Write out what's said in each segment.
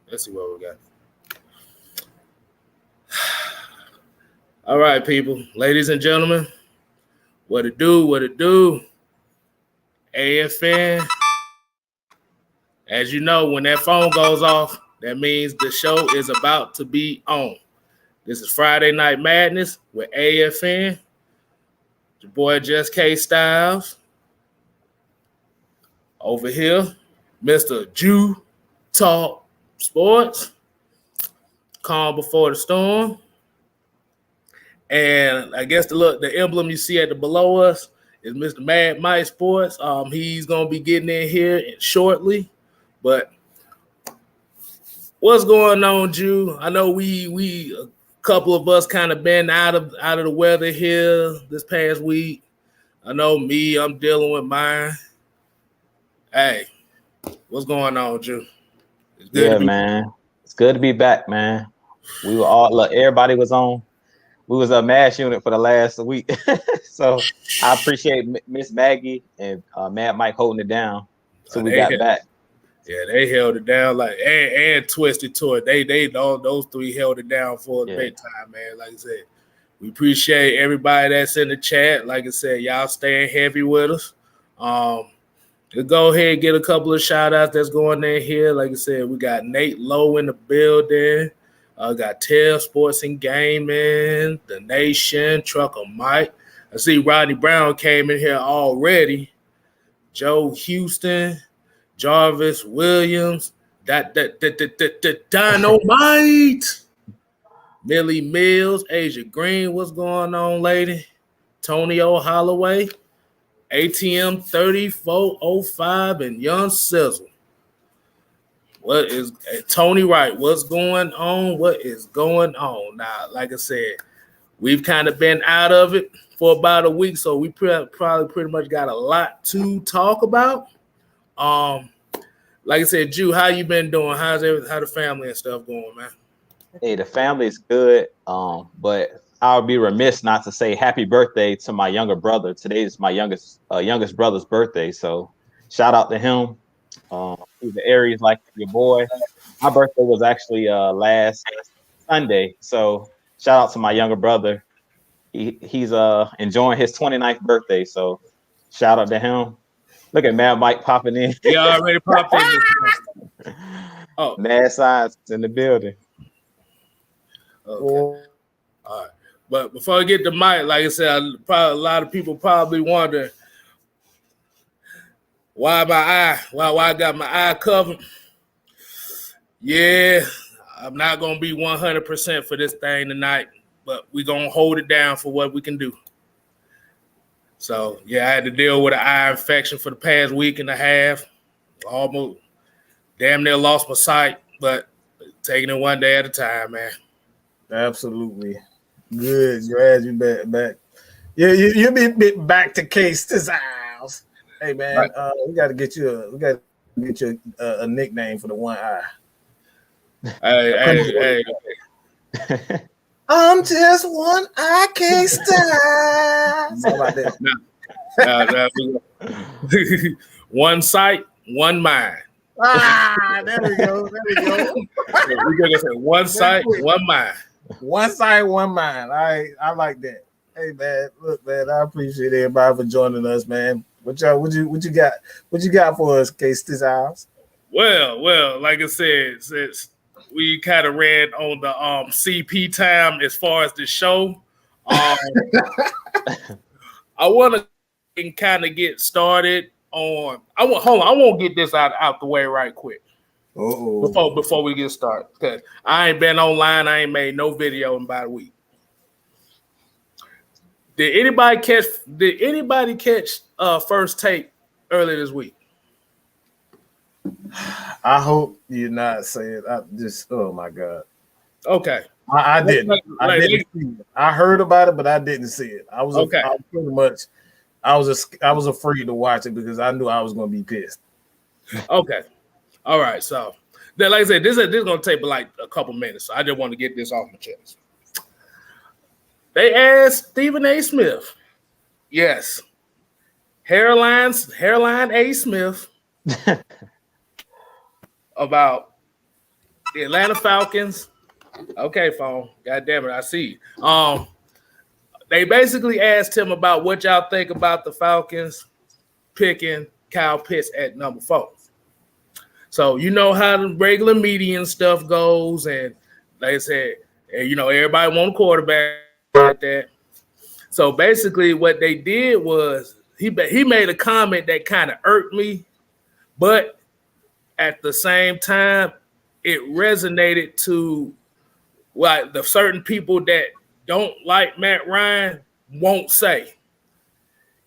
Let's see what we got. All right, people, ladies and gentlemen, what it do? AFN. As you know, when that phone goes off, that means the show is about to be on. This is Friday Night Madness with AFN. Your boy Just Kstlyz. Over here, Mr. Jew Talk Sports. Calm before the storm. And I guess the emblem you see at the below us is Mr. Mad Mike Sports. He's gonna be getting in here shortly. But what's going on, Jew? I know we a couple of us kind of been out of the weather here this past week. I know me, I'm dealing with mine. Hey, what's going on, Jew? It's good man. It's good to be back, man. We were all everybody was on. We was a mass unit for the last week. So I appreciate Miss Maggie and Mad Mike holding it down. So we got back. Yeah, they held it down and Twisted to it. They all those three held it down for a big time, man. Like I said, we appreciate everybody that's in the chat. Like I said, y'all staying heavy with us. We'll go ahead and get a couple of shout outs that's going in here. Like I said, we got Nate Lowe in the building. Got Tell Sports and Gaming, The Nation, Trucker Mike. I see Rodney Brown came in here already. Joe Houston, Jarvis Williams, Dynamite, Millie Mills, Asia Green, what's going on, lady? Tony O'Holloway, ATM 3405, and Young Sizzle. What is Tony Wright? What's going on? What is going on? Now, like I said, we've kind of been out of it for about a week, so we probably pretty much got a lot to talk about. Like I said, Jew, how you been doing? How the family and stuff going, man? Hey, the family is good. But I would be remiss not to say happy birthday to my younger brother. Today is my youngest brother's birthday, so shout out to him. He's the Aries like your boy. My birthday was actually last Sunday, so shout out to my younger brother. He's enjoying his 29th birthday, so shout out to him. Look at Mad Mike popping in. He already popped in. Oh, Mad Science in the building. Okay. All right. But before I get to Mike, like I said, a lot of people probably wonder why I got my eye covered. Yeah, I'm not going to be 100% for this thing tonight, but we're going to hold it down for what we can do. So, yeah, I had to deal with an eye infection for the past week and a half. Almost damn near lost my sight, but taking it one day at a time, man. Absolutely. Good. Glad you back. Yeah, you be back to KSTYLZ. Hey man, right. We got to get you a nickname for the one eye. Hey. I'm just one eye Kstlyz. How about that? One sight, one mind. There we go. We're gonna say one sight, one mind. One sight, one mind. I like that. Hey man, look man, I appreciate everybody for joining us, man. What you got for us, Kstlyz? Well, like I said, since we kind of ran on the CP time as far as the show, I want to kind of get started on. I want to get this out the way right quick. Before we get started, because I ain't been online. I ain't made no video in about a week. Did anybody catch First Take earlier this week? I hope you're not saying. Oh my god. Okay. I didn't. I didn't see it. I heard about it, but I didn't see it. I was afraid to watch it because I knew I was going to be pissed. Okay. All right. So, then, like I said, this is going to take like a couple minutes. So I just want to get this off my chest. They asked Stephen A. Smith. Yes. Hairline A. Smith about the Atlanta Falcons. Okay, phone. God damn it, I see. They basically asked him about what y'all think about the Falcons picking Kyle Pitts at number 4. So you know how the regular media and stuff goes, and like I said, everybody want a quarterback like that. So basically, what they did was he made a comment that kind of irked me, but at the same time, it resonated to what the certain people that don't like Matt Ryan won't say.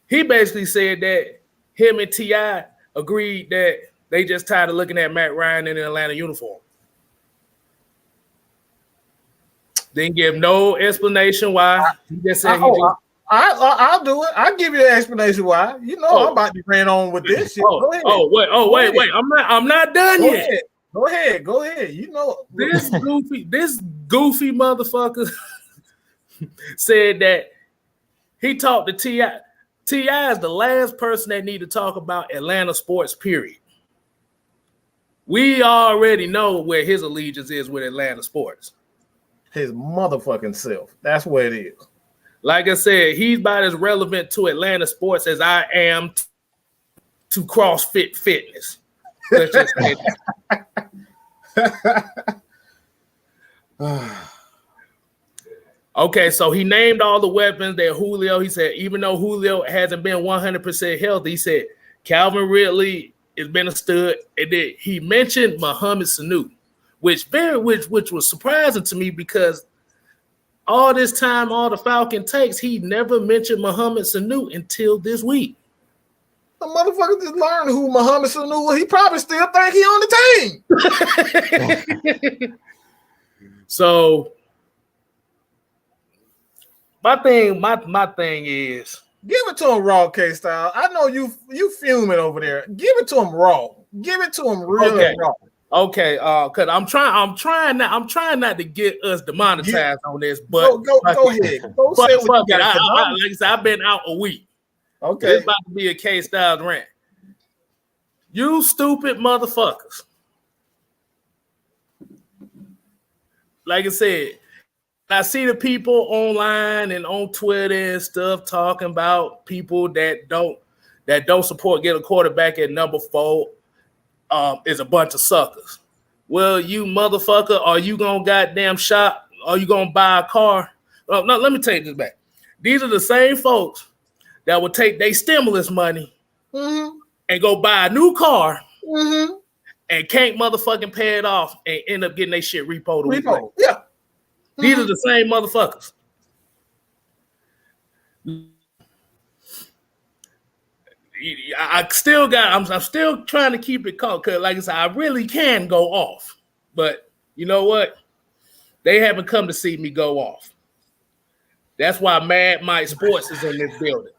He basically said that him and T.I. agreed that they just tired of looking at Matt Ryan in an Atlanta uniform. Didn't give no explanation why. He just said I'll do it. I'll give you an explanation why. I'm about to ran on with this shit. Go ahead. Wait. I'm not done yet. Go ahead. This goofy motherfucker said that he talked to T.I. T.I. is the last person that need to talk about Atlanta sports, period. We already know where his allegiance is with Atlanta sports. His motherfucking self. That's what it is. Like I said, he's about as relevant to Atlanta sports as I am to CrossFit fitness. Let's just say that. Okay, so he named all the weapons that Julio, he said, even though Julio hasn't been 100% healthy, he said Calvin Ridley has been a stud. And then he mentioned Mohamed Sanu, which was surprising to me because all this time, all the Falcon takes, he never mentioned Mohamed Sanu until this week. The motherfucker just learned who Mohamed Sanu was. He probably still think he on the team. So my thing is, give it to him raw, K-Style. I know you fuming over there. Give it to him raw. Give it to him really raw. Okay, because I'm trying not to get us demonetized on this, but go ahead. Go say what you got. Like I said, I've been out a week. Okay, it's about to be a Kstlyz rant. You stupid motherfuckers. Like I said, I see the people online and on Twitter and stuff talking about people that don't support get a quarterback at number 4 is a bunch of suckers. Well, you motherfucker, are you gonna goddamn shop? Are you gonna buy a car? No, let me take this back. These are the same folks that will take their stimulus money and go buy a new car and can't motherfucking pay it off and end up getting their shit repoed. Yeah. These are the same motherfuckers. I'm still trying to keep it calm because, like I said, I really can go off. But you know what? They haven't come to see me go off. That's why Mad Mike Sports is in this building.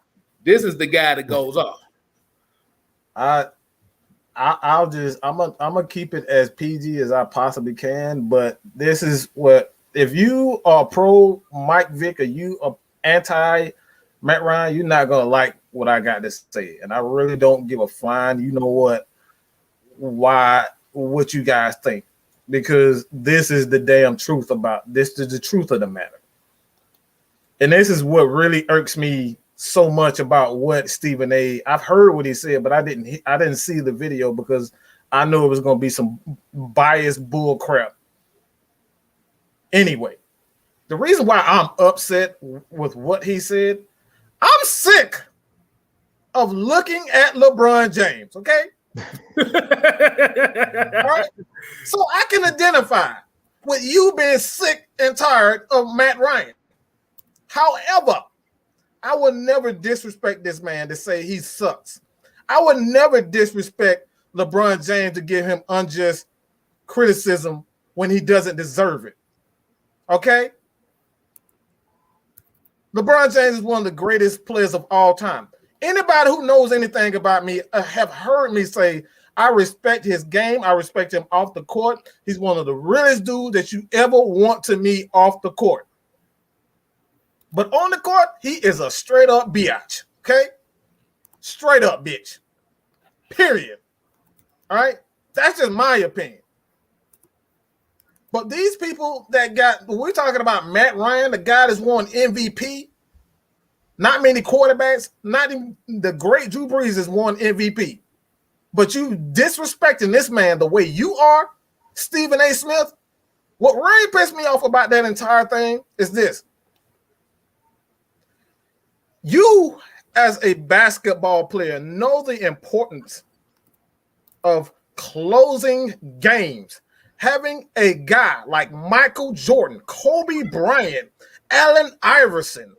This is the guy that goes off. I'm gonna keep it as PG as I possibly can. But this is what, if you are pro Mike Vick or you are anti Matt Ryan, you're not gonna like what I got to say, and I really don't give a flying. You know what you guys think, because this is the damn truth about this. Is the truth of the matter, and this is what really irks me so much about what Stephen A. I've heard what he said, but I didn't see the video because I knew it was gonna be some biased bull crap. Anyway, the reason why I'm upset with what he said, I'm sick of looking at LeBron James, okay? All right? So I can identify with you being sick and tired of Matt Ryan. However, I would never disrespect this man to say he sucks. I would never disrespect LeBron James to give him unjust criticism when he doesn't deserve it. Okay? LeBron James is one of the greatest players of all time. Anybody who knows anything about me have heard me say, I respect his game. I respect him off the court. He's one of the realest dudes that you ever want to meet off the court. But on the court, he is a straight up biatch. Okay? Straight up bitch. Period. All right? That's just my opinion. But these people that we're talking about Matt Ryan, the guy that's won MVP. Not many quarterbacks, not even the great Drew Brees has won MVP. But you disrespecting this man the way you are, Stephen A. Smith. What really pissed me off about that entire thing is this. You, as a basketball player, know the importance of closing games. Having a guy like Michael Jordan, Kobe Bryant, Allen Iverson,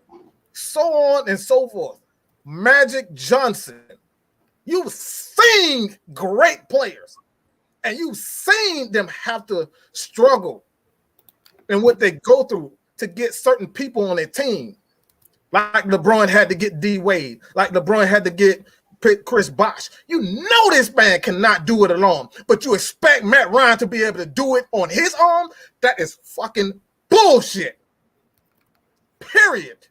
so on and so forth, Magic Johnson. You've seen great players, and you've seen them have to struggle and what they go through to get certain people on their team. Like LeBron had to get D Wade, like LeBron had to get Chris Bosh. You know this man cannot do it alone, but you expect Matt Ryan to be able to do it on his own? That is fucking bullshit. Period.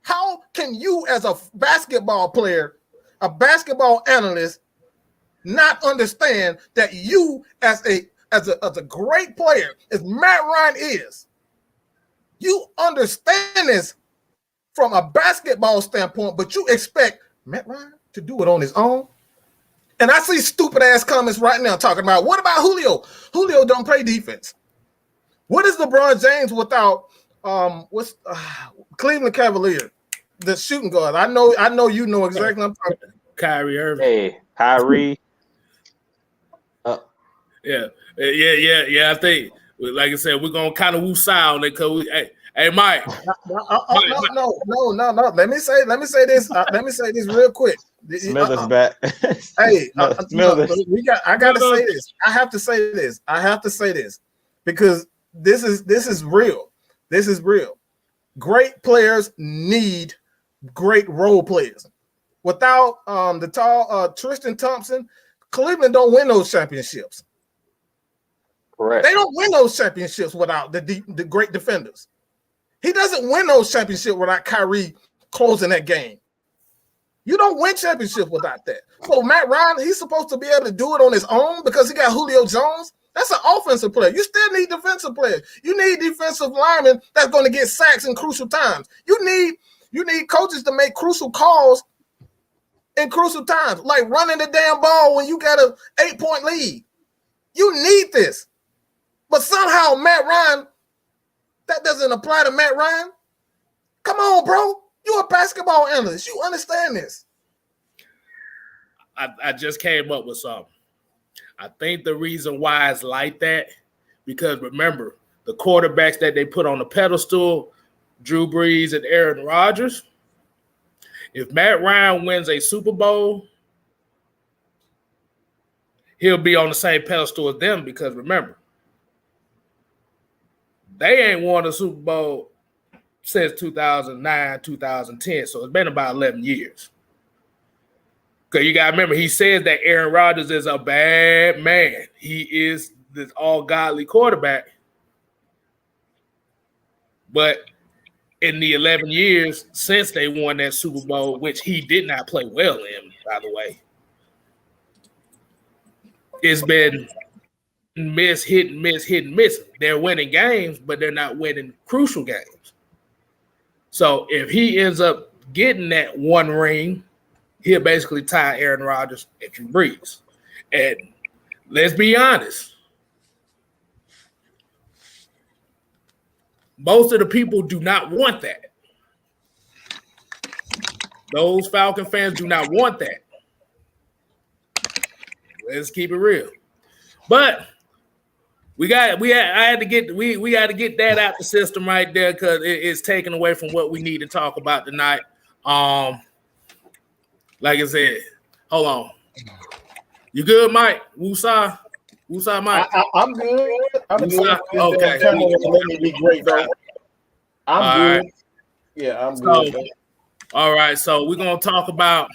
How can you, as a basketball player, a basketball analyst, not understand that you, as a great player, as Matt Ryan is, you understand this from a basketball standpoint, but you expect Matt Ryan to do it on his own? And I see stupid ass comments right now talking about, what about Julio? Julio don't play defense. What is LeBron James without Cleveland Cavalier, the shooting guard? I know you know exactly what I'm talking about. Kyrie Irving. Hey, Kyrie. Yeah. I think, like I said, we're gonna kind of woo-side on it because hey, Mike. No. Let me say this. Let me say this real quick. Smithers back. Hey, Smithers. I gotta say this. I have to say this because this is real. This is real. Great players need great role players. Without the tall Tristan Thompson, Cleveland don't win those championships. Correct. They don't win those championships without the great defenders. He doesn't win those championships without Kyrie closing that game. You don't win championships without that. So Matt Ryan, he's supposed to be able to do it on his own because he got Julio Jones. That's an offensive player. You still need defensive players. You need defensive linemen that's going to get sacks in crucial times. You need coaches to make crucial calls in crucial times, like running the damn ball when you got an 8-point lead. You need this. But somehow Matt Ryan, that doesn't apply to Matt Ryan. Come on, bro. You're a basketball analyst. You understand this. I just came up with something. I think the reason why it's like that, because remember, the quarterbacks that they put on the pedestal, Drew Brees and Aaron Rodgers, if Matt Ryan wins a Super Bowl, he'll be on the same pedestal as them because remember, they ain't won a Super Bowl since 2009, 2010. So it's been about 11 years. Because you got to remember, he says that Aaron Rodgers is a bad man. He is this all-godly quarterback. But in the 11 years since they won that Super Bowl, which he did not play well in, by the way, it's been hit and miss. They're winning games, but they're not winning crucial games. So if he ends up getting that one ring, he'll basically tie Aaron Rodgers and Drew Brees. And let's be honest, most of the people do not want that. Those Falcon fans do not want that. Let's keep it real. But we got to get that out the system right there because it's taken away from what we need to talk about tonight. Like I said, hold on. You good, Mike? Woosah, Mike. I'm good. I'm good. Okay. Let me be great, bro. I'm good. Right. Yeah, I'm good. All right, so we're gonna talk about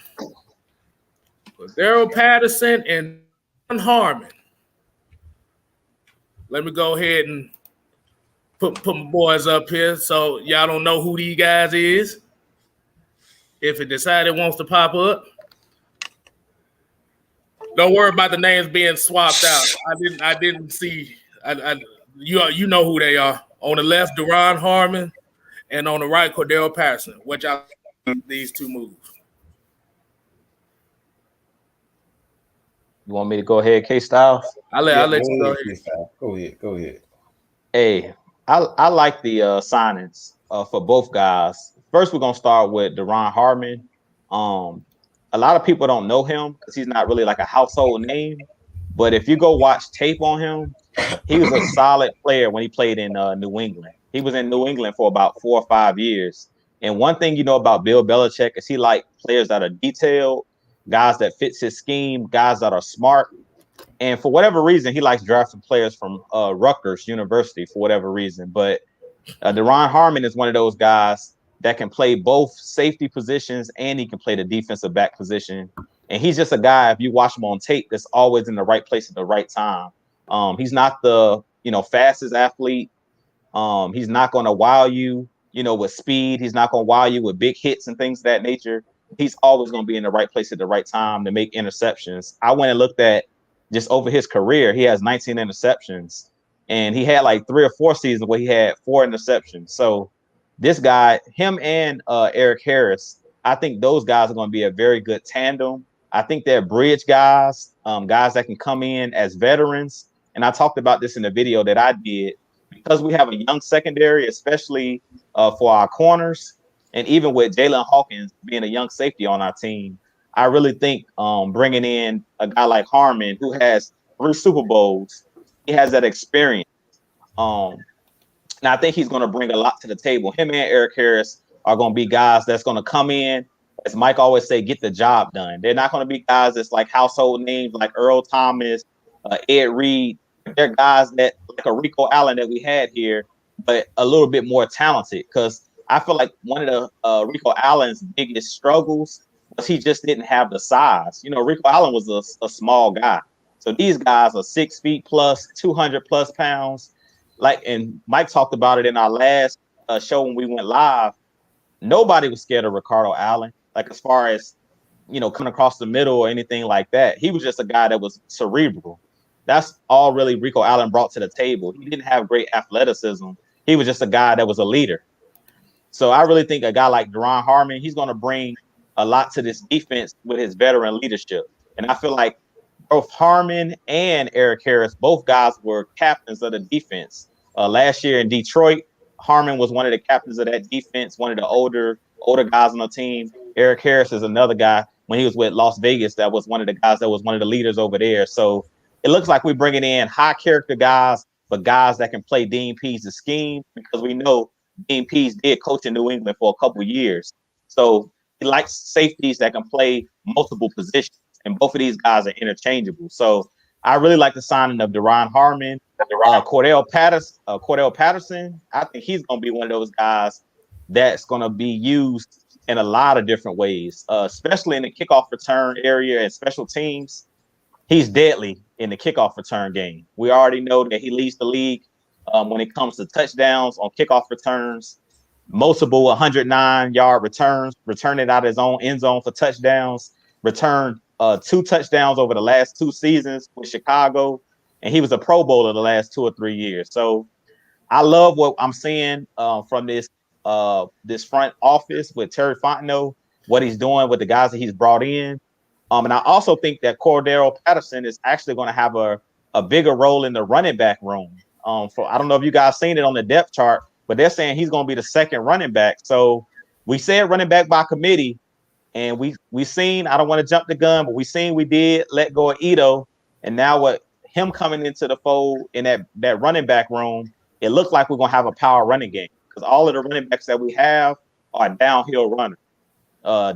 Cordarrelle Patterson and Harmon. Let me go ahead and put my boys up here so y'all don't know who these guys is. If it decided it wants to pop up, don't worry about the names being swapped out. I didn't see. You know who they are. On the left, Deron Harmon, and on the right, Cordarrelle Patterson. What y'all think these two moves? You want me to go ahead, Kstlyz? I'll let you go ahead. Go ahead. Hey, I like the signings for both guys. First, we're gonna start with Deron Harmon. A lot of people don't know him because he's not really like a household name. But if you go watch tape on him, he was a solid player when he played in New England. He was in New England for about 4 or 5 years. And one thing you know about Bill Belichick is he likes players that are detailed, guys that fits his scheme, guys that are smart. And for whatever reason, he likes drafting players from Rutgers University for whatever reason. But Deron Harmon is one of those guys that can play both safety positions and he can play the defensive back position. And he's just a guy, if you watch him on tape, that's always in the right place at the right time. He's not the fastest athlete. He's not going to wow you, with speed. He's not going to wow you with big hits and things of that nature. He's always going to be in the right place at the right time to make interceptions. I went and looked at just over his career. He has 19 interceptions, and he had like 3 or 4 seasons where he had 4 interceptions. So this guy, him and Eric Harris, I think those guys are going to be a very good tandem. I think they're bridge guys, guys that can come in as veterans. And I talked about this in the video that I did, because we have a young secondary, especially for our corners, and even with Jalen Hawkins being a young safety on our team, I really think bringing in a guy like Harmon, who has 3 Super Bowls, he has that experience. And I think he's going to bring a lot to the table. Him and Eric Harris are going to be guys that's going to come in, as Mike always say, get the job done. They're not going to be guys that's like household names like Earl Thomas, Ed Reed. They're guys that like a Rico Allen that we had here, but a little bit more talented. Because I feel like one of the Rico Allen's biggest struggles was he just didn't have the size. Rico Allen was a small guy. So these guys are 6 feet plus, 200 plus pounds. And Mike talked about it in our last show when we went live. Nobody was scared of Ricardo Allen, like as far as, coming across the middle or anything like that. He was just a guy that was cerebral. That's all really Rico Allen brought to the table. He didn't have great athleticism. He was just a guy that was a leader. So I really think a guy like Deron Harmon, he's going to bring a lot to this defense with his veteran leadership. And I feel like both Harmon and Eric Harris, both guys were captains of the defense. Last year in Detroit, Harmon was one of the captains of that defense, one of the older guys on the team. Eric Harris is another guy. When he was with Las Vegas, that was one of the guys that was one of the leaders over there. So it looks like we're bringing in high character guys, but guys that can play Dean Pease' scheme, because we know Dean Pease did coach in New England for a couple of years. So he likes safeties that can play multiple positions, and both of these guys are interchangeable. So I really like the signing of Deron Harmon, Cordarrelle Patterson. I think he's going to be one of those guys that's going to be used in a lot of different ways, especially in the kickoff return area and special teams. He's deadly in the kickoff return game. We already know that he leads the league when it comes to touchdowns on kickoff returns, multiple 109-yard returns, returning out of his own end zone for touchdowns, returned 2 touchdowns over the last 2 seasons with Chicago, and he was a Pro Bowler the last 2 or 3 years. So I love what I'm seeing from this front office with Terry Fontenot, what he's doing with the guys that he's brought in. And I also think that Cordarrelle Patterson is actually going to have a bigger role in the running back room. I don't know if you guys seen it on the depth chart, but they're saying he's going to be the second running back. So we said running back by committee, and we seen, I don't want to jump the gun, but we did let go of Ito, and now with him coming into the fold in that running back room, it looks like we're going to have a power running game, because all of the running backs that we have are downhill runners.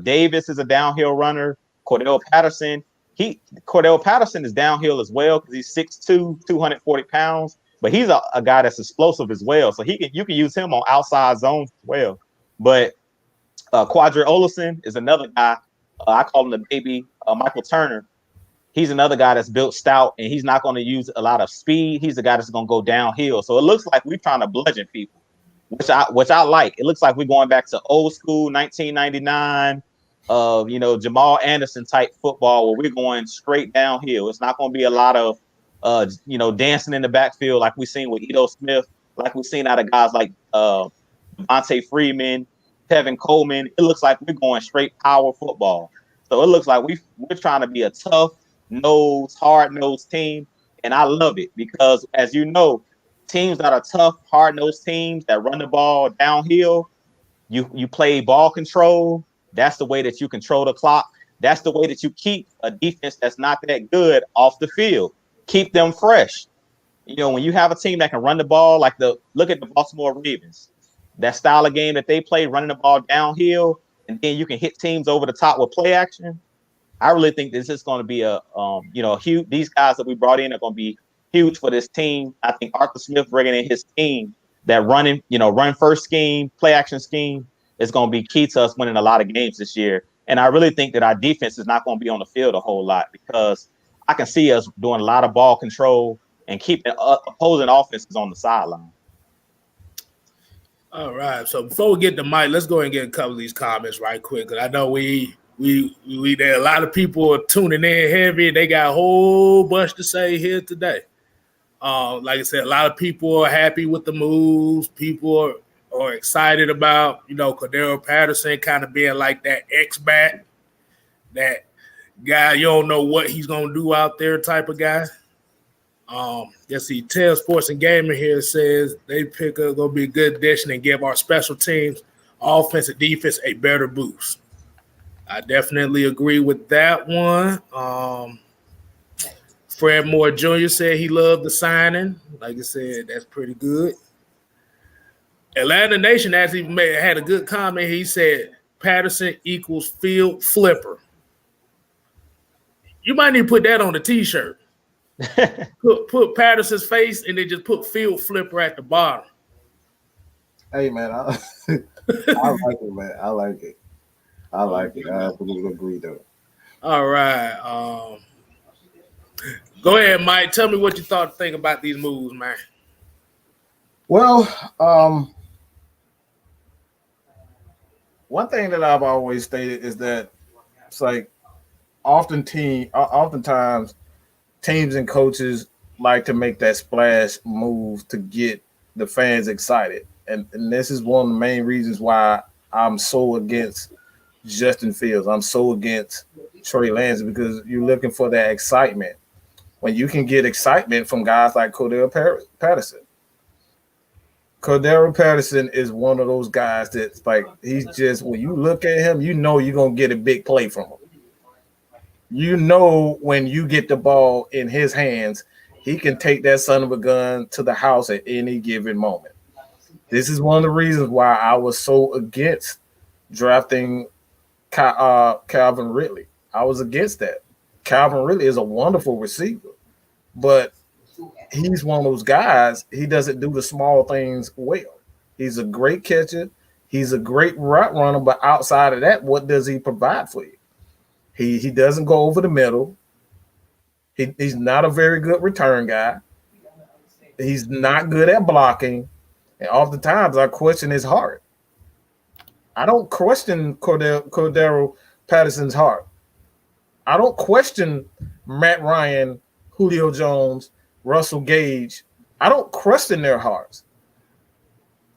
Davis is a downhill runner. Cordarrelle Patterson is downhill as well, because he's 6'2", 240 pounds, but he's a guy that's explosive as well. So you can use him on outside zones as well. But Quadri Olison is another guy. I call him the baby Michael Turner. He's another guy that's built stout, and he's not going to use a lot of speed. He's the guy that's going to go downhill. So it looks like we're trying to bludgeon people, which I like. It looks like we're going back to old school 1999. Jamal Anderson type football, where we're going straight downhill. It's not going to be a lot of dancing in the backfield like we seen with Ito Smith, like we seen out of guys like Devontae Freeman, Kevin Coleman. It looks like we're going straight power football. So it looks like we're trying to be a tough-nosed, hard-nosed team, and I love it because, as you know, teams that are tough, hard-nosed teams that run the ball downhill, you play ball control. That's the way that you control the clock. That's the way that you keep a defense that's not that good off the field. Keep them fresh. When you have a team that can run the ball, look at the Baltimore Ravens. That style of game that they play, running the ball downhill, and then you can hit teams over the top with play action. I really think this is going to be huge. These guys that we brought in are going to be huge for this team. I think Arthur Smith bringing in his team, that run first scheme, play action scheme, is going to be key to us winning a lot of games this year. And I really think that our defense is not going to be on the field a whole lot because I can see us doing a lot of ball control and keeping opposing offenses on the sideline. All right. So before we get to Mike, let's go ahead and get a couple of these comments right quick. Because I know we there a lot of people are tuning in heavy. They got a whole bunch to say here today. Like I said, a lot of people are happy with the moves. People are excited about, Cordarrelle Patterson kind of being like that X-back, that guy you don't know what he's going to do out there type of guy. Let's see, Tell Sports and Gaming here says they pick up going to be a good addition and give our special teams, offense and defense, a better boost. I definitely agree with that one. Fred Moore Jr. said he loved the signing. Like I said, that's pretty good. Atlanta Nation actually had a good comment. He said Patterson equals field flipper. You might need to put that on the T-shirt. put Patterson's face and then just put field flipper at the bottom. Hey man, I like it, man. I like it. I absolutely agree though. All right. Go ahead, Mike. Tell me what you think about these moves, man. Well, one thing that I've always stated is that it's like oftentimes teams and coaches like to make that splash move to get the fans excited. And this is one of the main reasons why I'm so against Justin Fields. I'm so against Trey Lance, because you're looking for that excitement when you can get excitement from guys like Cordarrelle Patterson. Cordarrelle Patterson is one of those guys that's like, he's just, when you look at him, you're going to get a big play from him. When you get the ball in his hands, he can take that son of a gun to the house at any given moment. This is one of the reasons why I was so against drafting Calvin Ridley. I was against that. Calvin Ridley is a wonderful receiver, but he's one of those guys, he doesn't do the small things well. He's a great catcher. He's a great route runner, but outside of that, what does he provide for you? He doesn't go over the middle. He's not a very good return guy. He's not good at blocking. And oftentimes I question his heart. I don't question Cordarrelle Patterson's heart. I don't question Matt Ryan, Julio Jones, Russell Gage. I don't question their hearts.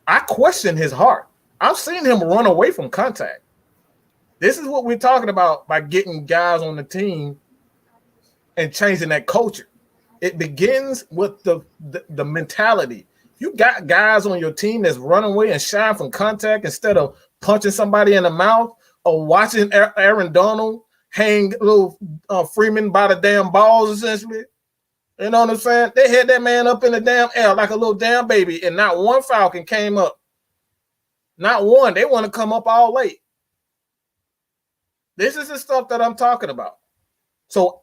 I question his heart. I've seen him run away from contact. This is what we're talking about by getting guys on the team and changing that culture. It begins with the mentality. You got guys on your team that's running away and shying from contact instead of punching somebody in the mouth or watching Aaron Donald hang little Freeman by the damn balls, essentially. You know what I'm saying? They had that man up in the damn air like a little damn baby, and not one Falcon came up. Not one. They want to come up all late. This is the stuff that I'm talking about. So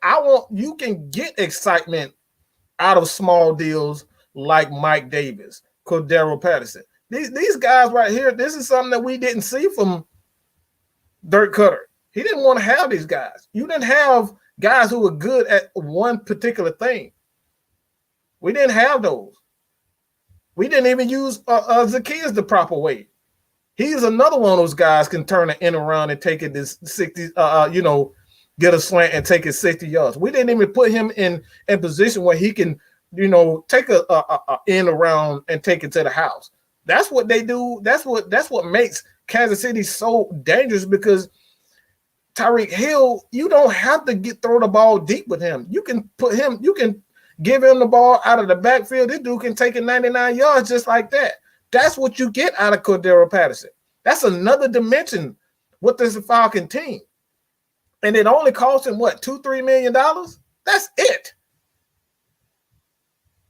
you can get excitement out of small deals like Mike Davis, Cordarrelle Patterson. These guys right here, this is something that we didn't see from Dirk Cutter. He didn't want to have these guys. You didn't have guys who were good at one particular thing. We didn't have those. We didn't even use Zacchaeus the proper way. He's another one of those guys can turn an end around and take it this 60, get a slant and take it 60 yards. We didn't even put him in position where he can, take a end around and take it to the house. That's what they do. That's what makes Kansas City so dangerous, because Tyreek Hill, you don't have to throw the ball deep with him. You can give him the ball out of the backfield. This dude can take it 99 yards just like that. That's what you get out of Cordarrelle Patterson. That's another dimension with this Falcon team. And it only cost him, what, $2-3 million? That's it.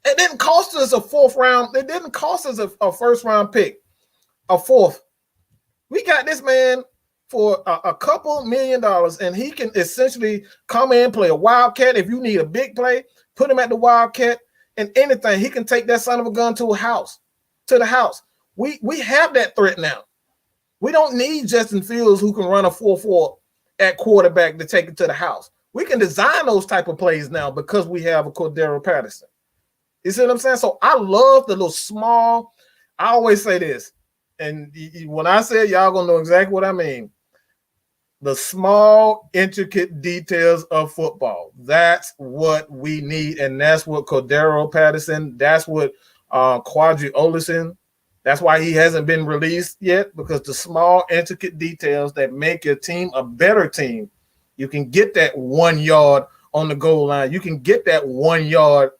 It didn't cost us a fourth round. It didn't cost us a first round pick, a fourth. We got this man for a couple $1 million, and he can essentially come in, play a wildcat. If you need a big play, put him at the wildcat, and anything. He can take that son of a gun to the house. We have that threat now. We don't need Justin Fields, who can run a 4.4 at quarterback, to take it to the house. We can design those type of plays now because we have a Cordarrelle Patterson. You see what I'm saying? So I love the little small. I always say this, and when I say it, y'all gonna know exactly what I mean. The small, intricate details of football. That's what we need, and that's what Cordarrelle Patterson. That's what Quadri Olison. That's why he hasn't been released yet, because the small, intricate details that make your team a better team. You can get that 1 yard on the goal line. You can get that 1 yard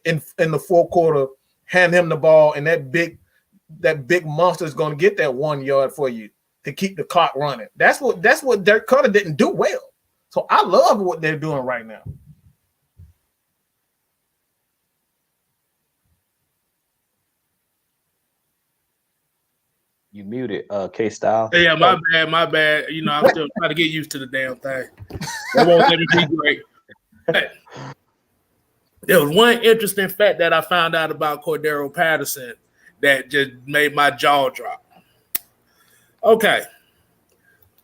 in the fourth quarter. Hand him the ball, and that big monster is going to get that 1 yard for you to keep the clock running. That's what Dirk Cutter didn't do well. So I love what they're doing right now. You muted, Kstlyz. Yeah, my bad. I'm still trying to get used to the damn thing. That won't let me be great. Hey, there was one interesting fact that I found out about Cordarrelle Patterson that just made my jaw drop. Okay.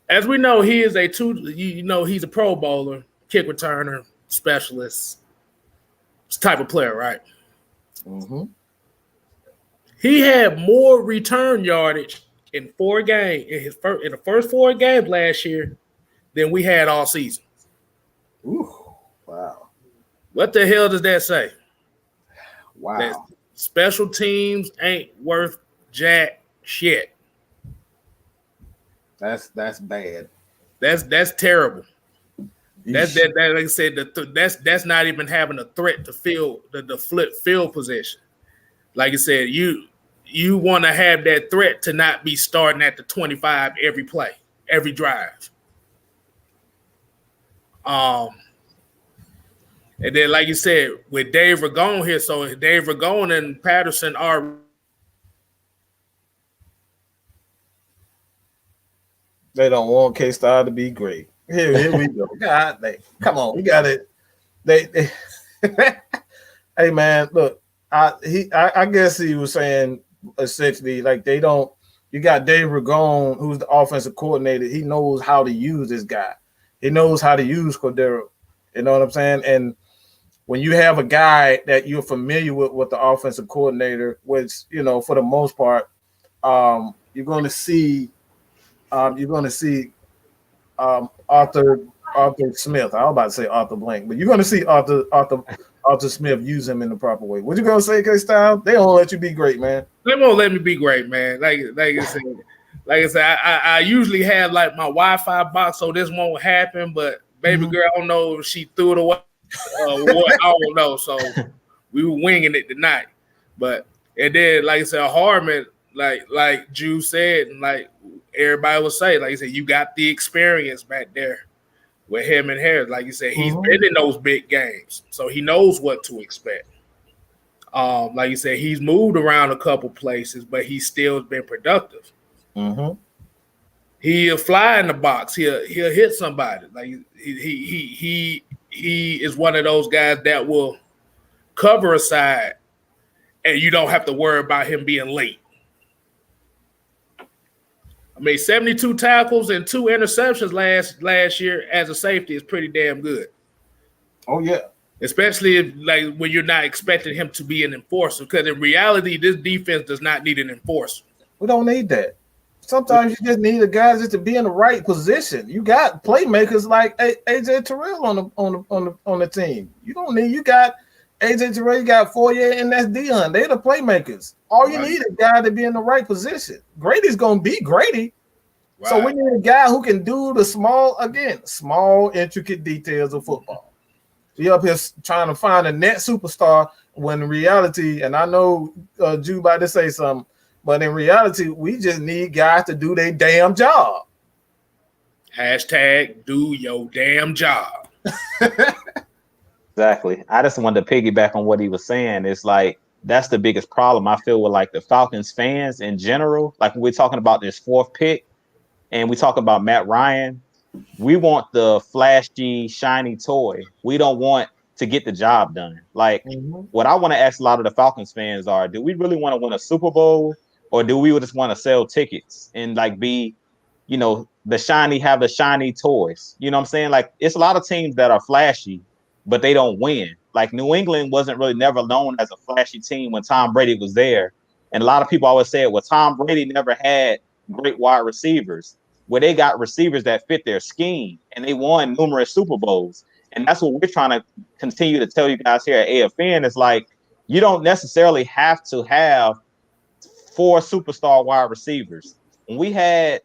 As we know, he is he's a Pro Bowler, kick returner, specialist type of player, right? Mm-hmm. He had more return yardage in the first 4 games last year than we had all season. Ooh, wow. What the hell does that say? Wow. That special teams ain't worth jack shit. That's bad. That's terrible. Yeesh. That like I said, that's not even having a threat to field the flip field position. Like I said, you want to have that threat to not be starting at the 25 every play, every drive. And then, like you said, with Dave Ragone here, so Dave Ragone and Patterson are. They don't want Kstlyz to be great. Here we go. God, come on, we got it. They hey man, look, I guess he was saying essentially like they don't. You got Dave Ragone, who's the offensive coordinator. He knows how to use this guy. He knows how to use Cordarrelle. You know what I'm saying? And when you have a guy that you're familiar with the offensive coordinator, which for the most part, you're going to see Arthur Smith. I was about to say Arthur Blank, but you're going to see Arthur Smith use him in the proper way. What you going to say, Kstlyz? They won't let you be great, man. They won't let me be great, man. Like I said, I usually have like my Wi-Fi box, so this won't happen. But baby girl, I don't know if she threw it away. What, I don't know. So we were winging it tonight. But and then, like I said, Harmon, like Drew said, and like everybody would say, like I said, you got the experience back there with him and Harris. Like you said, he's been in those big games, so he knows what to expect. Like you said, he's moved around a couple places, but he's still been productive. Mm-hmm. He'll fly in the box. He'll hit somebody. Like he is one of those guys that will cover a side, and you don't have to worry about him being late. I mean, 72 tackles and 2 interceptions last year as a safety is pretty damn good. Oh yeah. Especially when you're not expecting him to be an enforcer, because in reality, this defense does not need an enforcer. We don't need that. Sometimes you just need a guy just to be in the right position. You got playmakers like AJ Terrell on the team. You got AJ Terrell, you got Fourier, and that's Dion. They're the playmakers. All you need is a guy to be in the right position. Grady's gonna be Grady. Right. So we need a guy who can do the small, intricate details of football. We up here trying to find a net superstar when in reality, and I know Jew about to say something, but in reality, we just need guys to do their damn job. Hashtag do your damn job. Exactly. I just wanted to piggyback on what he was saying. It's like that's the biggest problem I feel with like the Falcons fans in general. Like when we're talking about this fourth pick and we talk about Matt Ryan, we want the flashy, shiny toy. We don't want to get the job done. Like what I want to ask a lot of the Falcons fans are, do we really want to win a Super Bowl or do we just want to sell tickets and like be, have the shiny toys? You know what I'm saying? Like it's a lot of teams that are flashy, but they don't win. Like New England wasn't really never known as a flashy team when Tom Brady was there. And a lot of people always say, well, Tom Brady never had great wide receivers. Where they got receivers that fit their scheme and they won numerous Super Bowls. And that's what we're trying to continue to tell you guys here at AFN is like, you don't necessarily have to have 4 superstar wide receivers. When we had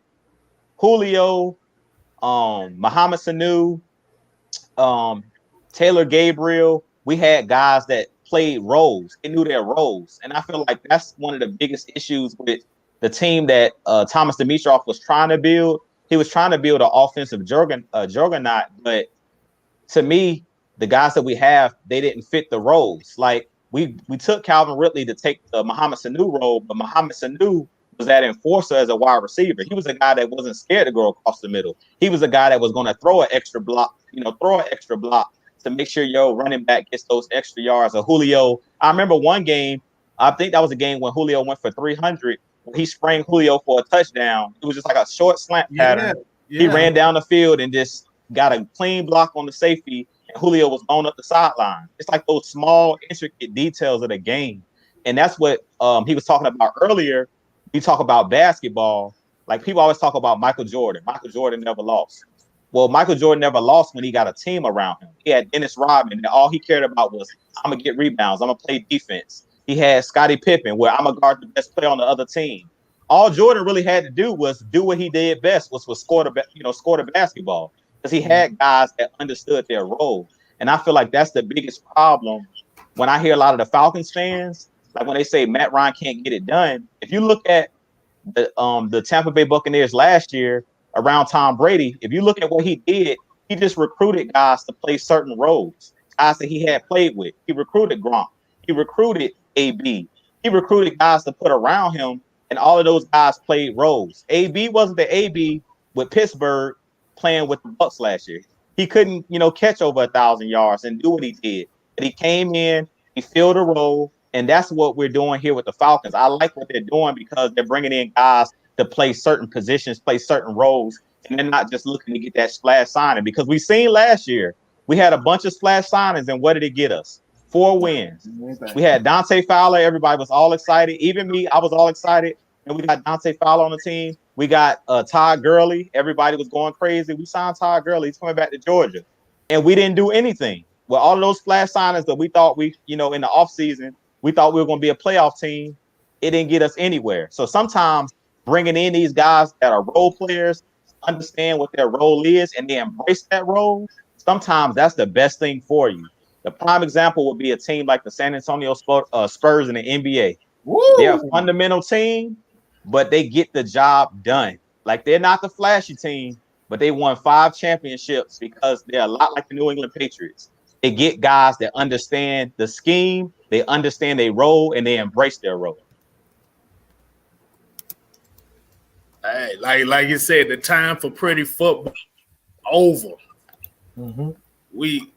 Julio, Mohamed Sanu, Taylor Gabriel, we had guys that played roles. They knew their roles. And I feel like that's one of the biggest issues with the team that Thomas Dimitroff was trying to build. He was trying to build an offensive juggernaut, but to me, the guys that we have, they didn't fit the roles. Like we took Calvin Ridley to take the Mohamed Sanu role, but Mohamed Sanu was that enforcer as a wide receiver. He was a guy that wasn't scared to go across the middle. He was a guy that was going to throw an extra block to make sure your running back gets those extra yards. Or Julio, I remember one game, I think that was a game when Julio went for 300. He sprang Julio for a touchdown. It was just like a short slant pattern. Yeah. He ran down the field and just got a clean block on the safety, and Julio was blown up the sideline. It's like those small, intricate details of the game. And that's what he was talking about earlier. We talk about basketball. Like people always talk about Michael Jordan. Michael Jordan never lost. Well, Michael Jordan never lost when he got a team around him. He had Dennis Rodman, and all he cared about was, I'm going to get rebounds. I'm going to play defense. He had Scottie Pippen, where I'm going to guard the best player on the other team. All Jordan really had to do was do what he did best, was score the basketball, because he had guys that understood their role. And I feel like that's the biggest problem when I hear a lot of the Falcons fans, like when they say Matt Ryan can't get it done. If you look at the Tampa Bay Buccaneers last year around Tom Brady, if you look at what he did, he just recruited guys to play certain roles, guys that he had played with. He recruited Gronk. He recruited AB. He recruited guys to put around him, and all of those guys played roles. AB wasn't the AB with Pittsburgh playing with the Bucs last year. He couldn't, catch over 1,000 yards and do what he did. But he came in, he filled a role, and that's what we're doing here with the Falcons. I like what they're doing because they're bringing in guys to play certain positions, play certain roles, and they're not just looking to get that splash signing. Because we seen last year, we had a bunch of splash signings, and what did it get us? 4 wins. We had Dante Fowler. Everybody was all excited. Even me, I was all excited. And we got Dante Fowler on the team. We got Todd Gurley. Everybody was going crazy. We signed Todd Gurley. He's coming back to Georgia. And we didn't do anything. Well, all of those splash signings that we thought in the offseason, we thought we were going to be a playoff team. It didn't get us anywhere. So sometimes bringing in these guys that are role players, understand what their role is, and they embrace that role, sometimes that's the best thing for you. The prime example would be a team like the San Antonio Spurs in the NBA. Woo! They're a fundamental team, but they get the job done. Like they're not the flashy team, but they won 5 championships because they're a lot like the New England Patriots. They get guys that understand the scheme, they understand their role, and they embrace their role. Hey, like you said, the time for pretty football over. Mm-hmm. We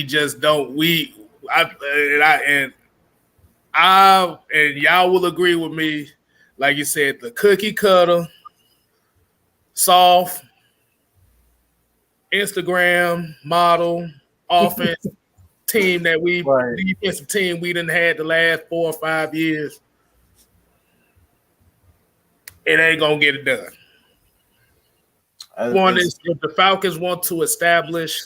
just don't. And y'all will agree with me. Like you said, the cookie cutter, soft, Instagram model, offense team that defensive team we done had the last 4 or 5 years. it ain't gonna get it done. One is if the Falcons want to establish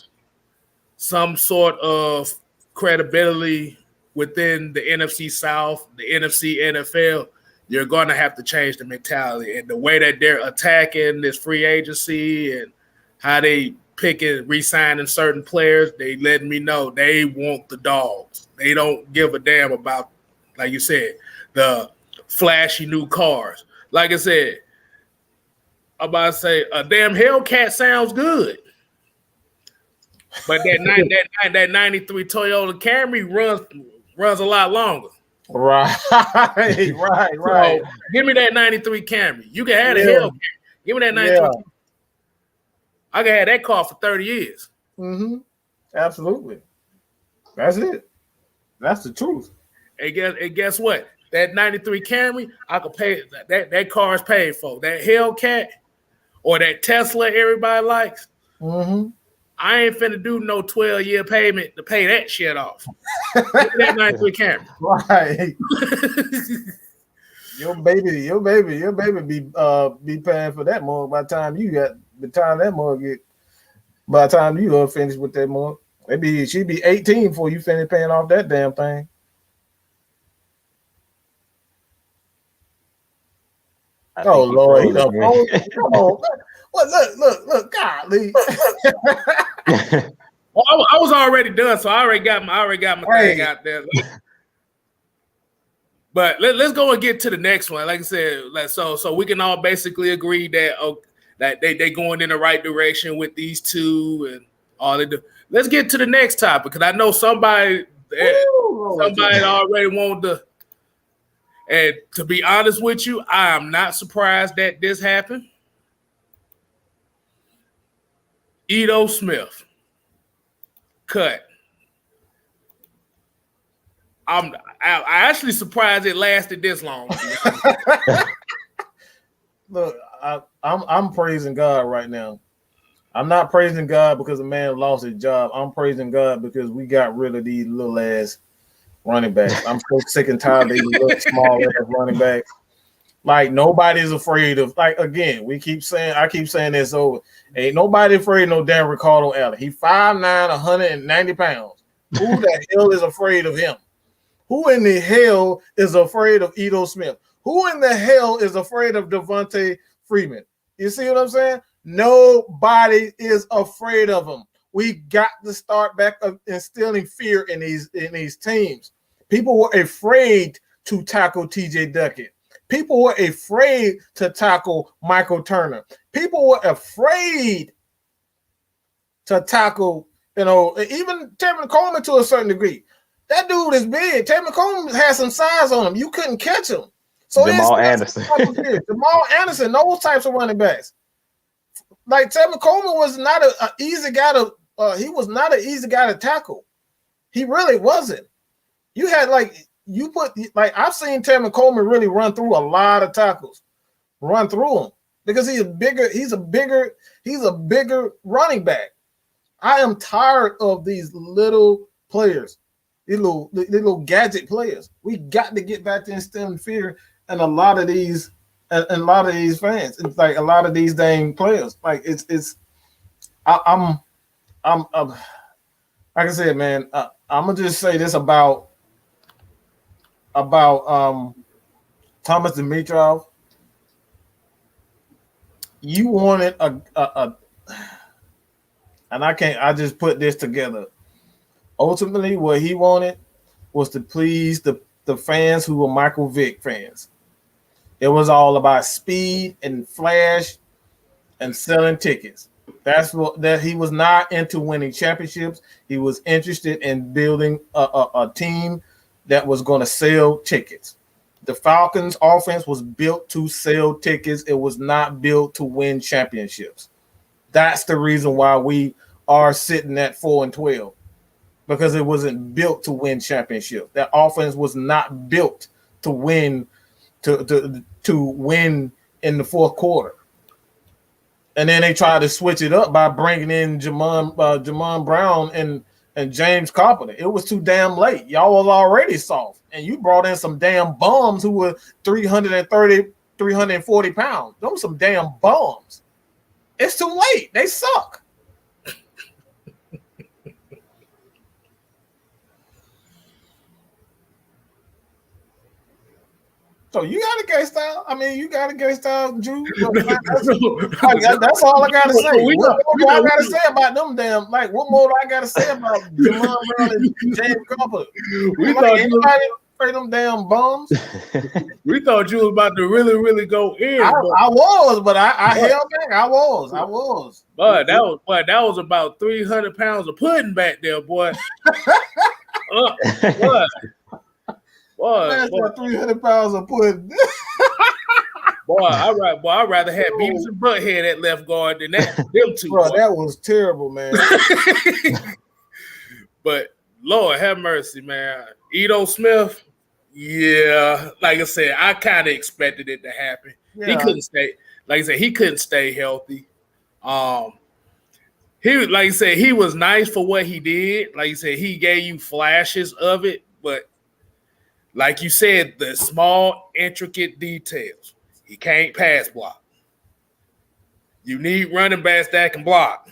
some sort of credibility within the NFC South, the NFC NFL, you're going to have to change the mentality and the way that they're attacking this free agency and how they picking, re-signing certain players. They letting me know they want the dogs. They don't give a damn about, like you said, the flashy new cars. Like I said, I'm about to say a damn Hellcat sounds good. But that 93 Toyota Camry runs a lot longer. Right. So, give me that 93 Camry. You can have a Hellcat. Give me that 93. Yeah. I can have that car for 30 years. Mm-hmm. Absolutely. That's it. That's the truth. And guess what? That 93 Camry, I could pay that car is paid for. That Hellcat or that Tesla everybody likes. Mm-hmm. I ain't finna do no 12-year payment to pay that shit off. That 93 Camry. Right. Your baby be paying for that mortgage by the time you finish with that mortgage. She'd be 18 before you finish paying off that damn thing. Oh Lord, he done come on. Well, look, golly. Well, I was already done, so I already got my thing out there. But let's go and get to the next one. Like I said, so we can all basically agree that that they going in the right direction with these two and all they do. Let's get to the next topic because I know somebody already wanted to. And to be honest with you, I am not surprised that this happened. Ito Smith cut. I'm actually surprised it lasted this long. Look, I'm praising God right now. I'm not praising God because a man lost his job. I'm praising God because we got rid of these little ass running backs. I'm so sick and tired of these little small ass running backs. Like nobody's afraid of. Like again, I keep saying this over. Ain't nobody afraid of no damn Ricardo Allen. He 5'9", 190 pounds. Who the hell is afraid of him? Who in the hell is afraid of Ito Smith? Who in the hell is afraid of Devontae Freeman? You see what I'm saying? Nobody is afraid of him. We got to start back instilling fear in these teams. People were afraid to tackle TJ Duckett. People were afraid to tackle Michael Turner. People were afraid to tackle, even Tevin Coleman to a certain degree. That dude is big. Tevin Coleman has some size on him. You couldn't catch him. So Jamal Anderson, those types of running backs. Like Tevin Coleman was not an easy guy to. He was not an easy guy to tackle. He really wasn't. You had I've seen Tevin Coleman really run through a lot of tackles, run through them because he's a bigger running back. I am tired of these little players, these little gadget players. We got to get back to instilling fear in a lot of these fans. It's like a lot of these dang players. Like I'm like I said, man. I'm gonna just say this about Thomas Dimitrov. You wanted a and I just put this together. Ultimately, what he wanted was to please the fans who were Michael Vick fans. It was all about speed and flash and selling tickets. That he was not into winning championships. He was interested in building a team that was going to sell tickets. The Falcons offense was built to sell tickets. It was not built to win championships. That's the reason why we are sitting at 4-12, because it wasn't built to win championships. That offense was not built to win to win in the fourth quarter. And then they tried to switch it up by bringing in Jamon Brown and James Carpenter. It was too damn late. Y'all was already soft. And you brought in some damn bums who were 330 340 pounds. Those some damn bums. It's too late. They suck. So you got a gay style. I mean, you got a gay style, Jew. That's all I gotta say. What more do I gotta say about them damn? Like, what more do I gotta say about Jamon Brown and James Cropper? We thought anybody afraid them damn bums. We thought you was about to really go in. I was, but I held back. I was. But that was about 300 pounds of pudding back there, boy. Boy, 300 pounds of pudding. I'd rather have Beavis and Butthead at left guard than them two. Bro, that was terrible, man. But Lord have mercy, man. Ito Smith, yeah, like I said, I kind of expected it to happen. Yeah. He couldn't stay, like I said, he couldn't stay healthy. He was nice for what he did. Like you said, he gave you flashes of it, but like you said, the small, intricate details. He can't pass block. You need running backs that can block.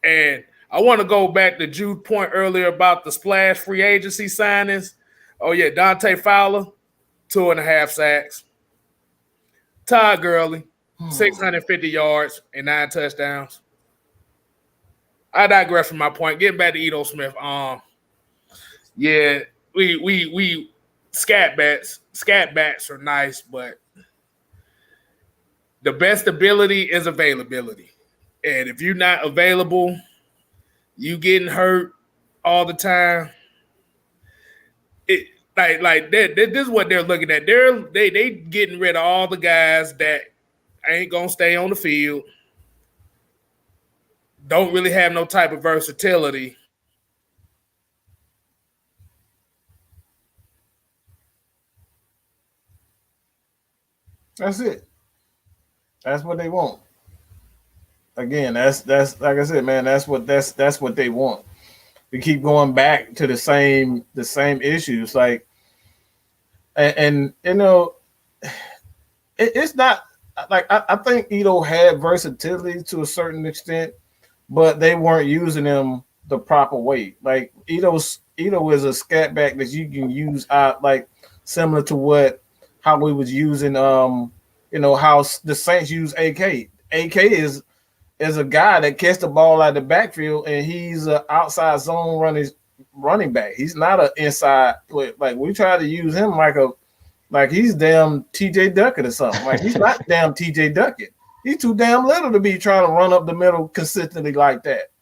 And I want to go back to Jude's point earlier about the splash free agency signings. Oh, yeah, Dante Fowler, 2.5 sacks. Todd Gurley, 650 yards and 9 touchdowns. I digress from my point. Getting back to Ito Smith. Yeah, we scat bats are nice, but the best ability is availability. And if you're not available, you getting hurt all the time. This is what they're looking at. They getting rid of all the guys that ain't gonna stay on the field, don't really have no type of versatility. That's it. That's what they want. Again, that's like I said, man. That's what they want. We keep going back to the same issues, like, and you know, it's not like I think Ito had versatility to a certain extent, but they weren't using him the proper way. Like Ito is a scat back that you can use out, like similar to how we was using how the Saints use AK. AK is a guy that catch the ball out of the backfield, and he's an outside zone running back. He's not an inside player. Like we try to use him like he's damn TJ Duckett or something. Like he's not damn TJ Duckett. He's too damn little to be trying to run up the middle consistently like that.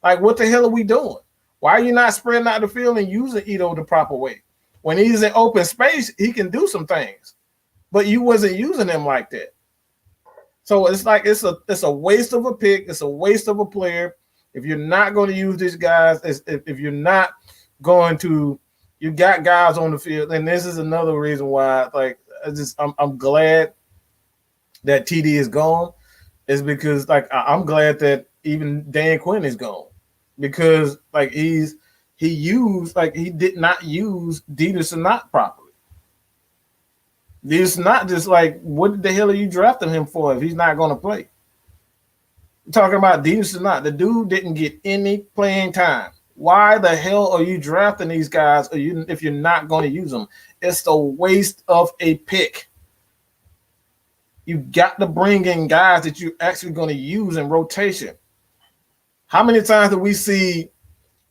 Like what the hell are we doing? Why are you not spreading out the field and using Ito the proper way? When he's in open space, he can do some things, but you wasn't using him like that. So it's like it's a waste of a pick. It's a waste of a player. If you're not going to use these guys, if you're not going to, you got guys on the field, and this is another reason why. Like I'm glad that TD is gone, is because like I'm glad that even Dan Quinn is gone, because like he did not use Dieter Sanat properly. It's not just like, what the hell are you drafting him for if he's not going to play? I'm talking about Dieter Sanat. The dude didn't get any playing time. Why the hell are you drafting these guys if you're not going to use them? It's a waste of a pick. You got to bring in guys that you're actually going to use in rotation. How many times did we see,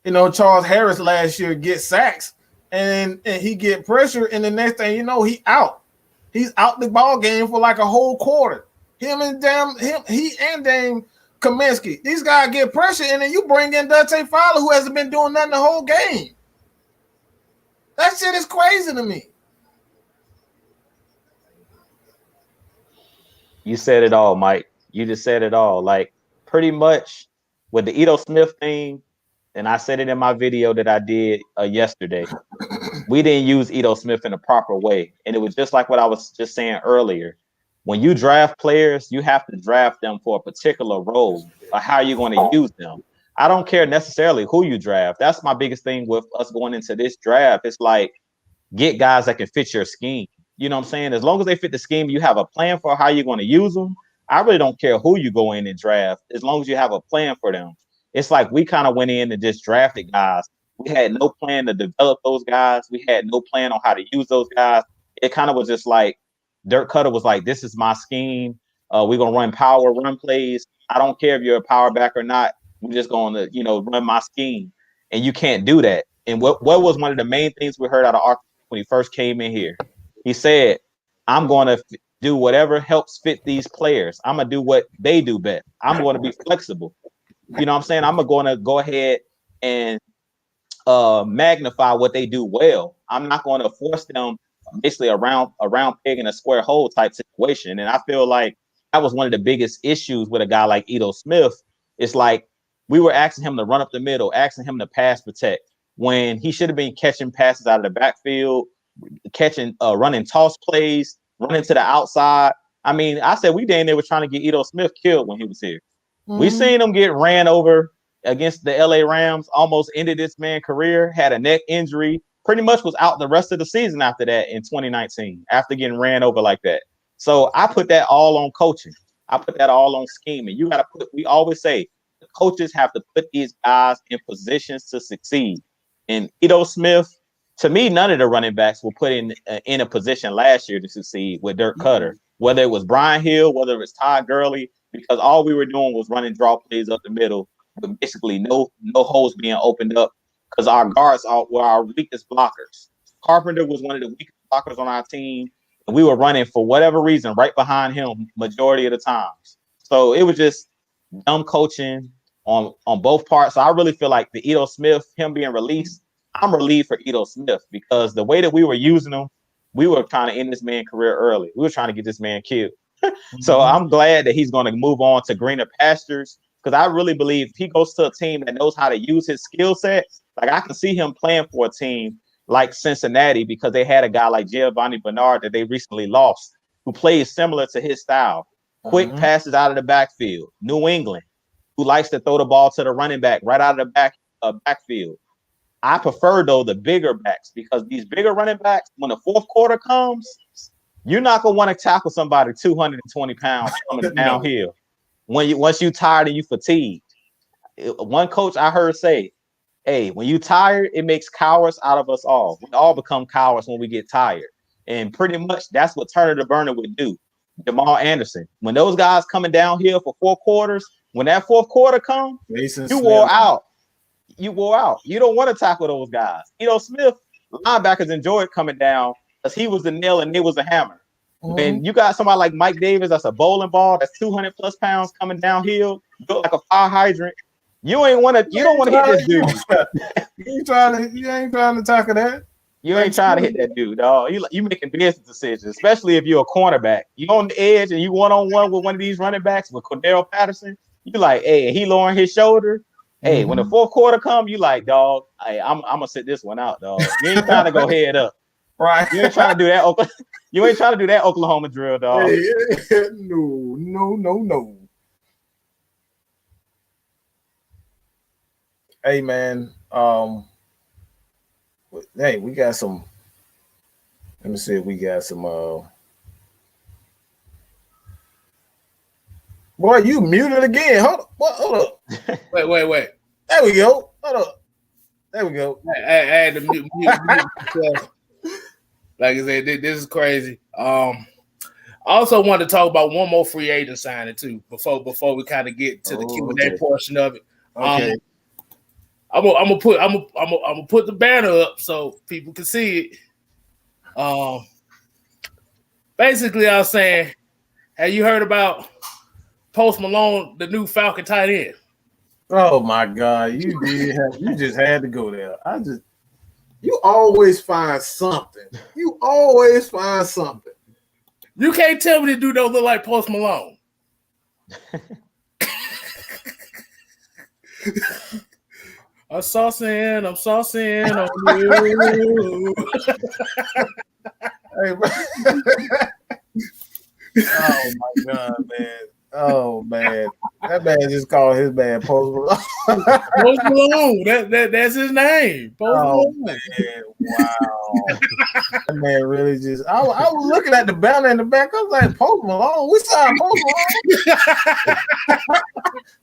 Charles Harris last year get sacks and he get pressure, and the next thing you know, he out. He's out the ball game for like a whole quarter. He and Dame Kaminsky. These guys get pressure, and then you bring in Dante Fowler, who hasn't been doing nothing the whole game. That shit is crazy to me. You said it all, Mike. You just said it all. Like pretty much with the Ito Smith thing, and I said it in my video that I did yesterday. We didn't use Ito Smith in the proper way. And it was just like what I was just saying earlier. When you draft players, you have to draft them for a particular role or how you're going to use them. I don't care necessarily who you draft. That's my biggest thing with us going into this draft. It's like, get guys that can fit your scheme. You know what I'm saying? As long as they fit the scheme, you have a plan for how you're going to use them. I really don't care who you go in and draft, as long as you have a plan for them. It's like we kind of went in and just drafted guys. We had no plan to develop those guys. We had no plan on how to use those guys. It kind of was just like Dirk Cutter was like, this is my scheme. We're going to run power run plays. I don't care if you're a power back or not. We're just going to, run my scheme. And you can't do that. And what was one of the main things we heard out of Arthur when he first came in here? He said, I'm going to do whatever helps fit these players. I'm going to do what they do best. I'm going to be flexible. You know what I'm saying? I'm going to go ahead and magnify what they do well. I'm not going to force them basically around peg in a square hole type situation. And I feel like that was one of the biggest issues with a guy like Ito Smith. It's like we were asking him to run up the middle, asking him to pass protect when he should have been catching passes out of the backfield, running toss plays, running to the outside. I mean, I said we damn near were trying to get Ito Smith killed when he was here. Mm-hmm. We seen him get ran over against the LA Rams, almost ended this man's career, had a neck injury, pretty much was out the rest of the season after that in 2019, after getting ran over like that. So I put that all on coaching. I put that all on scheming. You got to we always say, the coaches have to put these guys in positions to succeed. And Ito Smith, to me, none of the running backs were put in a position last year to succeed with Dirk Cutter, whether it was Brian Hill, whether it was Todd Gurley, because all we were doing was running draw plays up the middle, but basically no holes being opened up because our guards were our weakest blockers. Carpenter was one of the weakest blockers on our team, and we were running for whatever reason right behind him majority of the times. So it was just dumb coaching on both parts. So I really feel like the Ito Smith, him being released, I'm relieved for Ito Smith because the way that we were using him, we were trying to end this man's career early. We were trying to get this man killed. So I'm glad that he's going to move on to greener pastures because I really believe if he goes to a team that knows how to use his skill set, like I can see him playing for a team like Cincinnati because they had a guy like Giovanni Bernard that they recently lost who plays similar to his style. Quick passes out of the backfield. New England, who likes to throw the ball to the running back right out of the backfield. I prefer, though, the bigger backs because these bigger running backs, when the fourth quarter comes, you're not going to want to tackle somebody 220 pounds coming downhill once you're tired and you fatigued. One coach I heard say, hey, when you're tired, it makes cowards out of us all. We all become cowards when we get tired. And pretty much that's what Turner the Burner would do. Jamal Anderson. When those guys coming downhill for 4 quarters, when that fourth quarter comes, you wore out. You wore out. You don't want to tackle those guys. Ito Smith, linebackers enjoyed coming down because he was the nail and they was the hammer. When you got somebody like Mike Davis, that's a bowling ball, that's 200 plus pounds coming downhill, built like a fire hydrant. You don't want to hit this dude. You ain't trying to tackle that. You ain't trying to hit that dude, dog. You making business decisions, especially if you're a cornerback. You on the edge and you one-on-one with one of these running backs with Cordarrelle Patterson. You like, hey, he lowering his shoulder. Hey, when the fourth quarter come, you like, dog, hey, I'm gonna sit this one out, dog. You ain't trying to go head up. Right. You ain't trying to do that. You ain't trying to do that Oklahoma drill, dog. Hey, no. Hey, man. Hey, we got some. Let me see if we got some. Boy, you muted again. Hold up. Wait. There we go. Hold up. There we go. I had to mute myself. Like I said, this is crazy. I also want to talk about one more free agent signing too before we kind of get to the Q&A portion of it. Okay. I'm gonna put the banner up so people can see it. Basically, I was saying, have you heard about Post Malone, the new Falcon tight end? Oh my God, you just had to go there. You always find something. You can't tell me the dude don't look like Post Malone. I'm saucing on you. Oh my God, man. Oh man. That man just called his man Post Malone. Post Malone. That's his name. Post Malone. Man, wow. That man really just. I was looking at the banner in the back. I was like, Post Malone. We signed Post Malone.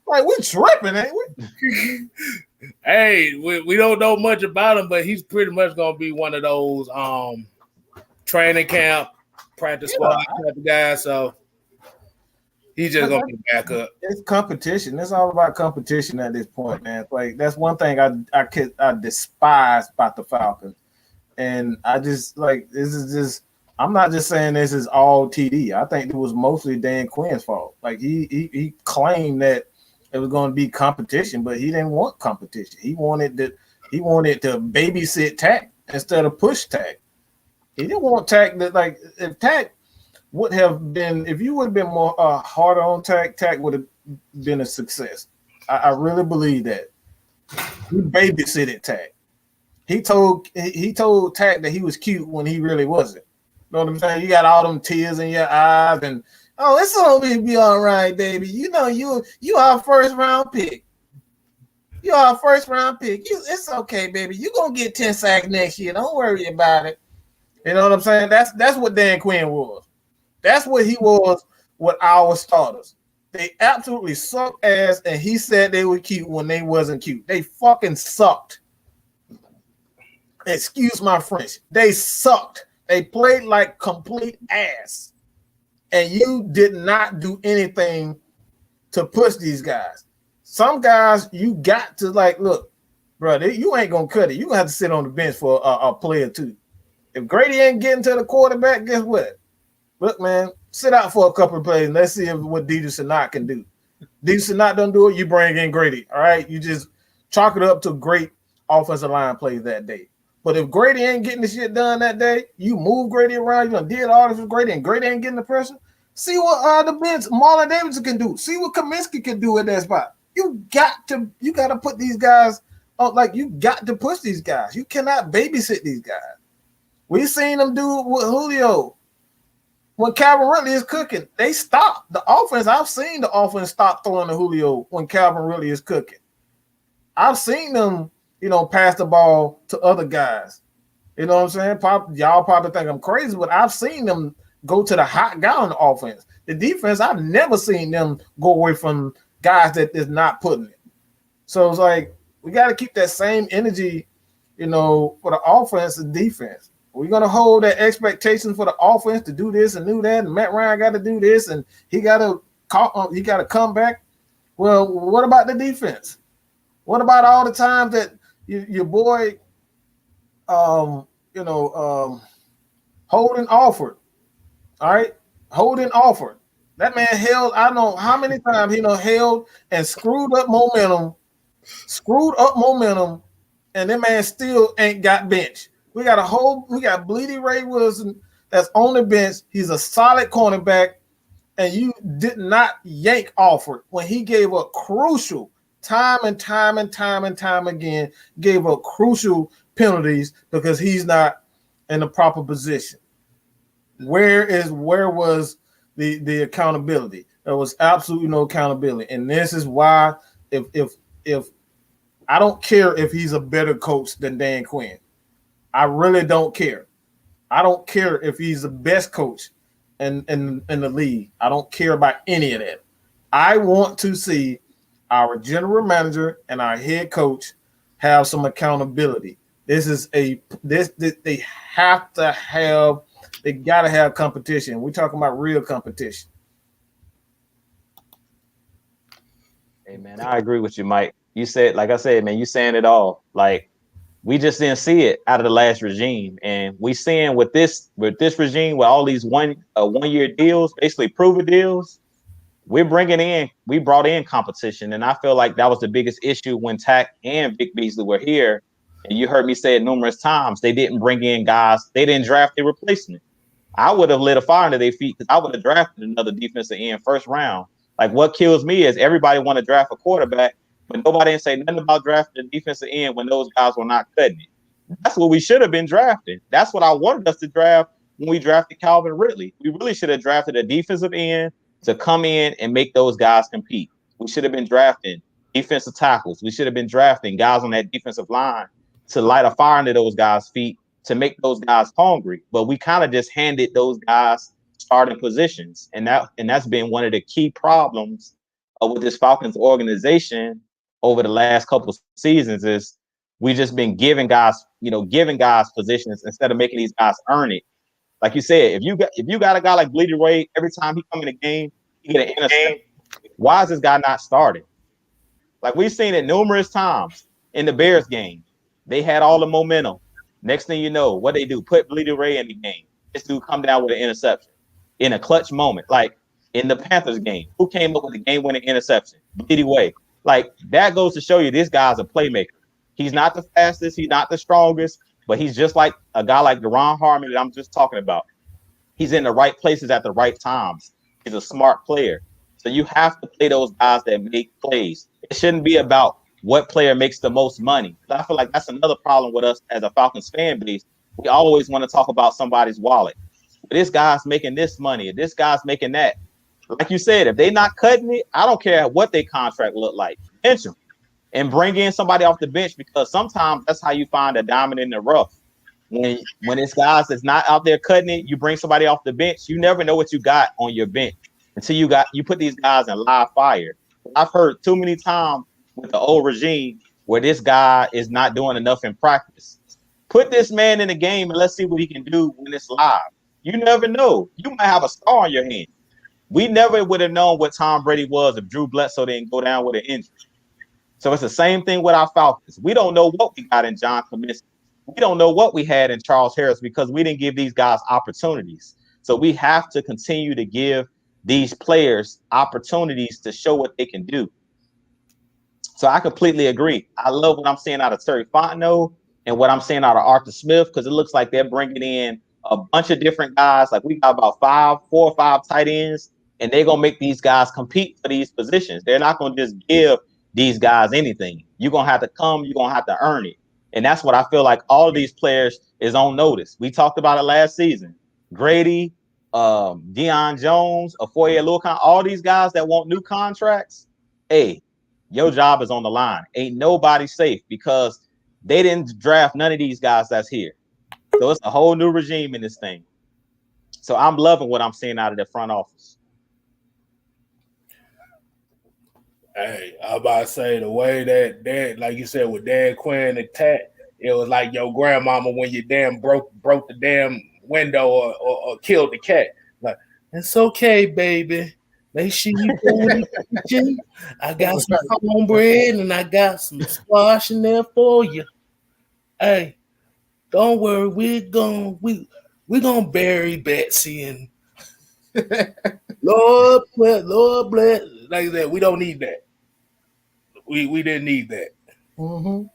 Like we tripping, ain't we? Hey, we don't know much about him, but he's pretty much gonna be one of those training camp, practice squad type of guys. So he's just gonna be back up. It's competition. It's all about competition at this point, man. Like that's one thing I despise about the Falcons, and I just like this is just. I'm not just saying this is all TD. I think it was mostly Dan Quinn's fault. Like he claimed that it was going to be competition, but he didn't want competition. He wanted to babysit Tack instead of push Tack. He didn't want Tack that like if Tack would have been if you would have been more harder on Tack would have been a success. I really believe that. He babysitted Tack. He told Tack that he was cute when he really wasn't. You know what I'm saying? You got all them tears in your eyes and oh, it's gonna be all right, baby. You know you are a first round pick. You are a first round pick. It's okay, baby. You're gonna get 10 sacks next year. Don't worry about it. You know what I'm saying? That's what Dan Quinn was. That's what he was with our starters. They absolutely sucked ass, and he said they were cute when they wasn't cute. They fucking sucked. Excuse my French. They sucked. They played like complete ass. And you did not do anything to push these guys. Some guys you got to like, look, brother, you ain't gonna cut it. You gonna have to sit on the bench for a player too. If Grady ain't getting to the quarterback, guess what? Look, man, sit out for a couple of plays and let's see what DJ Sanat can do. DJ Sanat don't do it, you bring in Grady. All right, you just chalk it up to great offensive line plays that day. But if Grady ain't getting the shit done that day, you move Grady around, you done did all this with Grady, and Grady ain't getting the pressure. See what the bench Marlon Davidson can do. See what Kaminsky can do at that spot. You got to put these guys like you got to push these guys. You cannot babysit these guys. We seen them do it with Julio. When Calvin Ridley is cooking, they stop the offense. I've seen the offense stop throwing to Julio when Calvin Ridley is cooking. I've seen them, pass the ball to other guys. You know what I'm saying? Y'all probably think I'm crazy, but I've seen them go to the hot guy on the offense. The defense, I've never seen them go away from guys that is not putting it. So it's like we got to keep that same energy, for the offense and defense. We're gonna hold that expectation for the offense to do this and do that, and Matt Ryan got to do this, and he got to come back. Well, what about the defense? What about all the times that your boy, Holden Alford? All right, Holden Alford. That man held, I don't know how many times held and screwed up momentum, and that man still ain't got bench. We got Bleedy Ray Wilson that's on the bench. He's a solid cornerback, and you did not yank Alford when he gave up crucial time and time again, gave up crucial penalties because he's not in the proper position. Where was the accountability? There was absolutely no accountability, and this is why if I don't care if he's a better coach than Dan Quinn, I really don't care. I don't care if he's the best coach in the league. I don't care about any of that. I want to see our general manager and our head coach have some accountability. They got to have competition. We're talking about real competition. Hey man, I agree with you, Mike. You said, like I said, man, you saying it all. Like we just didn't see it out of the last regime, and we seeing with this regime with all these one year deals, basically proven deals. We brought in competition, and I feel like that was the biggest issue when Tack and Vic Beasley were here. And you heard me say it numerous times. They didn't bring in guys. They didn't draft their replacement. I would have lit a fire under their feet because I would have drafted another defensive end first round. Like what kills me is everybody want to draft a quarterback, but nobody didn't say nothing about drafting a defensive end when those guys were not cutting it. That's what we should have been drafting. That's what I wanted us to draft when we drafted Calvin Ridley. We really should have drafted a defensive end to come in and make those guys compete. We should have been drafting defensive tackles. We should have been drafting guys on that defensive line to light a fire under those guys' feet, to make those guys hungry. But we kind of just handed those guys starting positions. And that's been one of the key problems with this Falcons organization over the last couple of seasons is we just been giving guys positions instead of making these guys earn it. Like you said, if you got a guy like Bleedy Ray, every time he come in the game, he get an interception. Why is this guy not starting? Like we've seen it numerous times in the Bears game. They had all the momentum. Next thing you know, what they do, put Bleedy Ray in the game. This dude come down with an interception in a clutch moment. Like in the Panthers game, who came up with the game-winning interception? Bleedy Ray. Like that goes to show you this guy's a playmaker. He's not the fastest, he's not the strongest, but he's just like a guy like Deron Harmon that I'm just talking about. He's in the right places at the right times. He's a smart player. So you have to play those guys that make plays. It shouldn't be about what player makes the most money. I feel like that's another problem with us as a Falcons fan base. We always want to talk about somebody's wallet. This guy's making this money, this guy's making that. Like you said, if they're not cutting it, I don't care what their contract look like. Bench them and bring in somebody off the bench, because sometimes that's how you find a diamond in the rough. When it's guys that's not out there cutting it, you bring somebody off the bench. You never know what you got on your bench until you put these guys in live fire. I've heard too many times with the old regime where this guy is not doing enough in practice. Put this man in the game and let's see what he can do when it's live. You never know. You might have a scar on your hand. We never would have known what Tom Brady was if Drew Bledsoe didn't go down with an injury. So it's the same thing with our Falcons. We don't know what we got in John Cominsky. We don't know what we had in Charles Harris because we didn't give these guys opportunities. So we have to continue to give these players opportunities to show what they can do. So I completely agree. I love what I'm seeing out of Terry Fontenot and what I'm seeing out of Arthur Smith, because it looks like they're bringing in a bunch of different guys. Like we got about 4 or 5 tight ends, and they're going to make these guys compete for these positions. They're not going to just give these guys anything. You're going to have to come. You're going to have to earn it. And that's what I feel like all of these players is on notice. We talked about it last season. Grady, Deion Jones, Afoye Aluakon, all these guys that want new contracts, hey, your job is on the line. Ain't nobody safe because they didn't draft none of these guys that's here. So it's a whole new regime in this thing. So I'm loving what I'm seeing out of the front office. Hey, I was about to say the way that like you said, with Dan Quinn and Tat, it was like your grandmama when you damn broke the damn window or killed the cat. Like, it's okay, baby. Make sure you go in the kitchen. I got some cornbread and I got some squash in there for you. Hey, don't worry, we're gonna bury Betsy and Lord bless. Like that, we don't need that. We didn't need that. Mm-hmm.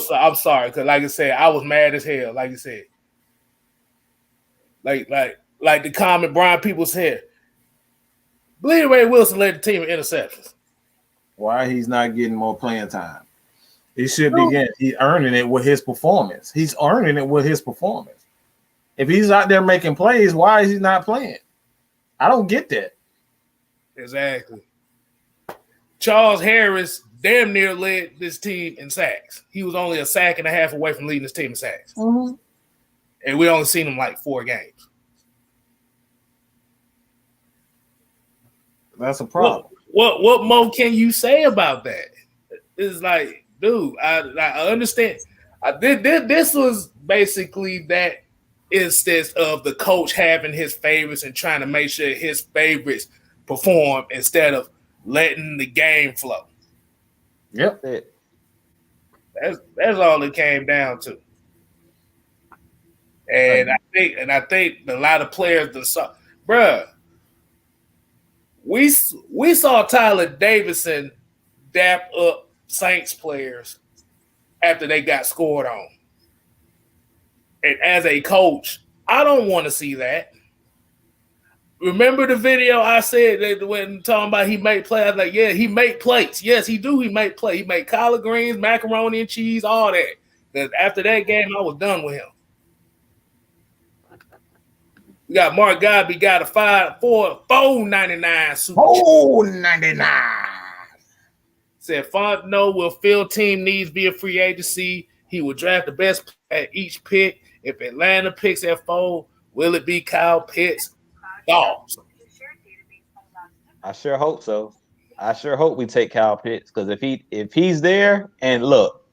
I'm sorry, because like I said, I was mad as hell. Like you said, like the comment Brian people said, Bleedy Ray Wilson led the team in interceptions. Why he's not getting more playing time? He should be getting. He's earning it with his performance. He's earning it with his performance. If he's out there making plays, why is he not playing? I don't get that. Exactly. Charles Harris damn near led this team in sacks. He was only a sack and a half away from leading this team in sacks. Mm-hmm. And we only seen him like 4 games. That's a problem. What more can you say about that? It's like, dude, I understand. This was basically that instance of the coach having his favorites and trying to make sure his favorites perform instead of letting the game flow. Yep. That's all it came down to. And I think a lot of players saw, bruh. We saw Tyler Davidson dap up Saints players after they got scored on. And as a coach, I don't want to see that. Remember the video I said that when talking about he made plays? I was like, yeah, he made plates. Yes, he do. He made plays. He made collard greens, macaroni and cheese, all that. Because after that game, I was done with him. We got Mark Godby got a $4.99 super $4.99. Said Fontenot will fill team needs via free agency. He will draft the best at each pick. If Atlanta picks at 4, will it be Kyle Pitts? Dogs. I sure hope so. I sure hope we take Kyle Pitts, because if he's there, and look,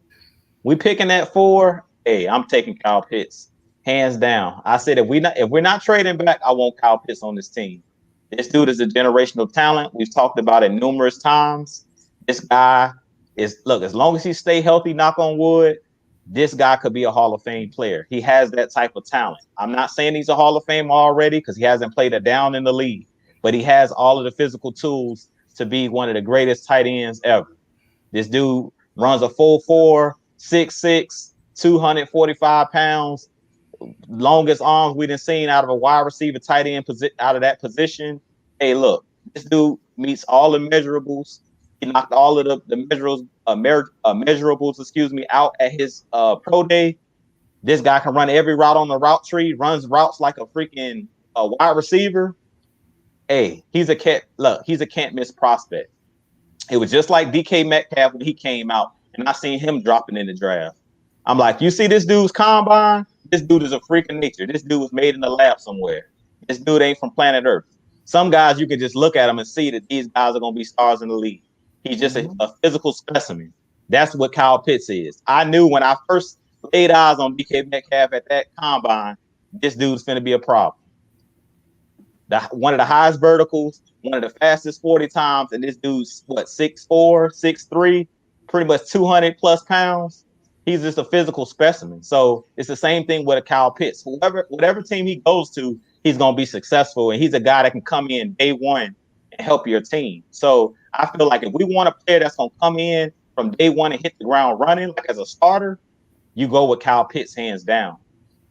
we picking at 4. Hey, I'm taking Kyle Pitts hands down. I said if we're not trading back, I want Kyle Pitts on this team. This dude is a generational talent. We've talked about it numerous times. This guy is, look, as long as he stay healthy, knock on wood, this guy could be a Hall of Fame player. He has that type of talent. I'm not saying he's a Hall of Fame already, because he hasn't played a down in the league, but he has all of the physical tools to be one of the greatest tight ends ever. This dude runs a 4.4, 6'6", 245 pounds, longest arms we've seen out of a wide receiver tight end out of that position. Hey, look, this dude meets all the measurables. He knocked all of the measurables, out at his pro day. This guy can run every route on the route tree, runs routes like a freaking wide receiver. Hey, he's a can't miss prospect. It was just like DK Metcalf when he came out, and I seen him dropping in the draft. I'm like, you see this dude's combine? This dude is a freak of nature. This dude was made in the lab somewhere. This dude ain't from planet Earth. Some guys, you can just look at them and see that these guys are going to be stars in the league. He's just a physical specimen. That's what Kyle Pitts is. I knew when I first laid eyes on DK Metcalf at that combine, this dude's going to be a problem. One of the highest verticals, one of the fastest 40 times, and this dude's, 6'4", 6'3", pretty much 200 plus pounds. He's just a physical specimen. So it's the same thing with a Kyle Pitts. Whatever team he goes to, he's going to be successful. And he's a guy that can come in day one and help your team. So I feel like if we want a player that's going to come in from day one and hit the ground running, like as a starter, you go with Kyle Pitts hands down.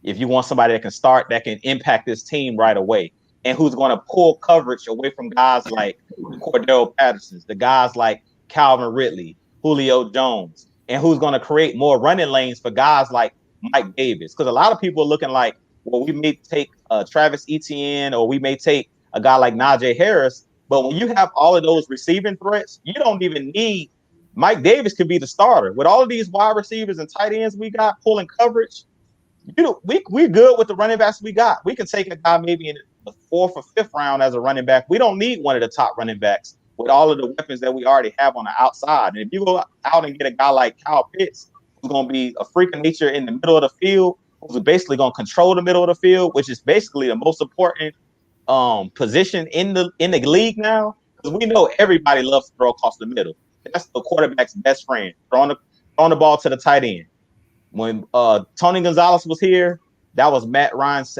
If you want somebody that can start, that can impact this team right away, and who's going to pull coverage away from guys like Cordarrelle Patterson, the guys like Calvin Ridley, Julio Jones, and who's going to create more running lanes for guys like Mike Davis. Because a lot of people are looking like, well, we may take Travis Etienne, or we may take a guy like Najee Harris. But when you have all of those receiving threats, you don't even need Mike Davis could be the starter. With all of these wide receivers and tight ends we got pulling coverage, we're good with the running backs we got. We can take a guy maybe in the 4th or 5th round as a running back. We don't need one of the top running backs with all of the weapons that we already have on the outside. And if you go out and get a guy like Kyle Pitts, who's going to be a freak of nature in the middle of the field, who's basically going to control the middle of the field, which is basically the most important position in the league now, because we know everybody loves to throw across the middle. That's the quarterback's best friend, throwing the ball to the tight end. When Tony Gonzalez was here, that was Matt Ryan's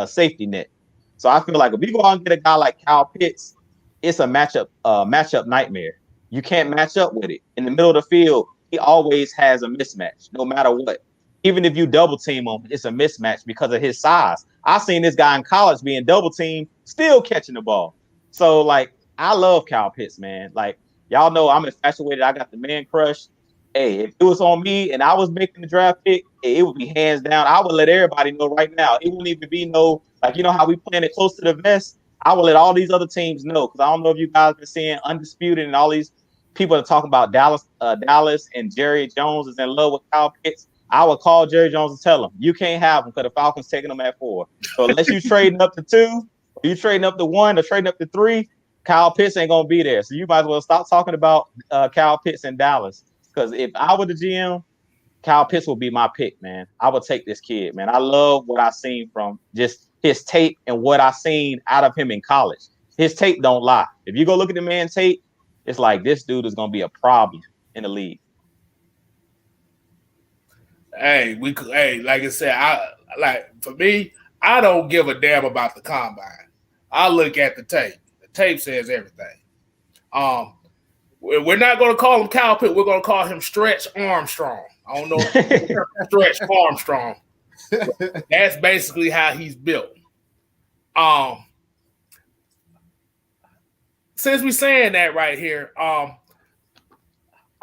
safety net. So I feel like if we go out and get a guy like Kyle Pitts, it's a matchup nightmare. You can't match up with it. In the middle of the field, he always has a mismatch, no matter what. Even if you double team him, it's a mismatch because of his size. I seen this guy in college being double teamed, still catching the ball. So like, I love Kyle Pitts, man. Like, y'all know I'm infatuated. I got the man crush. Hey, if it was on me and I was making the draft pick, it would be hands down. I would let everybody know right now. It wouldn't even be no, like, you know how we playing it close to the vest? I would let all these other teams know, because I don't know if you guys been seeing Undisputed and all these people are talking about Dallas and Jerry Jones is in love with Kyle Pitts. I would call Jerry Jones and tell him, you can't have him because the Falcons taking him at 4. So unless you trading up to 2, or you trading up to 1, or trading up to 3, Kyle Pitts ain't going to be there. So you might as well stop talking about Kyle Pitts in Dallas. Because if I were the GM, Kyle Pitts would be my pick, man. I would take this kid, man. I love what I've seen from just his tape and what I've seen out of him in college. His tape don't lie. If you go look at the man's tape, it's like this dude is going to be a problem in the league. Hey, like I said, for me, I don't give a damn about the combine. I look at the tape. The tape says everything. We're not going to call him Kyle Pitts. We're going to call him Stretch Armstrong. I don't know. Stretch Armstrong. That's basically how he's built. Since we're saying that right here, I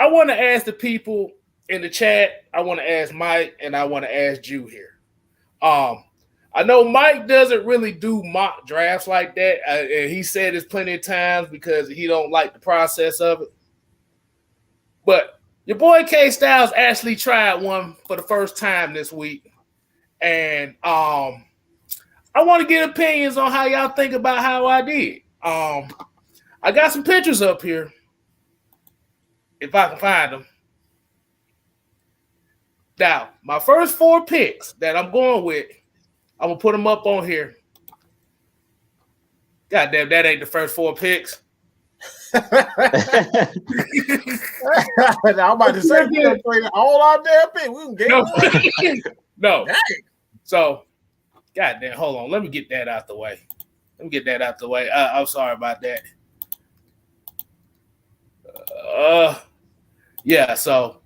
want to ask the people in the chat. I want to ask Mike, and I want to ask Jew here. I I know Mike doesn't really do mock drafts like that, and he said this plenty of times because he don't like the process of it. But your boy Kstlyz actually tried one for the first time this week, and I want to get opinions on how y'all think about how I did. I got some pictures up here, if I can find them. Now, my first 4 picks that I'm going with, I'm going to put them up on here. God damn, that ain't the first 4 picks. I'm about to say, we gonna play all our damn picks. We can get no. So, God damn, hold on. Let me get that out the way. I'm sorry about that. Yeah, so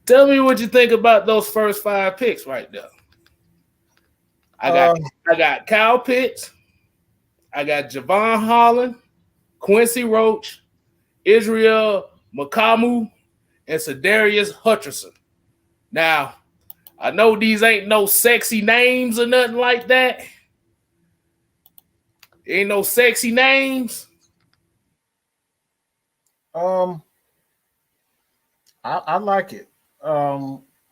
tell me what you think about those first 5 picks right there. I got Kyle Pitts, I got Javon Holland, Quincy Roach, Israel Makamu, and Sedarius Hutcherson. Now, I know these ain't no sexy names or nothing like that. Ain't no sexy names. I like it.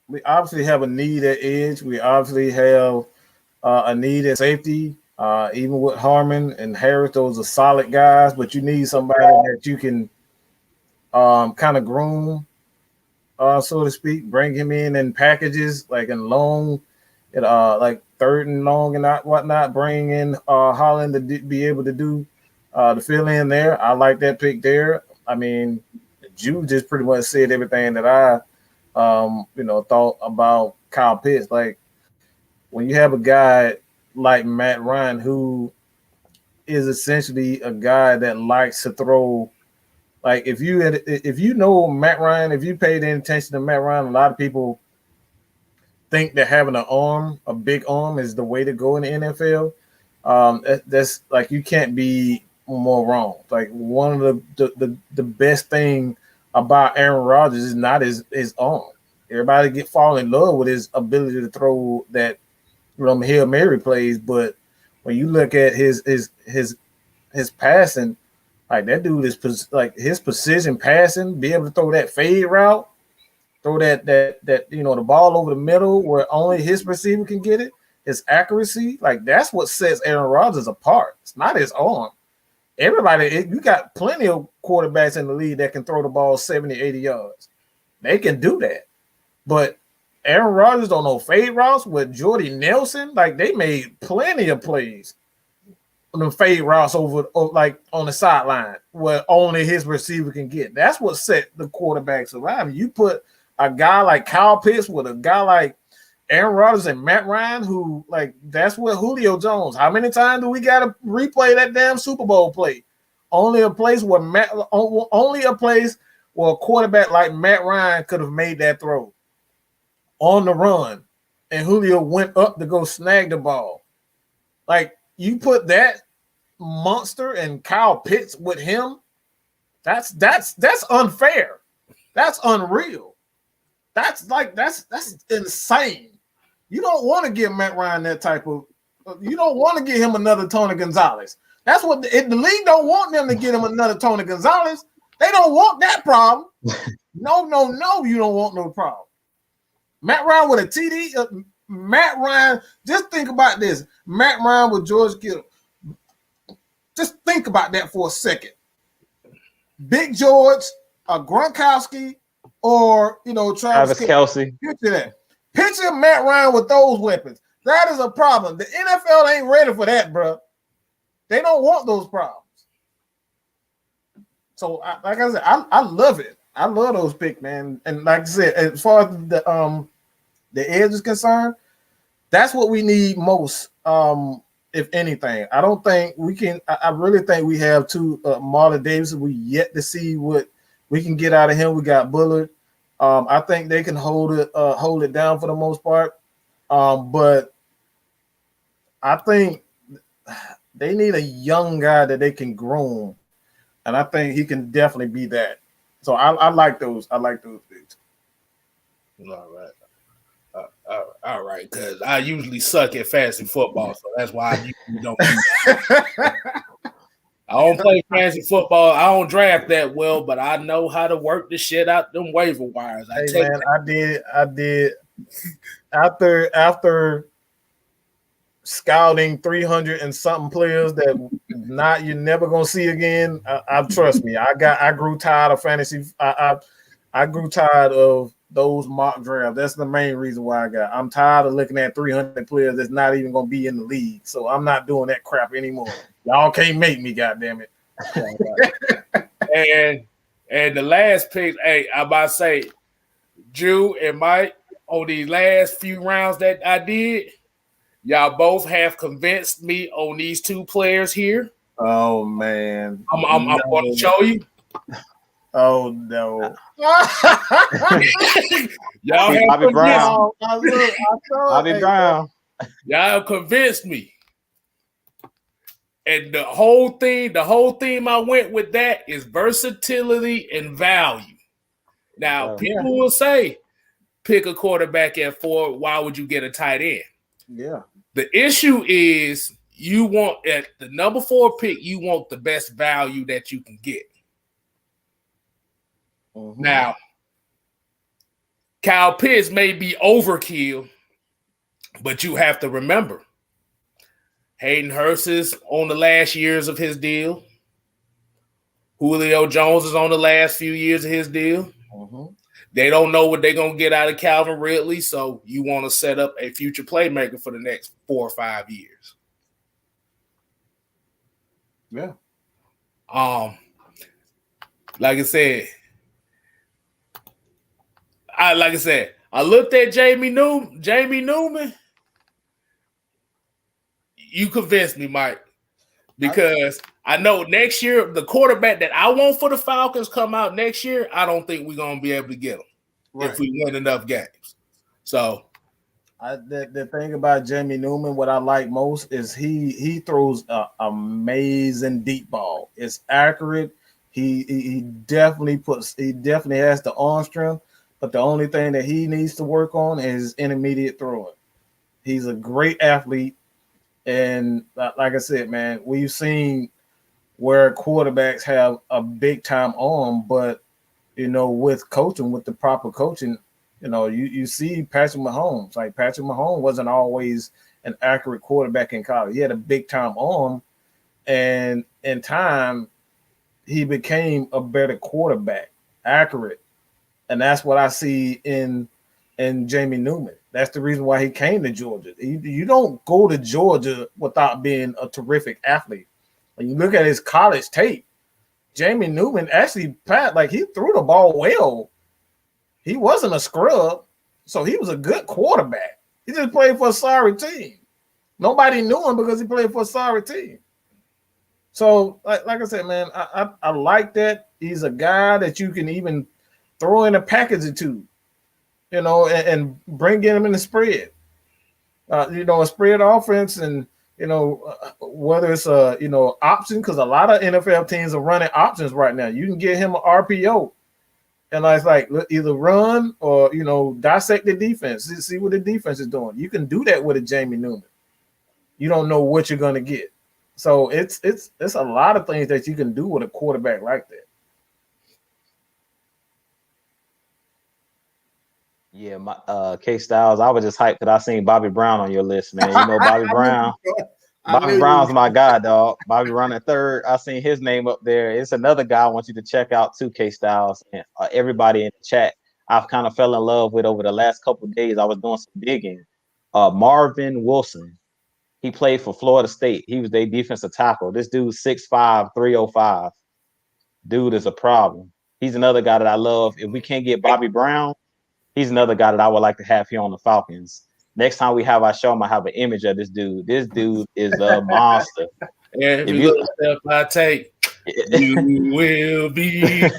We obviously have a need at edge. We obviously have a need at safety. Even with Harmon and Harris, those are solid guys, but you need somebody that you can kind of groom, so to speak, bring him in packages, like in long, like 3rd and long and whatnot. Bring in Holland to be able to do the fill in there. I like that pick there. I mean, Jude just pretty much said everything that I, thought about Kyle Pitts. Like when you have a guy like Matt Ryan, who is essentially a guy that likes to throw. Like if you know Matt Ryan, if you paid any attention to Matt Ryan, a lot of people think that having a big arm, is the way to go in the NFL. That's like, you can't be more wrong. Like one of the best thing about Aaron Rodgers is not his arm. Everybody fall in love with his ability to throw that Hail Mary plays, but when you look at his passing, like that dude is like his precision passing, be able to throw that fade route, throw that the ball over the middle where only his receiver can get it. His accuracy, like that's what sets Aaron Rodgers apart. It's not his arm. You got plenty of quarterbacks in the league that can throw the ball 70, 80 yards. They can do that. But Aaron Rodgers don't know fade routes with Jordy Nelson. Like they made plenty of plays on the fade routes over like on the sideline where only his receiver can get. That's what set the quarterbacks around. You put a guy like Kyle Pitts with a guy like Aaron Rodgers and Matt Ryan, who like that's what Julio Jones. How many times do we got to replay that damn Super Bowl play? Only a place where a quarterback like Matt Ryan could have made that throw on the run, and Julio went up to go snag the ball. Like you put that monster and Kyle Pitts with him, that's unfair. That's unreal. That's insane. You don't want to give Matt Ryan that type of. You don't want to give him another Tony Gonzalez. That's what the league don't want them to get him another Tony Gonzalez. They don't want that problem. No, you don't want no problem. Matt Ryan with a TD. Matt Ryan, just think about this. Matt Ryan with George Kittle. Just think about that for a second. Big George, a Gronkowski, or Travis Kelce. Picture that. Picture Matt Ryan with those weapons. That is a problem. The NFL ain't ready for that, bro. They don't want those problems. So, like I said, I love it. I love those picks, man. And like I said, as far as the edge is concerned, that's what we need most. If anything, I don't think we can. I really think we have two Marlon Davis. We yet to see what we can get out of him. We got Bullard. I think they can hold it down for the most part. But I think they need a young guy that they can groom, and I think he can definitely be that. So I like those. I like those picks. All right. All right, because I usually suck at fantasy football, so that's why I usually don't. I don't play fantasy football. I don't draft that well, but I know how to work the shit out them waiver wires. I did. After scouting 300 and something players that you're never gonna see again. I trust me. I grew tired of fantasy. I grew tired of those mock drafts. That's the main reason why I'm tired of looking at 300 players that's not even gonna be in the league. So I'm not doing that crap anymore. Y'all can't make me, goddamn it. and the last pick, hey, I'm about to say, Drew and Mike, on these last few rounds that I did, y'all both have convinced me on these two players here. Oh man, I'm going to show you. Oh no! Y'all have Bobby Brown. Bobby Brown. Y'all have convinced me. And the whole theme I went with that is versatility and value. Now, people will say, pick a quarterback at 4. Why would you get a tight end? Yeah. The issue is you want at the number 4 pick, you want the best value that you can get. Mm-hmm. Now, Kyle Pitts may be overkill, but you have to remember, Hayden Hurst is on the last years of his deal. Julio Jones is on the last few years of his deal. Mm-hmm. They don't know what they're going to get out of Calvin Ridley, so you want to set up a future playmaker for the next 4 or 5 years. Yeah. Like I said, I looked at Jamie Newman. You convinced me, Mike, because I know next year the quarterback that I want for the Falcons come out next year. I don't think we're gonna be able to get him if we win enough games. So, the thing about Jamie Newman, what I like most is he throws an amazing deep ball. It's accurate. He definitely has the arm strength. But the only thing that he needs to work on is intermediate throwing. He's a great athlete. And like I said, man, we've seen where quarterbacks have a big time arm, but, with coaching, with the proper coaching, you see Patrick Mahomes. Like Patrick Mahomes wasn't always an accurate quarterback in college. He had a big time arm, and in time, he became a better quarterback, accurate. And that's what I see in Jamie Newman. That's the reason why he came to Georgia. You don't go to Georgia without being a terrific athlete. When you look at his college tape, Jamie Newman actually, he threw the ball well. He wasn't a scrub, so he was a good quarterback. He just played for a sorry team. Nobody knew him because he played for a sorry team. So, like I said, man, I like that. He's a guy that you can even throw in a package or two, and bring him in the spread. A spread offense, and whether it's option, because a lot of NFL teams are running options right now. You can get him an RPO, and it's like either run or dissect the defense, see what the defense is doing. You can do that with a Jamie Newman. You don't know what you're going to get, so it's a lot of things that you can do with a quarterback like that. Yeah, my Kstlyz, I was just hyped because I seen Bobby Brown on your list, man. You know Bobby Brown. Bobby Brown's my guy, dog. Bobby Brown at 3rd. I seen his name up there. It's another guy I want you to check out too, Kstlyz, and everybody in the chat. I've kind of fell in love with over the last couple of days. I was doing some digging. Marvin Wilson. He played for Florida State. He was their defensive tackle. This dude's 6'5", 305. Dude is a problem. He's another guy that I love. If we can't get Bobby Brown, he's another guy that I would like to have here on the Falcons. Next time we have our show, I'm going to have an image of this dude. This dude is a monster. Every little step I take, you will be.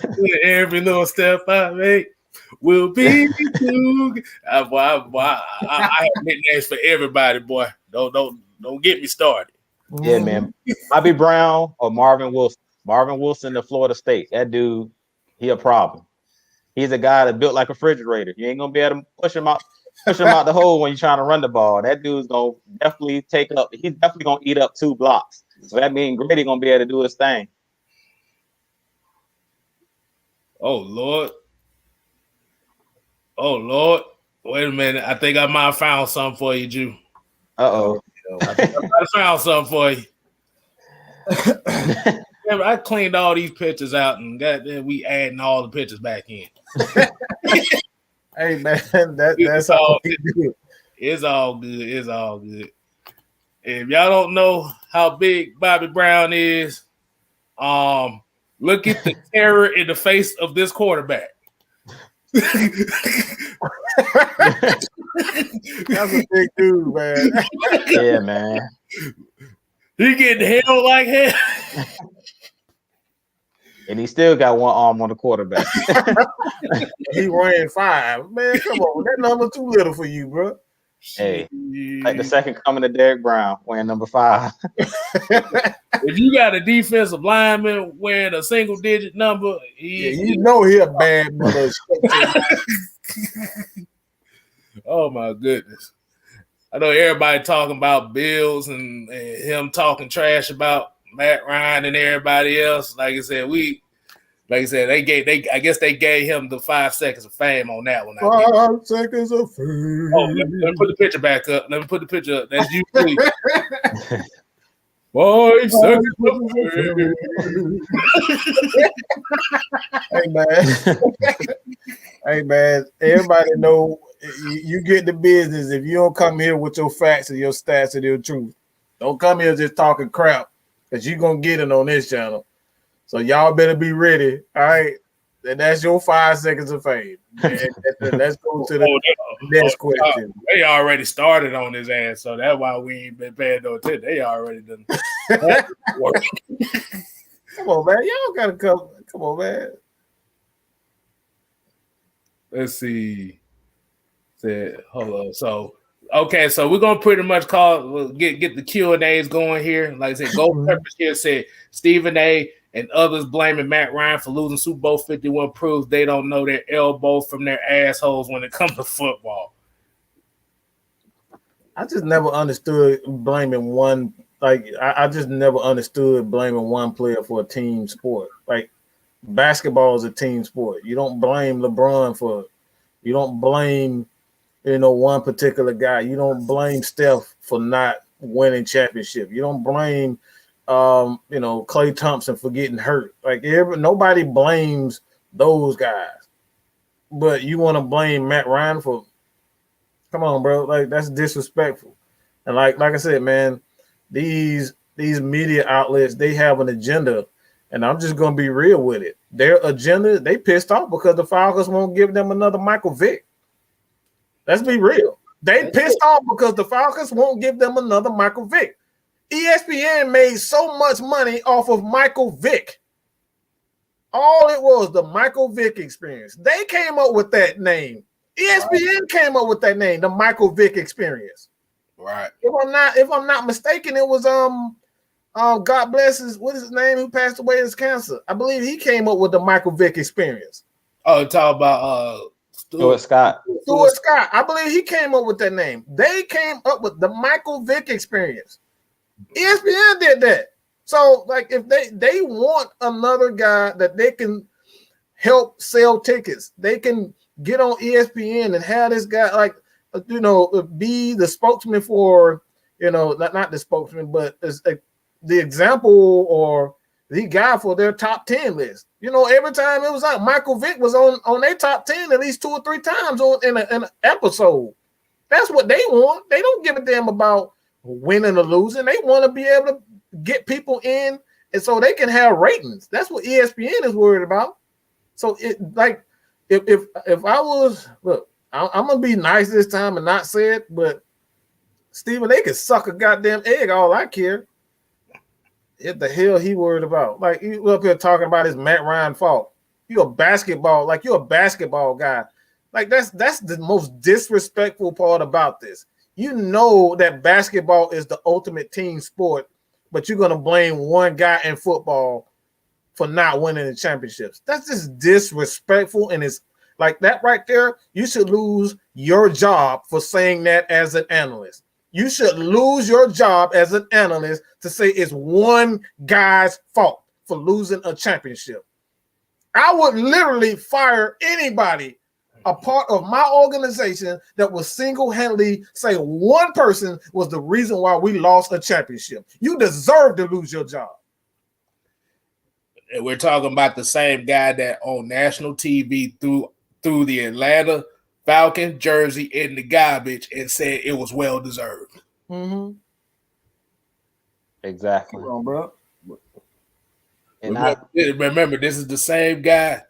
Every little step I make will be too. I have nicknames for everybody, boy. Don't get me started. Yeah, man. Bobby Brown or Marvin Wilson. Marvin Wilson to Florida State. That dude, he a problem. He's a guy that built like a refrigerator. You ain't gonna be able to push him out. push him out the hole when you're trying to run the ball. That dude's gonna definitely take up. He's definitely gonna eat up 2 blocks. So that means Grady gonna be able to do his thing. Oh Lord. Oh Lord. Wait a minute. I think I might have found something for you, Jew. Uh-oh. I think I might have found something for you. Remember, I cleaned all these pictures out and goddamn, we adding all the pictures back in. Hey man, that's all we do. It's all good. It's all good. If y'all don't know how big Bobby Brown is, look at the terror in the face of this quarterback. That's a big dude, man. Yeah, man. He getting held like hell. And he still got one arm on the quarterback. He ran 5. Man, come on. That number too little for you, bro. Hey, like the second coming of Derek Brown, wearing number 5. If you got a defensive lineman wearing a single digit number, you know he a bad mother. Oh my goodness. I know everybody talking about Bills and him talking trash about Matt Ryan and everybody else. Like I said, I guess they gave him the 5 seconds of fame on that one. 5 seconds of fame. Oh, let me put the picture back up. Let me put the picture up. That's you, please. 5 seconds of fame. Hey man. Hey man, everybody know you get the business if you don't come here with your facts and your stats and your truth. Don't come here just talking crap, because you're gonna get it on this channel. So y'all better be ready. All right. And that's your 5 seconds of fame. Let's go to the next question. They already started on his ass, so that's why we ain't been paying no attention. They already done. Come on, man. Y'all gotta come. Come on, man. Let's see. Hold on. So okay, so we're gonna pretty much get the Q&As going here. Like I said, Gold Peppers here said Stephen A. and others blaming Matt Ryan for losing Super Bowl 51 proves they don't know their elbow from their assholes when it comes to football. I just never understood blaming one. Like I just never understood blaming one player for a team sport. Like basketball is a team sport. You don't blame LeBron for it. You don't blame, one particular guy. You don't blame Steph for not winning championship. You don't blame, Klay Thompson for getting hurt. Like nobody blames those guys, but you want to blame Matt Ryan for? Come on, bro. Like that's disrespectful. And like I said, man, these media outlets, they have an agenda, and I'm just gonna be real with it. Their agenda, they pissed off because the Falcons won't give them another Michael Vick. Let's be real. They pissed off because the Falcons won't give them another Michael Vick. ESPN made so much money off of Michael Vick. All it was the Michael Vick experience. They came up with that name. ESPN came up with that name, the Michael Vick experience. Right. If I'm not mistaken, it was God bless what is his name, who passed away of cancer. I believe he came up with the Michael Vick experience. Oh, talk about Stuart Scott. Stuart Scott. I believe he came up with that name. They came up with the Michael Vick experience. ESPN did that. So, like, if they want another guy that they can help sell tickets, they can get on ESPN and have this guy, like, be the spokesman for, not the spokesman, but the example or the guy for their top 10 list. Every time it was like Michael Vick was on their top 10 at least 2 or 3 times in an episode. That's what they want. They don't give a damn about winning or losing. They want to be able to get people in, and so they can have ratings. That's what ESPN is worried about. So if I was, look, I'm gonna be nice this time and not say it, but Stephen, they can suck a goddamn egg. All I care. What the hell he worried about? Like, you up here talking about his Matt Ryan fault. You're a basketball guy. Like that's the most disrespectful part about this. You know that basketball is the ultimate team sport, but you're gonna blame one guy in football for not winning the championships. That's just disrespectful, and it's like that right there. You should lose your job for saying that as an analyst. You should lose your job as an analyst to say it's one guy's fault for losing a championship. I would literally fire anybody a part of my organization that will single-handedly say one person was the reason why we lost a championship. You deserve to lose your job. And we're talking about the same guy that on national TV threw the Atlanta Falcons jersey in the garbage and said it was well deserved. Mm-hmm. Exactly. Come on, bro. And remember, this is the same guy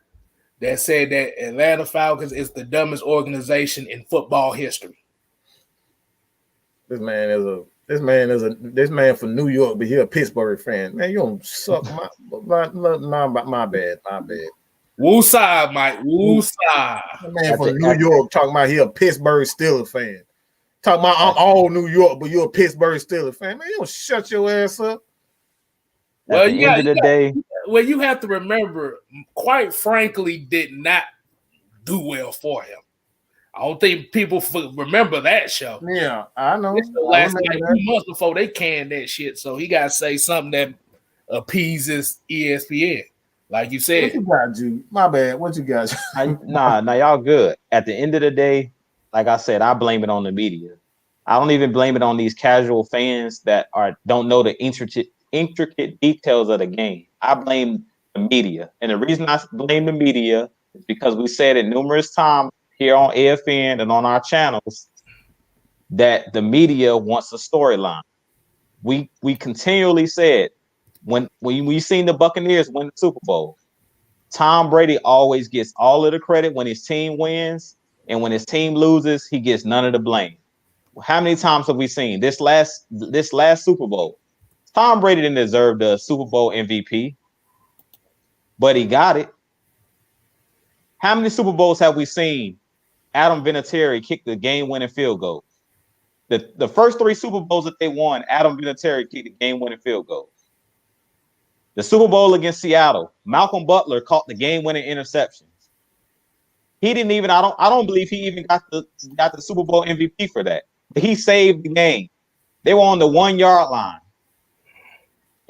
that said that Atlanta Falcons is the dumbest organization in football history. This man from New York, but he a Pittsburgh fan. Man, you don't suck my bad. Woosah, Mike. Woosah. That man from New York talking about he a Pittsburgh Steelers fan. Talking about I'm all New York, but you're a Pittsburgh Steelers fan. Man, you don't shut your ass up. Well, you have to remember, quite frankly, did not do well for him. I don't think people remember that show. Yeah, I know. It's the last 2 months before they canned that shit, so he got to say something that appeases ESPN, like you said. What you got, Jude? My bad. What you got? Nah, y'all good. At the end of the day, like I said, I blame it on the media. I don't even blame it on these casual fans that don't know the intricate details of the game. I blame the media. And the reason I blame the media is because we said it numerous times here on AFN and on our channels that the media wants a storyline. We continually said when we seen the Buccaneers win the Super Bowl, Tom Brady always gets all of the credit when his team wins, and when his team loses, he gets none of the blame. How many times have we seen this last Super Bowl? Tom Brady didn't deserve the Super Bowl MVP, but he got it. How many Super Bowls have we seen Adam Vinatieri kick the game-winning field goal? The first 3 Super Bowls that they won, Adam Vinatieri kicked the game-winning field goal. The Super Bowl against Seattle, Malcolm Butler caught the game-winning interceptions. He didn't even. I don't believe he even got the Super Bowl MVP for that. But he saved the game. They were on the 1-yard line.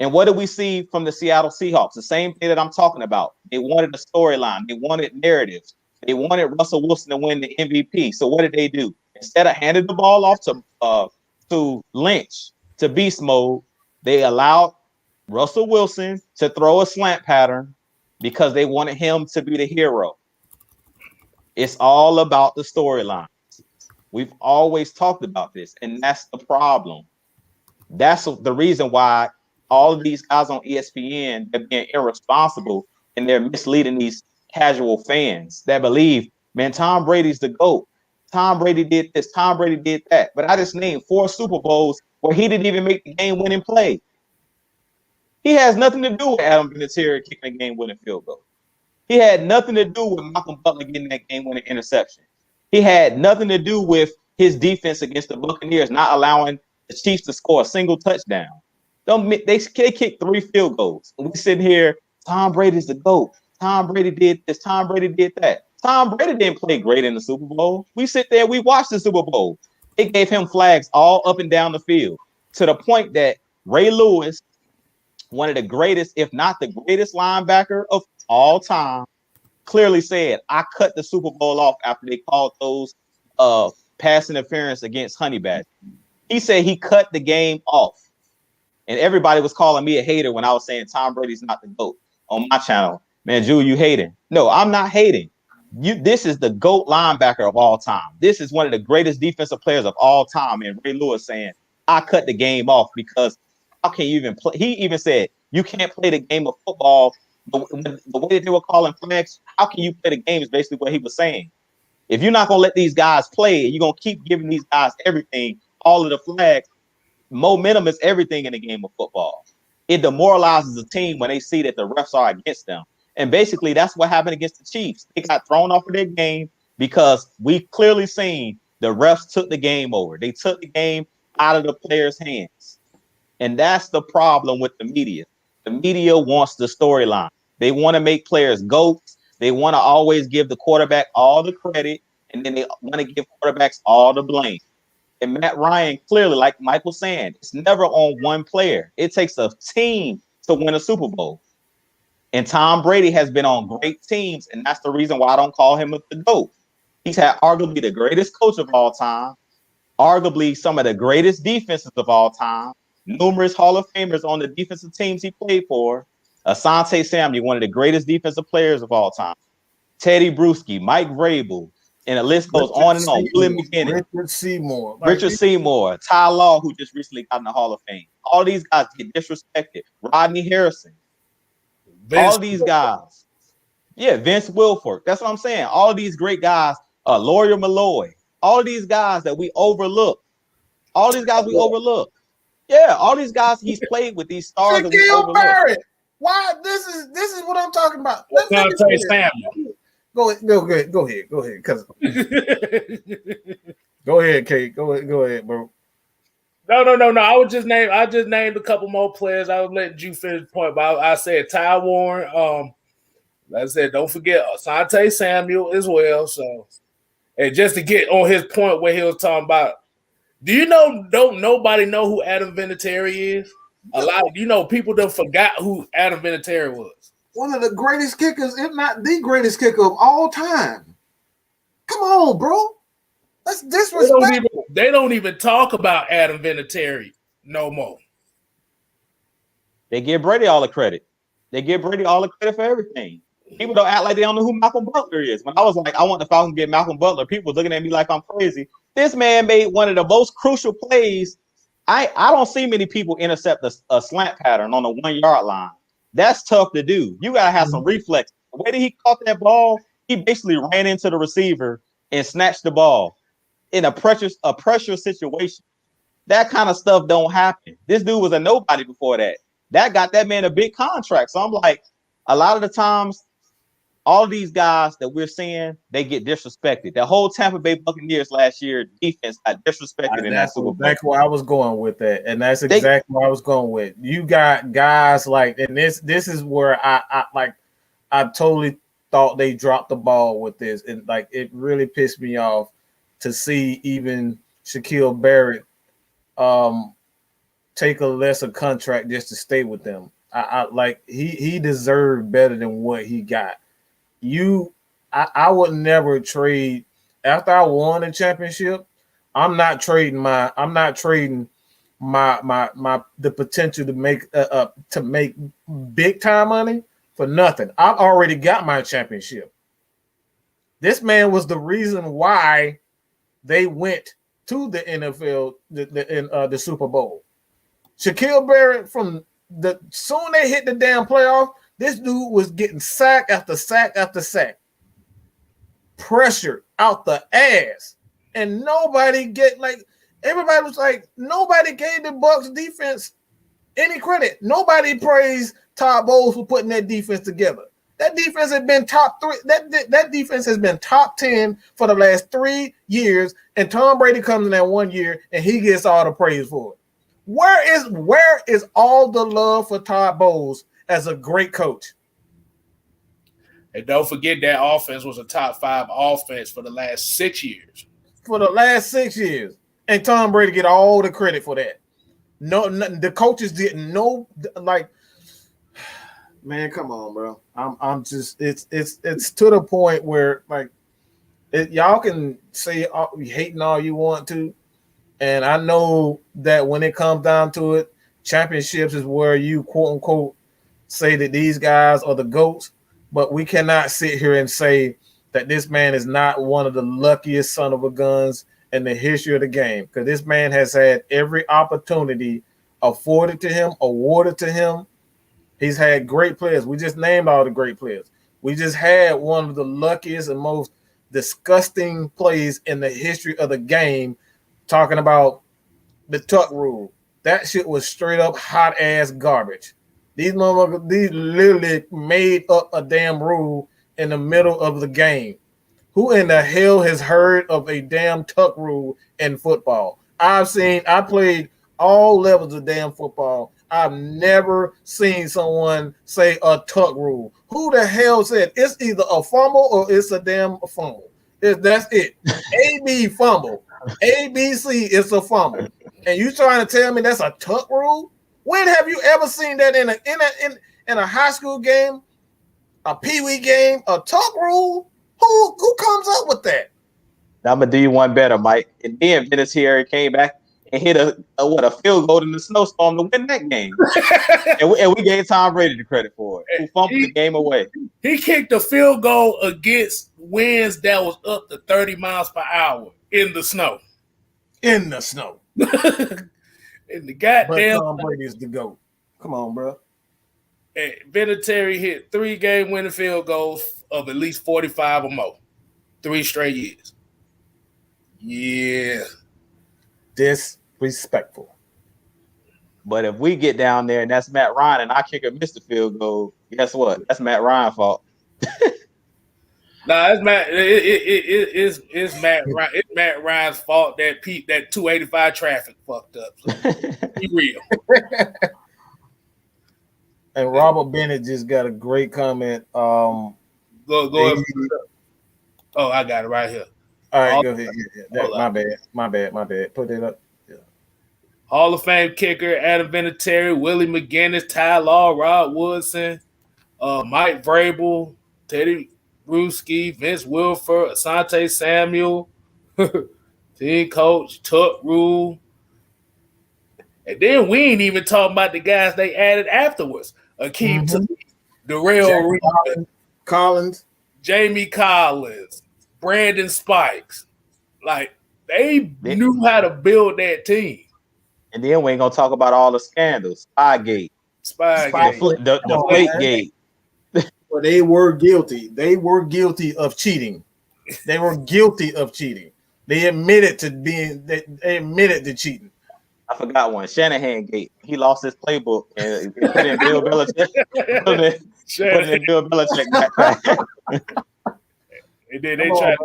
And what did we see from the Seattle Seahawks? The same thing that I'm talking about. They wanted a storyline. They wanted narratives. They wanted Russell Wilson to win the MVP. So what did they do? Instead of handing the ball off to Lynch, to beast mode, they allowed Russell Wilson to throw a slant pattern because they wanted him to be the hero. It's all about the storyline. We've always talked about this, and that's the problem. That's the reason why all of these guys on ESPN are being irresponsible, and they're misleading these casual fans that believe, man, Tom Brady's the GOAT. Tom Brady did this. Tom Brady did that. But I just named 4 Super Bowls where he didn't even make the game-winning play. He has nothing to do with Adam Vinatieri kicking a game-winning field goal. He had nothing to do with Malcolm Butler getting that game-winning interception. He had nothing to do with his defense against the Buccaneers not allowing the Chiefs to score a single touchdown. They kicked 3 field goals. And we sitting here, Tom Brady's the GOAT. Tom Brady did this. Tom Brady did that. Tom Brady didn't play great in the Super Bowl. We sit there, we watched the Super Bowl. It gave him flags all up and down the field to the point that Ray Lewis, one of the greatest, if not the greatest linebacker of all time, clearly said, I cut the Super Bowl off after they called those pass interference against Honey Badger. He said he cut the game off. And everybody was calling me a hater when I was saying Tom Brady's not the GOAT on my channel. Man, Drew, you hating. No, I'm not hating. This is the GOAT linebacker of all time. This is one of the greatest defensive players of all time. And Ray Lewis saying, I cut the game off because how can you even play? He even said, you can't play the game of football the way that they were calling flags. How can you play the game is basically what he was saying. If you're not going to let these guys play, you're going to keep giving these guys everything, all of the flags. Momentum is everything in the game of football. It demoralizes the team when they see that the refs are against them. And basically, that's what happened against the Chiefs. They got thrown off of their game because we clearly seen the refs took the game over. They took the game out of the players' hands. And that's the problem with the media. The media wants the storyline. They want to make players GOATs. They want to always give the quarterback all the credit and then they want to give quarterbacks all the blame. And Matt Ryan, clearly, like Mike was saying, it's never on one player. It takes a team to win a Super Bowl. And Tom Brady has been on great teams, and that's the reason why I don't call him the GOAT. He's had arguably the greatest coach of all time, arguably some of the greatest defenses of all time, numerous Hall of Famers on the defensive teams he played for, Asante Samuel, one of the greatest defensive players of all time, Teddy Bruschi, Mike Vrabel, and the list goes on and on. Willie McGinnis, Richard Seymour, Ty Law, who just recently got in the Hall of Fame. All these guys get disrespected. Rodney Harrison. All these guys. Yeah, Vince Wilfork. That's what I'm saying. All these great guys, Lawyer Malloy. All these guys that we overlook. Yeah, all these guys he's played with, these stars that we overlook. Barrett. Why? This is what I'm talking about. Go ahead. Cause go ahead, Kate. Go ahead, bro. No. I just named a couple more players. I was letting you finish the point, but I said Ty Warren. Like I said, don't forget Asante Samuel as well. So, and just to get on his point where he was talking about, do you know? Don't nobody know who Adam Vinatieri is? A lot of people done forgot who Adam Vinatieri was. One of the greatest kickers, if not the greatest kicker of all time. Come on, bro. That's disrespectful. They don't even talk about Adam Vinatieri no more. They give Brady all the credit. For everything. People don't act like they don't know who Malcolm Butler is. When I was like, I want the Falcons to get Malcolm Butler, people were looking at me like I'm crazy. This man made one of the most crucial plays. I don't see many people intercept a slant pattern on the 1 yard line. That's tough to do. You gotta have some reflex. The way that he caught that ball, he basically ran into the receiver and snatched the ball in a pressure situation. That kind of stuff don't happen. This dude was a nobody before that. That got that man a big contract. So I'm like, a lot of the times, all these guys that we're seeing, they get disrespected. The whole Tampa Bay Buccaneers last year defense got disrespected in that Super Bowl. That's where I was going with that, and that's exactly what I was going with. You got guys like, and this is where I totally thought they dropped the ball with this, and like it really pissed me off to see even Shaquille Barrett take a lesser contract just to stay with them. I like he deserved better than what he got. I would never trade after I won a championship. I'm not trading the potential to make big time money for nothing. I've already got my championship. This man was the reason why they went to the NFL, the Super Bowl. Shaquille Barrett, from the soon they hit the damn playoff, this dude was getting sack after sack after sack, pressure out the ass, and nobody was like, nobody gave the Bucs defense any credit. Nobody praised Todd Bowles for putting that defense together. That defense has been top 3. That defense has been top 10 for the last 3 years, and Tom Brady comes in that 1 year and he gets all the praise for it. Where is all the love for Todd Bowles as a great coach? And don't forget that offense was a top 5 offense for the last 6 years. And Tom Brady get all the credit for that. No, the coaches didn't know. Like, man, come on, bro. I'm just it's to the point where like y'all can say hating all you want to, and I know that when it comes down to it, championships is where you quote unquote say that these guys are the GOATs, but we cannot sit here and say that this man is not one of the luckiest son of a guns in the history of the game, because this man has had every opportunity awarded to him. He's had great players. We just named all the great players. We just had one of the luckiest and most disgusting plays in the history of the game, talking about the tuck rule. That shit was straight up hot ass garbage. These motherfuckers, these literally made up a damn rule in the middle of the game. Who in the hell has heard of a damn tuck rule in football? I played all levels of damn football. I've never seen someone say a tuck rule. Who the hell said it's either a fumble or it's a damn fumble? That's it. AB fumble. ABC is a fumble. And you trying to tell me that's a tuck rule? When have you ever seen that in a high school game, a peewee game, a tuck rule? Who comes up with that? I'm gonna do you one better, Mike. And then Vinatieri came back and hit a field goal in the snowstorm to win that game. and we gave Tom Brady the credit for it, who fumbled the game away. He kicked a field goal against winds that was up to 30 miles per hour in the snow. In the snow. In the goddamn. But Tom Brady is the GOAT. Come on, bro. And Vinatieri hit 3 game-winning field goals of at least 45 or more. 3 straight years. Yeah. Disrespectful. But if we get down there and that's Matt Ryan and our kicker missed the field goal, guess what? That's Matt Ryan's fault. Nah, it's Matt. It's Matt Ryan. It's Matt Ryan's fault that 285 traffic fucked up. So be real. And Robert Bennett just got a great comment. Go. Oh, I got it right here. All right, go ahead. Yeah. My bad. Put it up. Yeah. Hall of Fame kicker Adam Vinatieri, Willie McGinnis, Ty Law, Rod Woodson, Mike Vrabel, Teddy Bruschi, Vince Wilfork, Asante Samuel, team coach, Tuck Rule. And then we ain't even talking about the guys they added afterwards. Akeem Darrell Reed, Collins, Jamie Collins, Brandon Spikes. Like, they knew how to build that team. And then we ain't gonna talk about all the scandals. Spygate. The Flakegate. Well, they were guilty. They were guilty of cheating. They admitted to cheating. I forgot one. Shanahan Gate. He lost his playbook and he put in Bill Belichick. Put in Bill Belichick backpack. And then they tried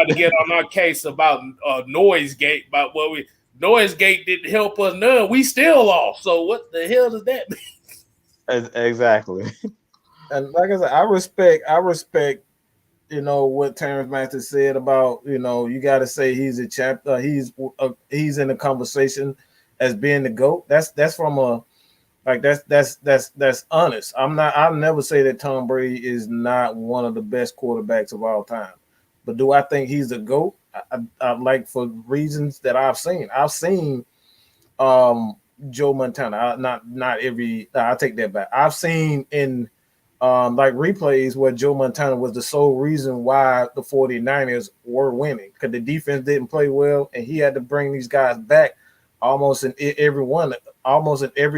to get on our case about Noise Gate, about Noise Gate didn't help us none. We still lost. So what the hell does that mean? Exactly. And like I said, I respect, what Terrence Master said about, you got to say he's a champ. He's in the conversation as being the GOAT. That's from a, like, that's honest. I'll never say that Tom Brady is not one of the best quarterbacks of all time. But do I think he's the GOAT? I like, for reasons that I've seen. I've seen Joe Montana. Not every. I take that back. I've seen in like replays where Joe Montana was the sole reason why the 49ers were winning, because the defense didn't play well, and he had to bring these guys back almost in every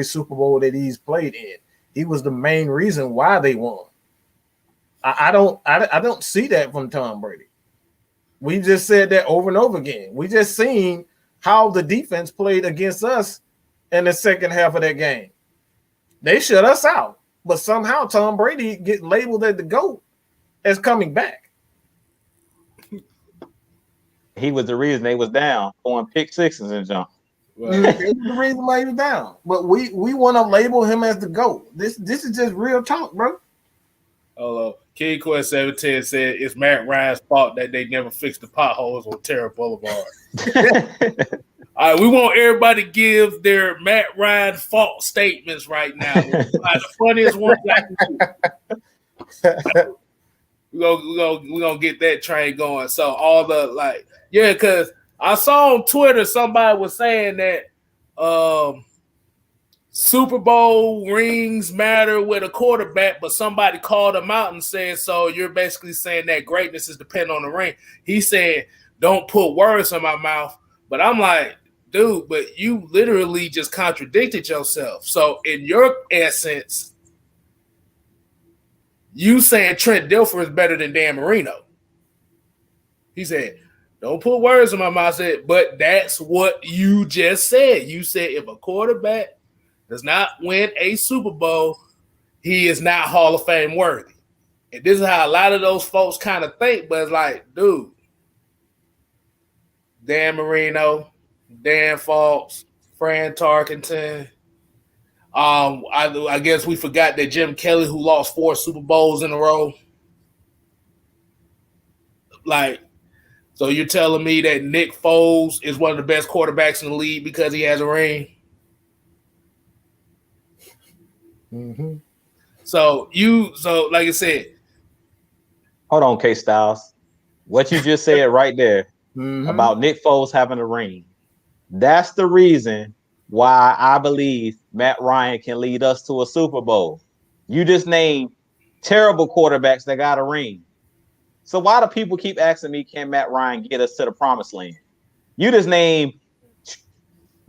Super Bowl that he's played in. He was the main reason why they won. I don't see that from Tom Brady. We just said that over and over again. We just seen how the defense played against us in the second half of that game. They shut us out, but somehow Tom Brady get labeled as the GOAT as coming back. He was the reason they was down, going pick sixes and jump. Right. He was the reason why he was down. But we want to label him as the GOAT. This is just real talk, bro. Hello. King Quest 710 said it's Matt Ryan's fault that they never fixed the potholes on Terra Boulevard. All right, we want everybody to give their Matt Ryan fault statements right now. The funniest one I can do. We're gonna get that train going. So all the because I saw on Twitter somebody was saying that Super Bowl rings matter with a quarterback, but somebody called him out and said, so you're basically saying that greatness is dependent on the ring. He said, don't put words in my mouth. But I'm like, dude, but you literally just contradicted yourself. So in your essence, you saying Trent Dilfer is better than Dan Marino. He said, don't put words in my mouth. I said, but that's what you just said. You said if a quarterback does not win a Super Bowl, he is not Hall of Fame worthy. And this is how a lot of those folks kind of think, but it's like, dude, Dan Marino, Dan Fawkes, Fran Tarkenton. I guess we forgot that Jim Kelly, who lost 4 Super Bowls in a row. Like, So you're telling me that Nick Foles is one of the best quarterbacks in the league because he has a ring? Mm-hmm. So like I said, hold on, Kstlyz. What you just said right there about Nick Foles having a ring, that's the reason why I believe Matt Ryan can lead us to a Super Bowl. You just named terrible quarterbacks that got a ring. So why do people keep asking me, can Matt Ryan get us to the promised land? You just named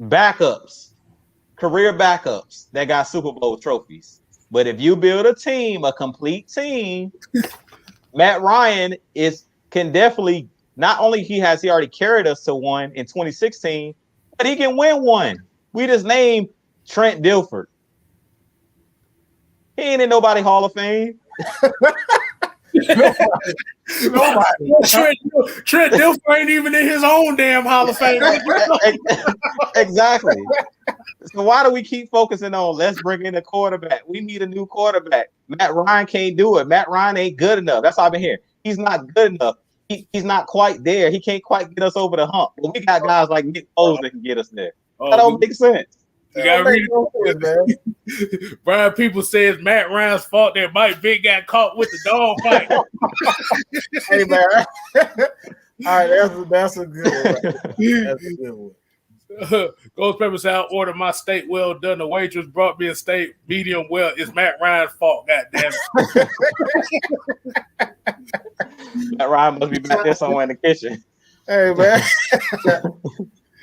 backups, career backups that got Super Bowl trophies. But if you build a team, a complete team, Matt Ryan can definitely, not only he already carried us to one in 2016, but he can win one. We just named Trent Dilfer. He ain't in nobody Hall of Fame. Nobody. Trent Dilfer ain't even in his own damn Hall of Fame. Exactly. So why do we keep focusing on let's bring in a quarterback? We need a new quarterback. Matt Ryan can't do it. Matt Ryan ain't good enough. That's all I've been hearing. He's not good enough. He's not quite there. He can't quite get us over the hump. But we got guys like Nick Foles that can get us there. That don't make sense. You gotta read it, man. Brian People says Matt Ryan's fault that Mike Vick got caught with the dog fight. Hey man. All right, that's a good one. That's a good one. Ghost Pepper said, "I ordered my steak well done. The waitress brought me a steak medium well. It's Matt Ryan's fault. God damn it." Matt Ryan must be back there somewhere in the kitchen. Hey man.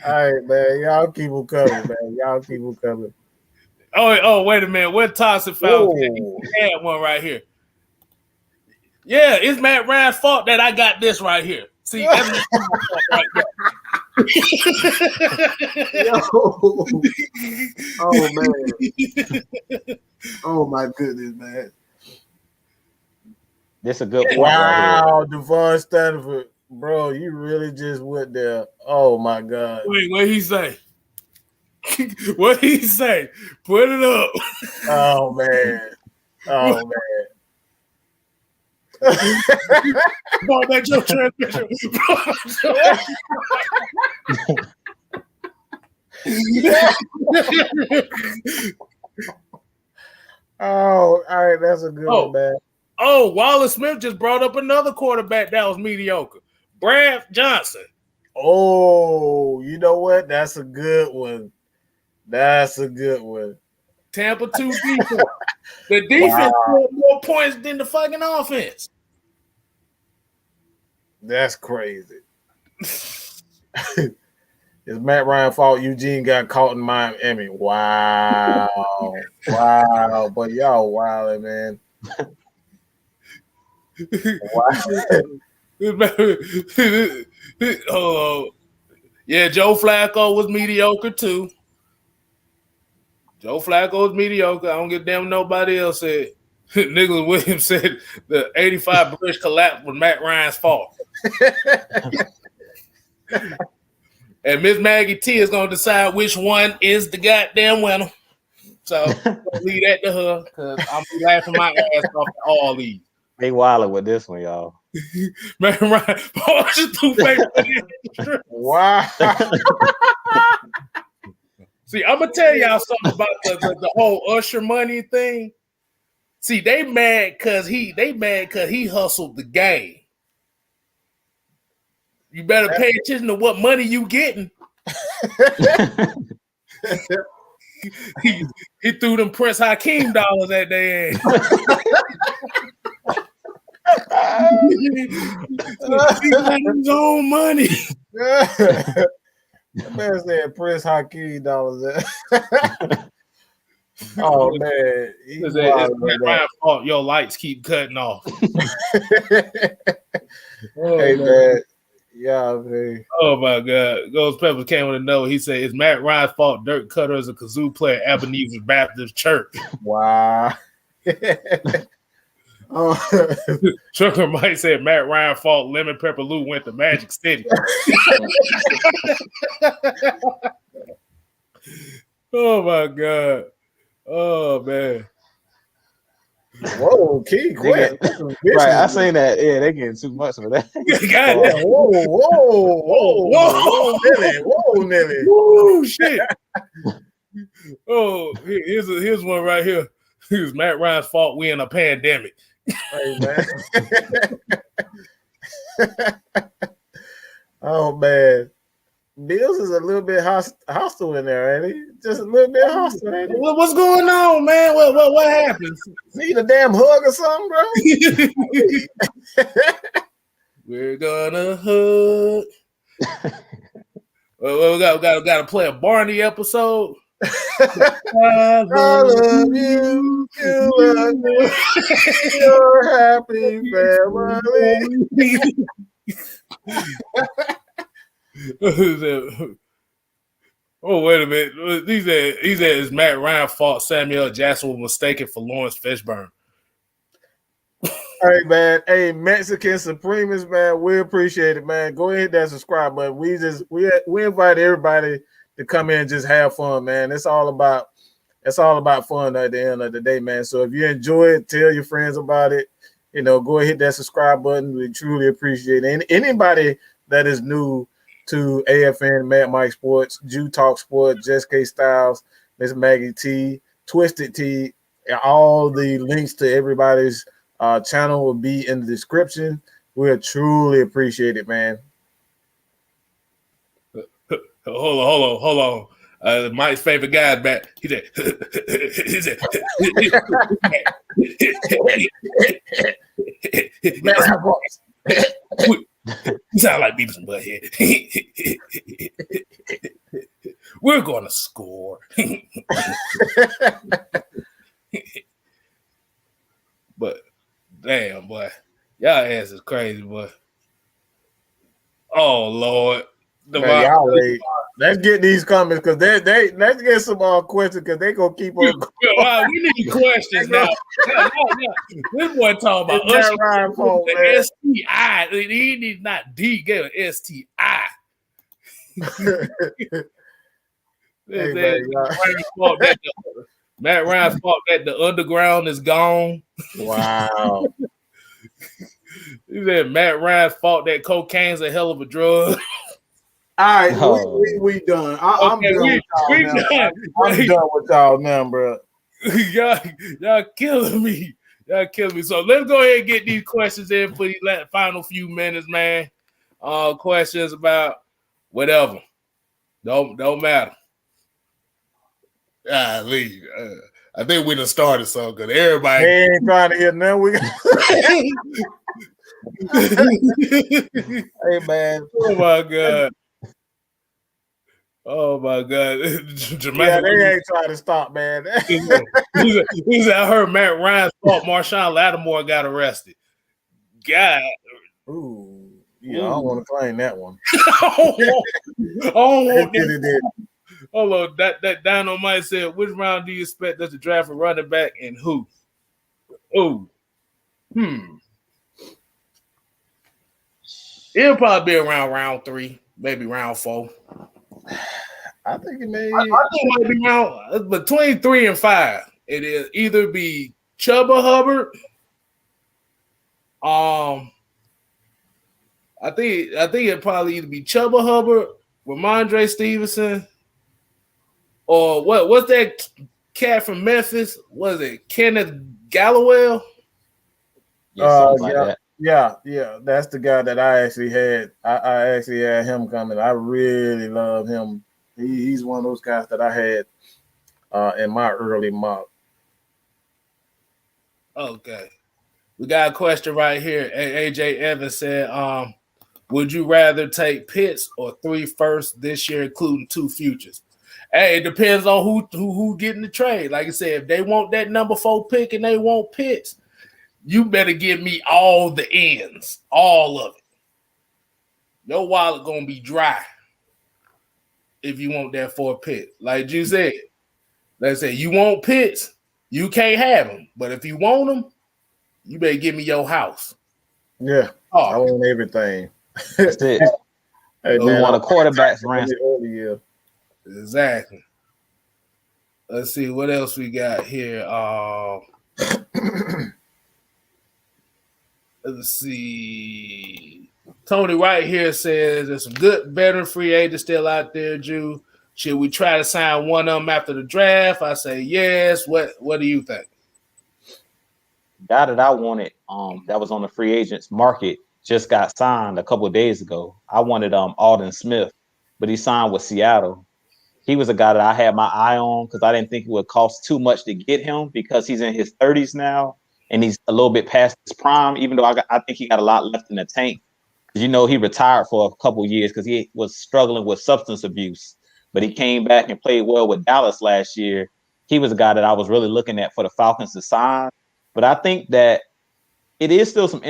All right, man. Y'all keep them coming, man. Y'all keep them coming. Oh, wait a minute. Where Toxic Falcons had one right here. Yeah, it's Matt Ryan's fault that I got this right here. See, that's my fault right there. Oh man. Oh my goodness, man. This a good point. Wow, right, Devon Stanford. Bro, you really just went there. Oh my God. Wait, what he say? What he say? Put it up. Oh man. Oh man. Bro, that's your transmission. Oh, all right, that's a good one, man. Oh, Wallace Smith just brought up another quarterback that was mediocre. Brad Johnson. Oh, you know what? That's a good one. That's a good one. Tampa 2 defense. The defense scored more points than the fucking offense. That's crazy. It's Matt Ryan's fault Eugene got caught in Miami. Wow. Wow. But y'all wildin', man. Oh, yeah, Joe Flacco was mediocre too. Joe Flacco was mediocre. I don't give a damn nobody else said. Nicholas Williams said the 85 bridge collapse was Matt Ryan's fault. And Miss Maggie T is gonna decide which one is the goddamn winner. So leave that to her because I'm laughing my ass off at all these. They wildin' with this one, y'all. Man, Ryan, wow. See, I'm gonna tell y'all something about the whole Usher money thing. See, they mad because he hustled the game. You better pay attention to what money you getting. he threw them Prince Hakeem dollars at their ass. He got his own money. The man said Prince Hakeem dollars. Oh man, It's my fault. Your lights keep cutting off. Hey man, yeah, man. Oh my God, Ghost Pepper came with a note. He said, "It's Matt Ryan's fault. Dirk Cutter is a kazoo player at Ebenezer Baptist Church." Wow. Trucker Mike said Matt Ryan's fault. Lemon Pepper Lou went to Magic City. Oh my God. Oh man. Whoa, key quick. Right, I seen that. Yeah, they getting too much for that. Whoa, Nelly. Woo, shit. Oh, here's one right here. Here's Matt Ryan's fault we in a pandemic. Hey, man. Oh, man. Bills is a little bit hostile in there, ain't he? Just a little bit hostile, ain't he? What's going on, man? What happened? Need a damn hug or something, bro? We're gonna hug. We got to play a Barney episode. I love you. You love me. You're happy family. Oh, wait a minute. He said it's Matt Ryan's fault Samuel Jackson was mistaken for Lawrence Fishburne. Hey, man. Hey, Mexican Supremist, man. We appreciate it, man. Go ahead and hit that subscribe button. We invite everybody to come in and just have fun, man. It's all about fun at the end of the day, man. So if you enjoy it, tell your friends about it. You know, go ahead and hit that subscribe button. We truly appreciate it. And anybody that is new to AFN, Mad Mike Sports, Jew Talk Sports, Just Kstlyz, Miss Maggie T, Twisted T, all the links to everybody's channel will be in the description. We'll truly appreciate it, man. Hold on. Mike's favorite guy is back. He said, you sound like Beavis and Butthead. We're going to score. But damn, boy, y'all ass is crazy, boy. Oh Lord. Let's get these comments because let's get some questions because they gonna keep on. We need questions now. This boy talking about the STI. He need not D, get an STI. Matt Ryan's fault that the underground is gone. Wow. He said Matt Ryan's fault that cocaine's a hell of a drug. All right, we done. I'm done with y'all now, bro. Y'all killing me. So let's go ahead and get these questions in for these final few minutes, man. Questions about whatever. Don't matter. I think we done started so good. Everybody ain't trying to hear nothing. Hey, man. Oh my God. Yeah, they ain't trying to stop, man. He said, I heard Matt Ryan's fault Marshawn Lattimore got arrested. God. Ooh. Yeah, I don't want to claim that one. Hold on. That Dynamite said, which round do you expect us to draft a running back and who? Ooh. It'll probably be around round 3, maybe round 4. I think it may. I think it might be around between 3 and 5. It is either be Chuba Hubbard. I think it'd probably either be Chuba Hubbard, Ramondre Stevenson, or what's that cat from Memphis? Was it Kenneth Galloway? Yeah, that's the guy that I actually had. I actually had him coming. I really love him. He's one of those guys that I had in my early mock. Okay. We got a question right here. AJ Evans said, would you rather take Pitts or 3 firsts this year, including 2 futures? Hey, it depends on who getting the trade. Like I said, if they want that number 4 pick and they want Pitts, you better give me all the ends, all of it. Your wallet gonna be dry if you want that 4 pick. Like you said, let's say you want Pitts, you can't have them. But if you want them, you better give me your house. Yeah, I want everything. That's it. Hey, we want a quarterback's ransom. Exactly. Let's see what else we got here. Let's see. Tony right here says there's some good veteran free agents still out there, Jew. Should we try to sign one of them after the draft? I say yes. What do you think? Guy that I wanted, that was on the free agents market, just got signed a couple of days ago. I wanted Alden Smith, but he signed with Seattle. He was a guy that I had my eye on because I didn't think it would cost too much to get him because he's in his 30s now and he's a little bit past his prime, even though I think he got a lot left in the tank. Because, you know, he retired for a couple of years because he was struggling with substance abuse, but he came back and played well with Dallas last year. He was a guy that I was really looking at for the Falcons to sign. But I think that it is still some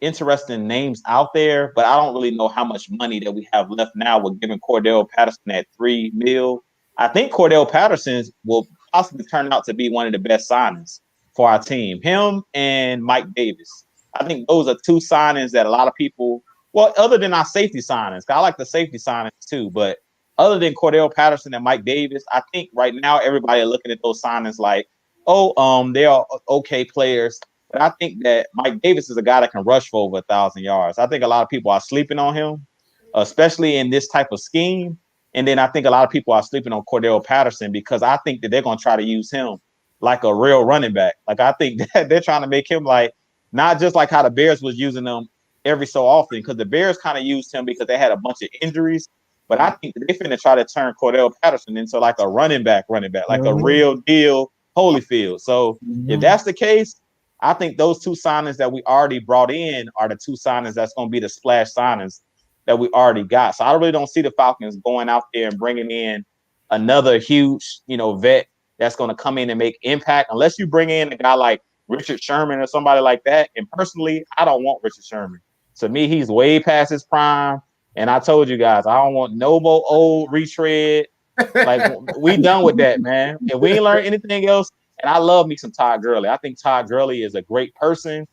interesting names out there, but I don't really know how much money that we have left now with giving Cordarrelle Patterson at $3 million. I think Cordarrelle Patterson will possibly turn out to be one of the best signings for our team. Him and Mike Davis. I think those are two signings that a lot of people, well, other than our safety signings, I like the safety signings too, but other than Cordarrelle Patterson and Mike Davis, I think right now everybody are looking at those signings like, they are okay players. But I think that Mike Davis is a guy that can rush for over 1,000 yards. I think a lot of people are sleeping on him, especially in this type of scheme. And then I think a lot of people are sleeping on Cordarrelle Patterson because I think that they're going to try to use him like a real running back. Like I think that they're trying to make him like, not just like how the Bears was using them every so often, because the Bears kind of used him because they had a bunch of injuries. But I think they're finna try to turn Cordarrelle Patterson into like a running back, like a real deal Holyfield. So if that's the case, I think those two signings that we already brought in are the two signings that's going to be the splash signings that we already got. So I really don't see the Falcons going out there and bringing in another huge, vet that's going to come in and make impact, unless you bring in a guy like Richard Sherman or somebody like that. And personally, I don't want Richard Sherman. To me, he's way past his prime. And I told you guys, I don't want no more old retread. Like, we done with that, man. And we ain't learned anything else. And I love me some Todd Gurley. I think Todd Gurley is a great person.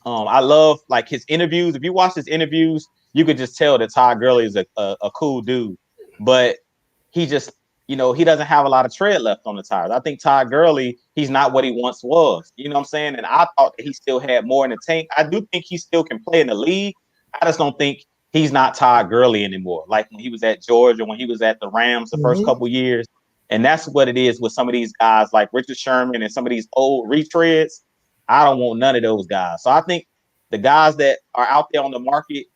I love like his interviews. If you watch his interviews, you could just tell that Todd Gurley is a cool dude. But he just, he doesn't have a lot of tread left on the tires. I think Todd Gurley, he's not what he once was. You know what I'm saying? And I thought that he still had more in the tank. I do think he still can play in the league. I just don't think he's not Todd Gurley anymore. Like when he was at Georgia, when he was at the Rams the first couple years. And that's what it is with some of these guys like Richard Sherman and some of these old retreads. I don't want none of those guys. So I think the guys that are out there on the market,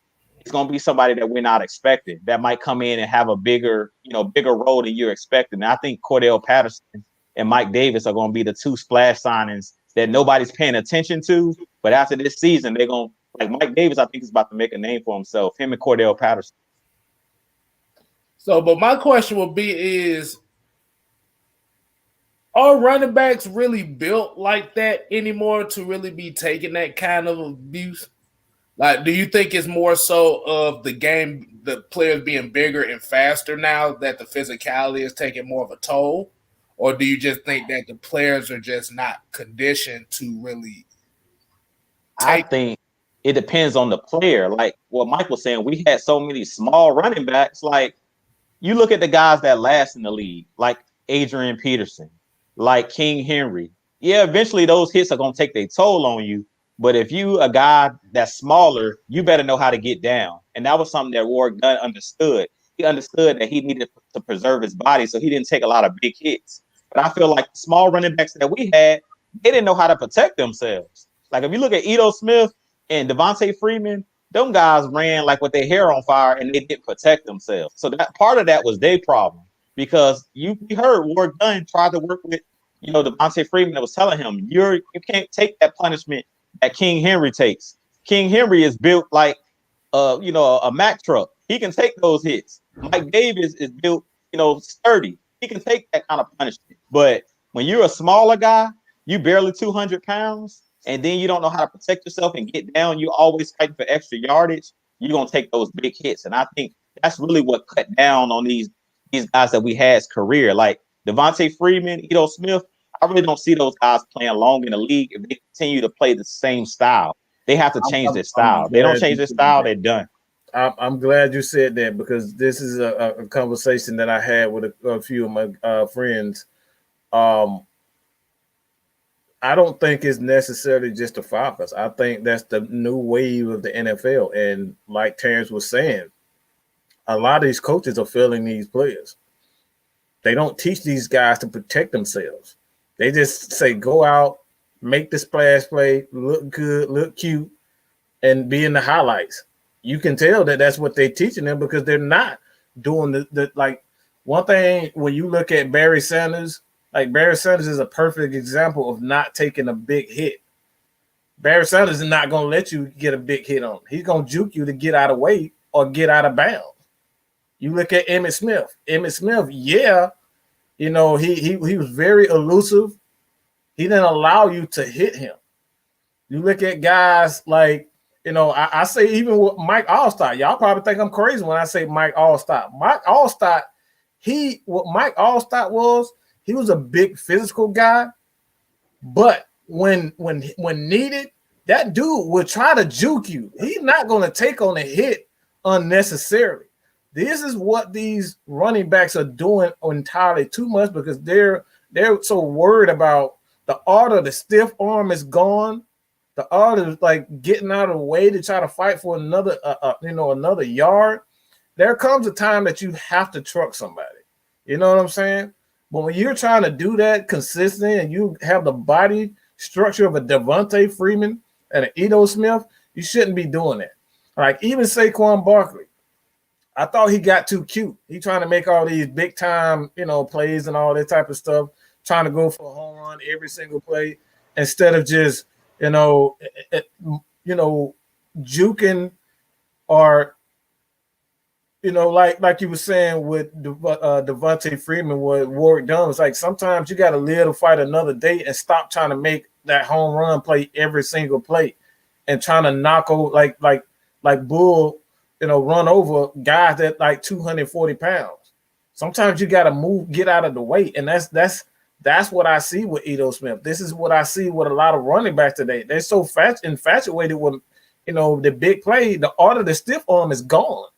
it's going to be somebody that we're not expecting that might come in and have a bigger role than you're expecting. And I think Cordarrelle Patterson and Mike Davis are going to be the two splash signings that nobody's paying attention to. But after this season, they're going to, like Mike Davis, I think is about to make a name for himself, him and Cordarrelle Patterson. So, but my question would be is, are running backs really built like that anymore to really be taking that kind of abuse? Like, do you think it's more so of the game, the players being bigger and faster now that the physicality is taking more of a toll? Or do you just think that the players are just not conditioned to really I think it depends on the player. Like what Mike was saying, we had so many small running backs. Like you look at the guys that last in the league, like Adrian Peterson, like King Henry. Yeah, eventually those hits are going to take their toll on you. But if you a guy that's smaller, you better know how to get down. And that was something that Warwick Dunn understood. He understood that he needed to preserve his body, so he didn't take a lot of big hits. But I feel like the small running backs that we had, they didn't know how to protect themselves. Like if you look at Ito Smith and Devontae Freeman, them guys ran like with their hair on fire and they didn't protect themselves. So that part of that was their problem because you heard Warwick Dunn tried to work with, Devontae Freeman that was telling him, you can't take that punishment that King Henry takes. King Henry is built like a Mack truck. He can take those hits. Mike Davis is built, sturdy. He can take that kind of punishment. But when you're a smaller guy, you barely 200 pounds, and then you don't know how to protect yourself and get down, you always fight for extra yardage, you're going to take those big hits. And I think that's really what cut down on these guys that we had's career. Like Devontae Freeman, Ito Smith, I really don't see those guys playing long in the league if they continue to play the same style. They have to change their style. They don't change their style, they're done. I'm glad you said that because this is a conversation that I had with a few of my friends. I don't think it's necessarily just the Falcons. I think that's the new wave of the NFL. And like Terrence was saying, a lot of these coaches are failing these players. They don't teach these guys to protect themselves. They just say, go out, make the splash play, look good, look cute, and be in the highlights. You can tell that that's what they're teaching them because they're not doing the like one thing when you look at Barry Sanders, like Barry Sanders is a perfect example of not taking a big hit. Barry Sanders is not going to let you get a big hit on him. He's going to juke you to get out of weight or get out of bounds. You look at Emmitt Smith. Emmitt Smith, yeah, you know, he was very elusive. He didn't allow you to hit him. You look at guys like, you know, I say even with Mike Allstott, y'all probably think I'm crazy when I say Mike Allstott. Mike Allstott, what Mike Allstott was, he was a big physical guy, but when needed, that dude would try to juke you. He's not going to take on a hit unnecessarily. This is what these running backs are doing entirely too much because they're so worried about the art of the stiff arm is gone. The art of like getting out of the way to try to fight for another another yard. There comes a time that you have to truck somebody. You know what I'm saying? But when you're trying to do that consistently and you have the body structure of a Devontae Freeman and an Ito Smith, you shouldn't be doing that. Like even Saquon Barkley, I thought he got too cute. He trying to make all these big time, plays and all that type of stuff, trying to go for a home run every single play instead of just, juking or, like you were saying with Devontae Freeman, what Warwick Dunn was like, sometimes you got to live to fight another day and stop trying to make that home run play every single play and trying to knock over like Bull, run over guys that like 240 pounds. Sometimes you got to get out of the way. And that's what I see with Ito Smith. This is what I see with a lot of running backs today. They're so infatuated with, the big play. The art of the stiff arm is gone.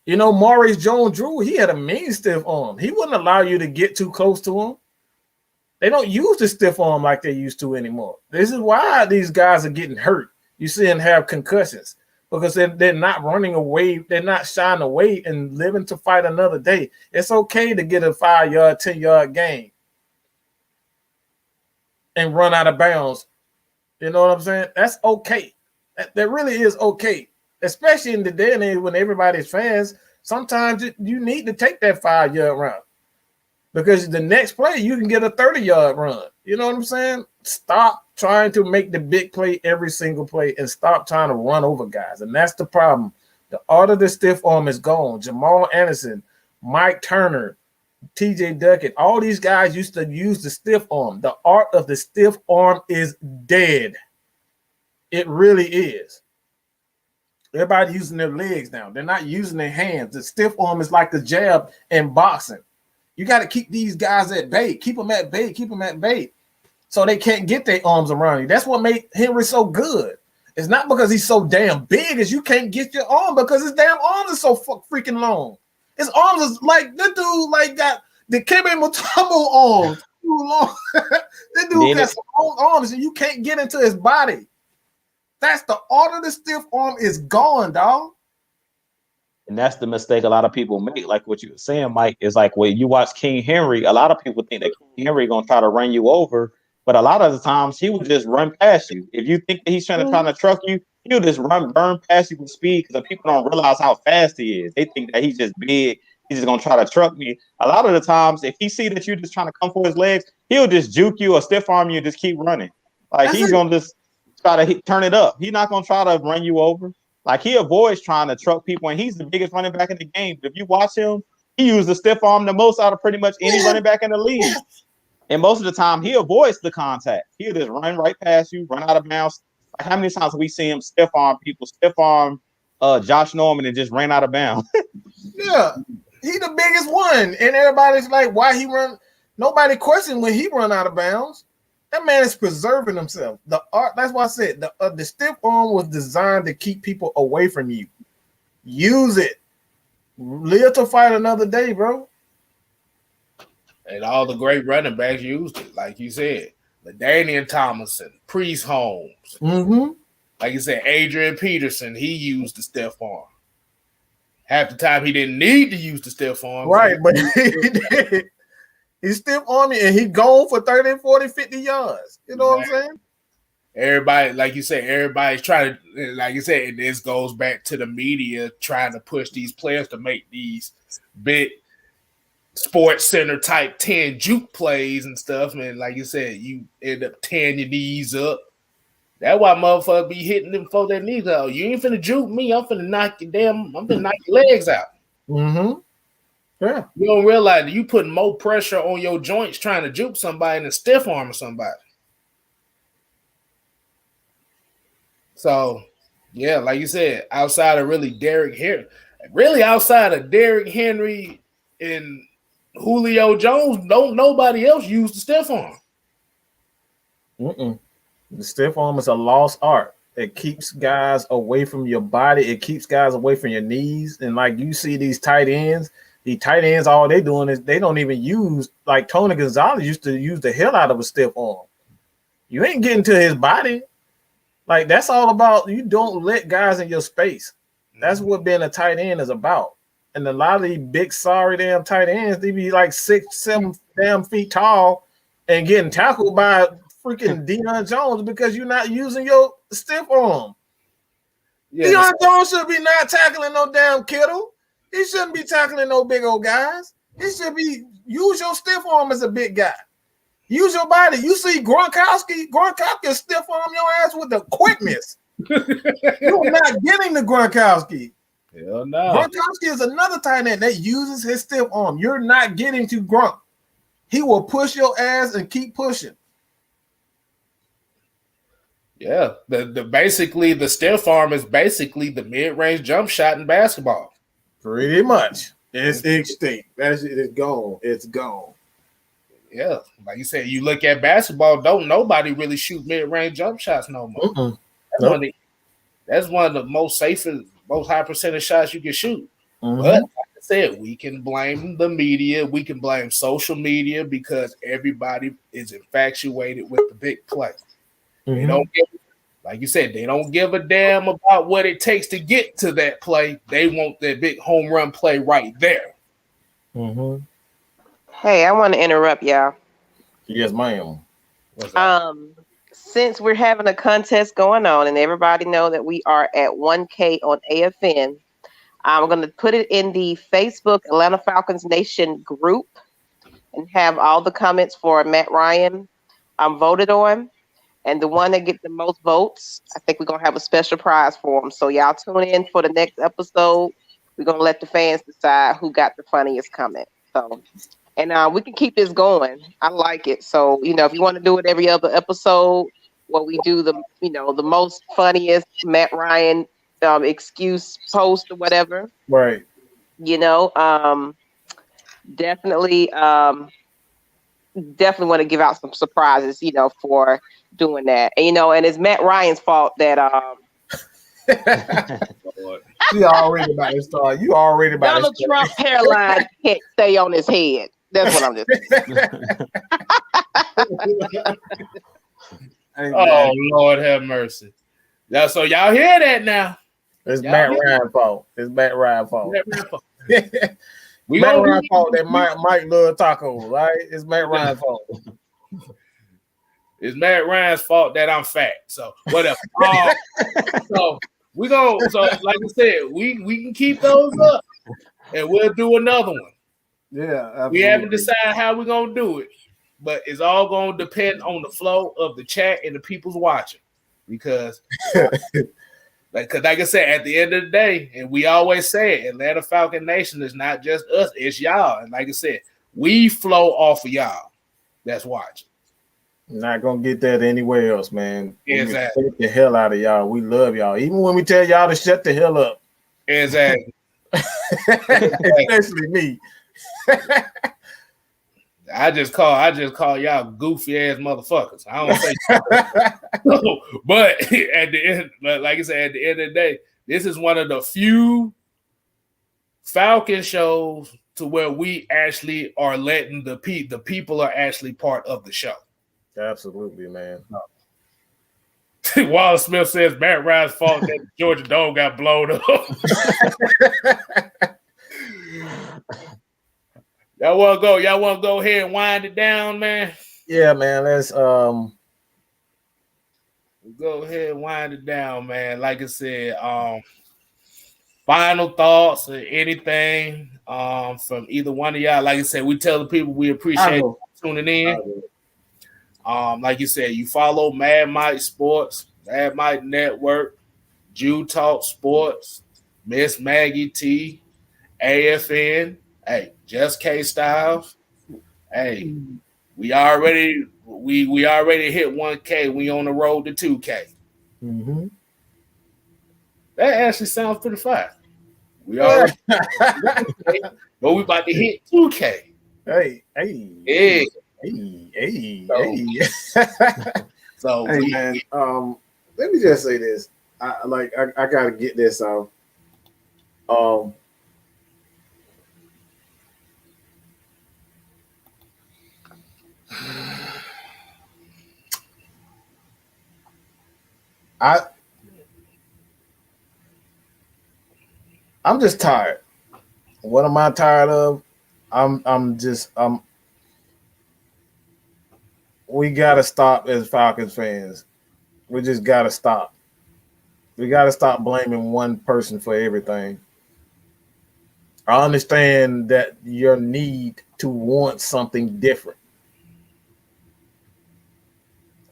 Maurice Jones-Drew, he had a mean stiff arm. He wouldn't allow you to get too close to him. They don't use the stiff arm like they used to anymore. This is why these guys are getting hurt. You see them have concussions because they're not running away. They're not shying away and living to fight another day. It's okay to get a 5-yard, 10-yard gain and run out of bounds. You know what I'm saying? That's okay. That really is okay. Especially in the day and age when everybody's fans, sometimes you need to take that 5-yard run because the next play you can get a 30-yard run. You know what I'm saying? Stop trying to make the big play every single play and stop trying to run over guys. And that's the problem. The art of the stiff arm is gone. Jamal Anderson, Mike Turner, TJ Duckett, all these guys used to use the stiff arm. The art of the stiff arm is dead. It really is. Everybody using their legs now. They're not using their hands. The stiff arm is like the jab in boxing. You got to keep these guys at bay. Keep them at bay. Keep them at bay so they can't get their arms around you. That's what made Henry so good. It's not because he's so damn big as you can't get your arm because his damn arms are so freaking long. His arms is like, that dude like got the Kebe Mutombo arms too long. That dude got some long arms and you can't get into his body. That's the art of the stiff arm is gone, dog. And that's the mistake a lot of people make. Like what you were saying, Mike, is like when you watch King Henry, a lot of people think that King Henry gonna try to run you over, but a lot of the times he will just run past you. If you think that he's trying to truck you, he'll just burn past you with speed because people don't realize how fast he is. They think that he's just big. He's just gonna try to truck me. A lot of the times, if he see that you're just trying to come for his legs, he'll just juke you or stiff arm you and just keep running. Like he's gonna just try to turn it up. He's not gonna try to run you over. Like he avoids trying to truck people, and he's the biggest running back in the game. But if you watch him, he used the stiff arm the most out of pretty much any running back in the league. And most of the time, he avoids the contact. He'll just run right past you, run out of bounds. Like how many times have we seen him stiff arm people, stiff arm Josh Norman, and just ran out of bounds? Yeah, he the biggest one, and everybody's like, why he run? Nobody questioned when he run out of bounds. That man is preserving himself. The art. That's why I said the stiff arm was designed to keep people away from you. Use it. Live to fight another day, bro. And all the great running backs used it, like you said. LaDainian Tomlinson, Priest Holmes. Mm-hmm. Like you said, Adrian Peterson, he used the stiff arm. Half the time he didn't need to use the stiff arm. Right, but he did. He stiff arm me and he gone for 30, 40, 50 yards. You know what I'm saying? Everybody, like you said, everybody's trying to, like you said, and this goes back to the media trying to push these players to make these big Sports Center type 10 juke plays and stuff. And like you said, you end up tearing your knees up. That's why motherfuckers be hitting them for their knees out. You ain't finna juke me. I'm finna knock your legs out. Mm-hmm. Yeah. You don't realize that you putting more pressure on your joints trying to juke somebody than stiff arm somebody. So, yeah, like you said, outside of Derrick Henry and Julio Jones, nobody else used the stiff arm. Mm-mm. The stiff arm is a lost art. It keeps guys away from your body. It keeps guys away from your knees. And like you see these tight ends, all they doing is they don't even use, like Tony Gonzalez used to use the hell out of a stiff arm. You ain't getting to his body. Like, that's all about, you don't let guys in your space. That's what being a tight end is about. And a lot of these big, sorry damn tight ends, they be like 6, 7 damn feet tall and getting tackled by freaking Deion Jones because you're not using your stiff arm. Yeah, Deion Jones should be not tackling no damn Kittle. He shouldn't be tackling no big old guys. He should be, use your stiff arm as a big guy. Use your body. You see Gronkowski stiff arm your ass with the quickness. You're not getting the Gronkowski. Hell no. Gronkowski is another tight end that uses his stiff arm. You're not getting to Gronk. He will push your ass and keep pushing. Yeah, basically the stiff arm is basically the mid-range jump shot in basketball. Pretty much. It's extinct. That shit is gone. It's gone. Yeah, like you said, you look at basketball, don't nobody really shoot mid-range jump shots no more. That's one of the most safest, most high percentage shots you can shoot. But like I said, we can blame the media, we can blame social media because everybody is infatuated with the big play. They don't give, like you said, they don't give a damn about what it takes to get to that play. They want that big home run play right there. Hey, I want to interrupt y'all. Yes, ma'am. Since we're having a contest going on and everybody know that we are at 1K on AFN, I'm going to put it in the Facebook Atlanta Falcons Nation group and have all the comments for Matt Ryan voted on. And the one that gets the most votes, I think we're going to have a special prize for him. So y'all tune in for the next episode. We're going to let the fans decide who got the funniest comment. So, and we can keep this going. I like it. So, if you want to do it every other episode, where we do the most funniest Matt Ryan excuse post or whatever. Right. Definitely want to give out some surprises, for doing that. And, and it's Matt Ryan's fault that you already about to start. You already about Donald Trump hairline can't stay on his head. That's what I'm just saying. Oh, Lord have mercy. Yeah, so y'all hear that now. It's Matt Ryan's fault. It's Matt Ryan's fault. Matt Ryan's fault that Mike love tacos, right? It's Matt Ryan's fault. It's Matt Ryan's fault that I'm fat. So whatever. So we go. So like I said, we can keep those up, and we'll do another one. Yeah, absolutely. We haven't decided how we're gonna do it, but it's all gonna depend on the flow of the chat and the people's watching. Because, like I said, at the end of the day, and we always say it, Atlanta Falcon Nation is not just us; it's y'all. And like I said, we flow off of y'all that's watching. Not gonna get that anywhere else, man. Exactly. We take the hell out of y'all. We love y'all, even when we tell y'all to shut the hell up. Exactly. Especially me. I just call y'all goofy ass motherfuckers. I don't say no, but at the end, like I said, at the end of the day, this is one of the few Falcon shows to where we actually are letting the people are actually part of the show. Absolutely, man. Wallace Smith says Matt Ryan's fault that the Georgia Dome got blown up. Y'all want to go ahead and wind it down, man? Yeah, man. Let's go ahead and wind it down, man. Like I said, final thoughts or anything from either one of y'all. Like I said, we tell the people we appreciate tuning in. Like you said, you follow Mad Mike Sports, Mad Mike Network, Jew Talk Sports, Miss Maggie T, AFN, hey, just Kstlyz. Hey, we already hit 1K. We on the road to 2K. Mm-hmm. That actually sounds pretty fine. We already but we about to hit 2K. Hey. So hey, man, let me just say this. I gotta get this out. I'm just tired. What am I tired of? We gotta stop as Falcons fans. We just gotta stop. We gotta stop blaming one person for everything. I understand that your need to want something different.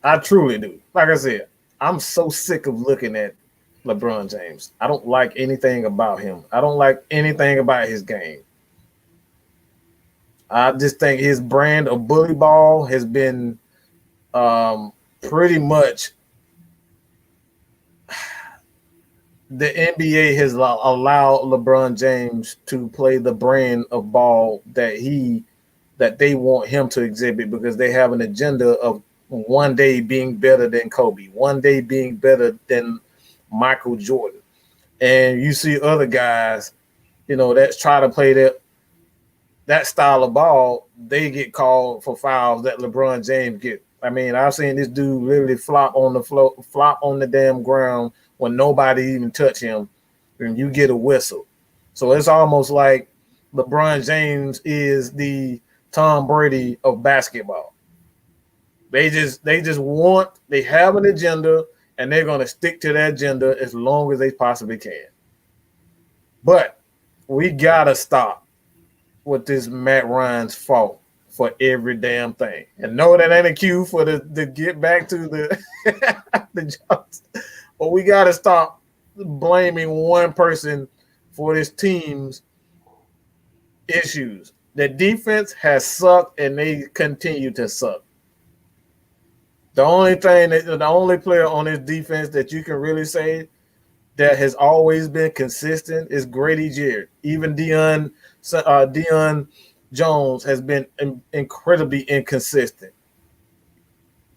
I truly do. Like I said, I'm so sick of looking at LeBron James. I don't like anything about him. I don't like anything about his game. I just think his brand of bully ball has been pretty much the NBA has allowed LeBron James to play the brand of ball that they want him to exhibit, because they have an agenda of one day being better than Kobe, one day being better than Michael Jordan. And you see other guys, that try to play that style of ball, they get called for fouls that LeBron James get. I mean, I've seen this dude literally flop on the damn ground when nobody even touch him, and you get a whistle. So it's almost like LeBron James is the Tom Brady of basketball. They have an agenda, and they're going to stick to that agenda as long as they possibly can. But we got to stop with this Matt Ryan's fault for every damn thing. And no, that ain't a cue for the get back to the jobs. But we got to stop blaming one person for this team's issues. The defense has sucked, and they continue to suck. The only player on this defense that you can really say that has always been consistent is Grady Jarrett. Even Deion Jones has been incredibly inconsistent.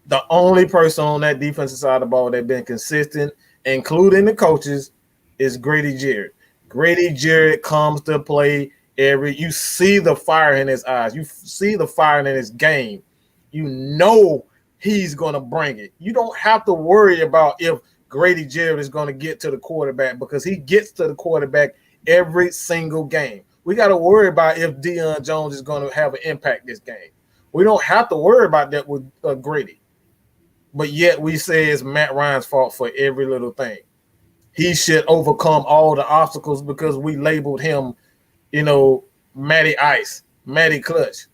The only person on that defensive side of the ball that's been consistent, including the coaches, is Grady Jarrett. Grady Jarrett comes to play you see the fire in his eyes. You see the fire in his game. You know he's going to bring it. You don't have to worry about if Grady Jarrett is going to get to the quarterback, because he gets to the quarterback every single game. We got to worry about if Deion Jones is going to have an impact this game. We don't have to worry about that with Grady. But yet we say it's Matt Ryan's fault for every little thing. He should overcome all the obstacles because we labeled him, Matty Ice, Matty Clutch.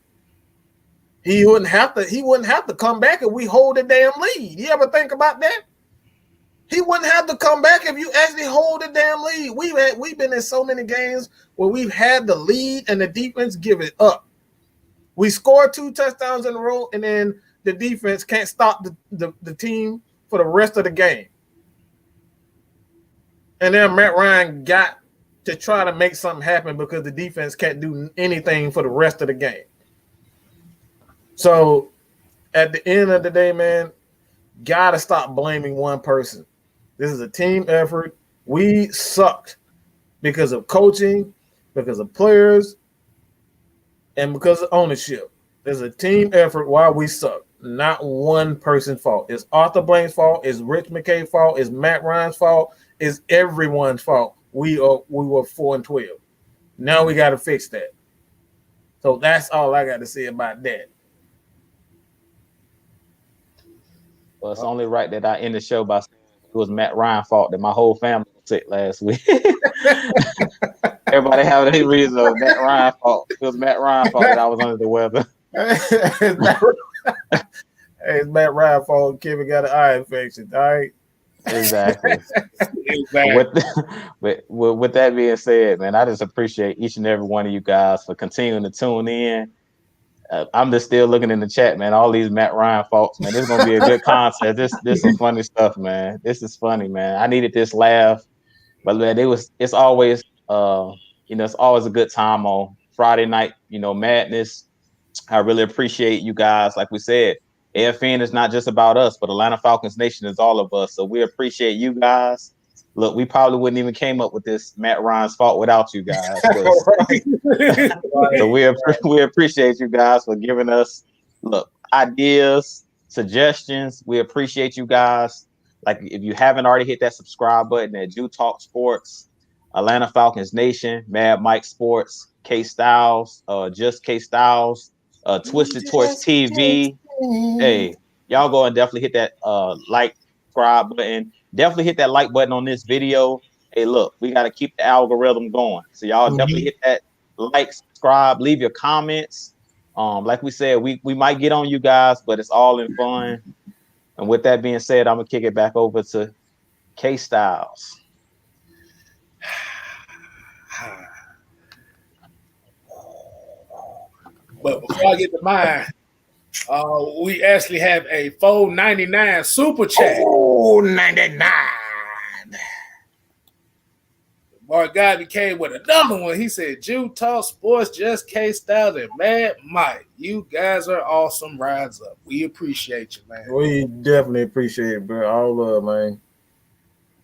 He wouldn't have to come back if we hold the damn lead. You ever think about that? He wouldn't have to come back if you actually hold the damn lead. We've been in so many games where we've had the lead and the defense give it up. We scored 2 touchdowns in a row, and then the defense can't stop the team for the rest of the game. And then Matt Ryan got to try to make something happen because the defense can't do anything for the rest of the game. So at the end of the day, man, gotta stop blaming one person. This is a team effort. We sucked because of coaching, because of players, And because of ownership, there's a team effort while we suck. Not one person's fault. It's Arthur Blank's fault. It's Rich McKay's fault. It's Matt Ryan's fault. It's everyone's fault. We were 4-12. Now we got to fix that. So that's all I got to say about that. Well, it's only right that I end the show by saying it was Matt Ryan's fault that my whole family was sick last week. Everybody have any reason of Matt Ryan's fault. It was Matt Ryan's fault that I was under the weather. It's Matt Ryan's fault. Kevin got an eye infection. All right. Exactly. Exactly. With that being said, man, I just appreciate each and every one of you guys for continuing to tune in. I'm just still looking in the chat, man. All these Matt Ryan faults, man. This is gonna be a good concept. This some funny stuff, man. This is funny, man. I needed this laugh, but man, it's always it's always a good time on Friday night, madness. I really appreciate you guys. Like we said, AFN is not just about us, but Atlanta Falcons Nation is all of us. So we appreciate you guys. Look, we probably wouldn't even came up with this Matt Ryan's fault without you guys. So we appreciate you guys for giving us ideas, suggestions. We appreciate you guys. Like if you haven't already hit that subscribe button at Do Talk Sports, Atlanta Falcons Nation, Mad Mike Sports, KSTYLZ, just KSTYLZ, Twisted Torch TV. Hey, y'all go and definitely hit that like, subscribe button. Definitely hit that like button on this video. Hey, look, we got to keep the algorithm going. So y'all definitely hit that like, subscribe, leave your comments. Like we said, we might get on you guys, but it's all in fun. And with that being said, I'm gonna kick it back over to Kstlyz. But before I get to mine, we actually have a $4.99 super chat. Oh, 99. Our guy became with another one. He said, Jew Talk Sports, just Kstlyz and Mad Mike. You guys are awesome. Rise up. We appreciate you, man. We definitely appreciate it, bro. All love, man.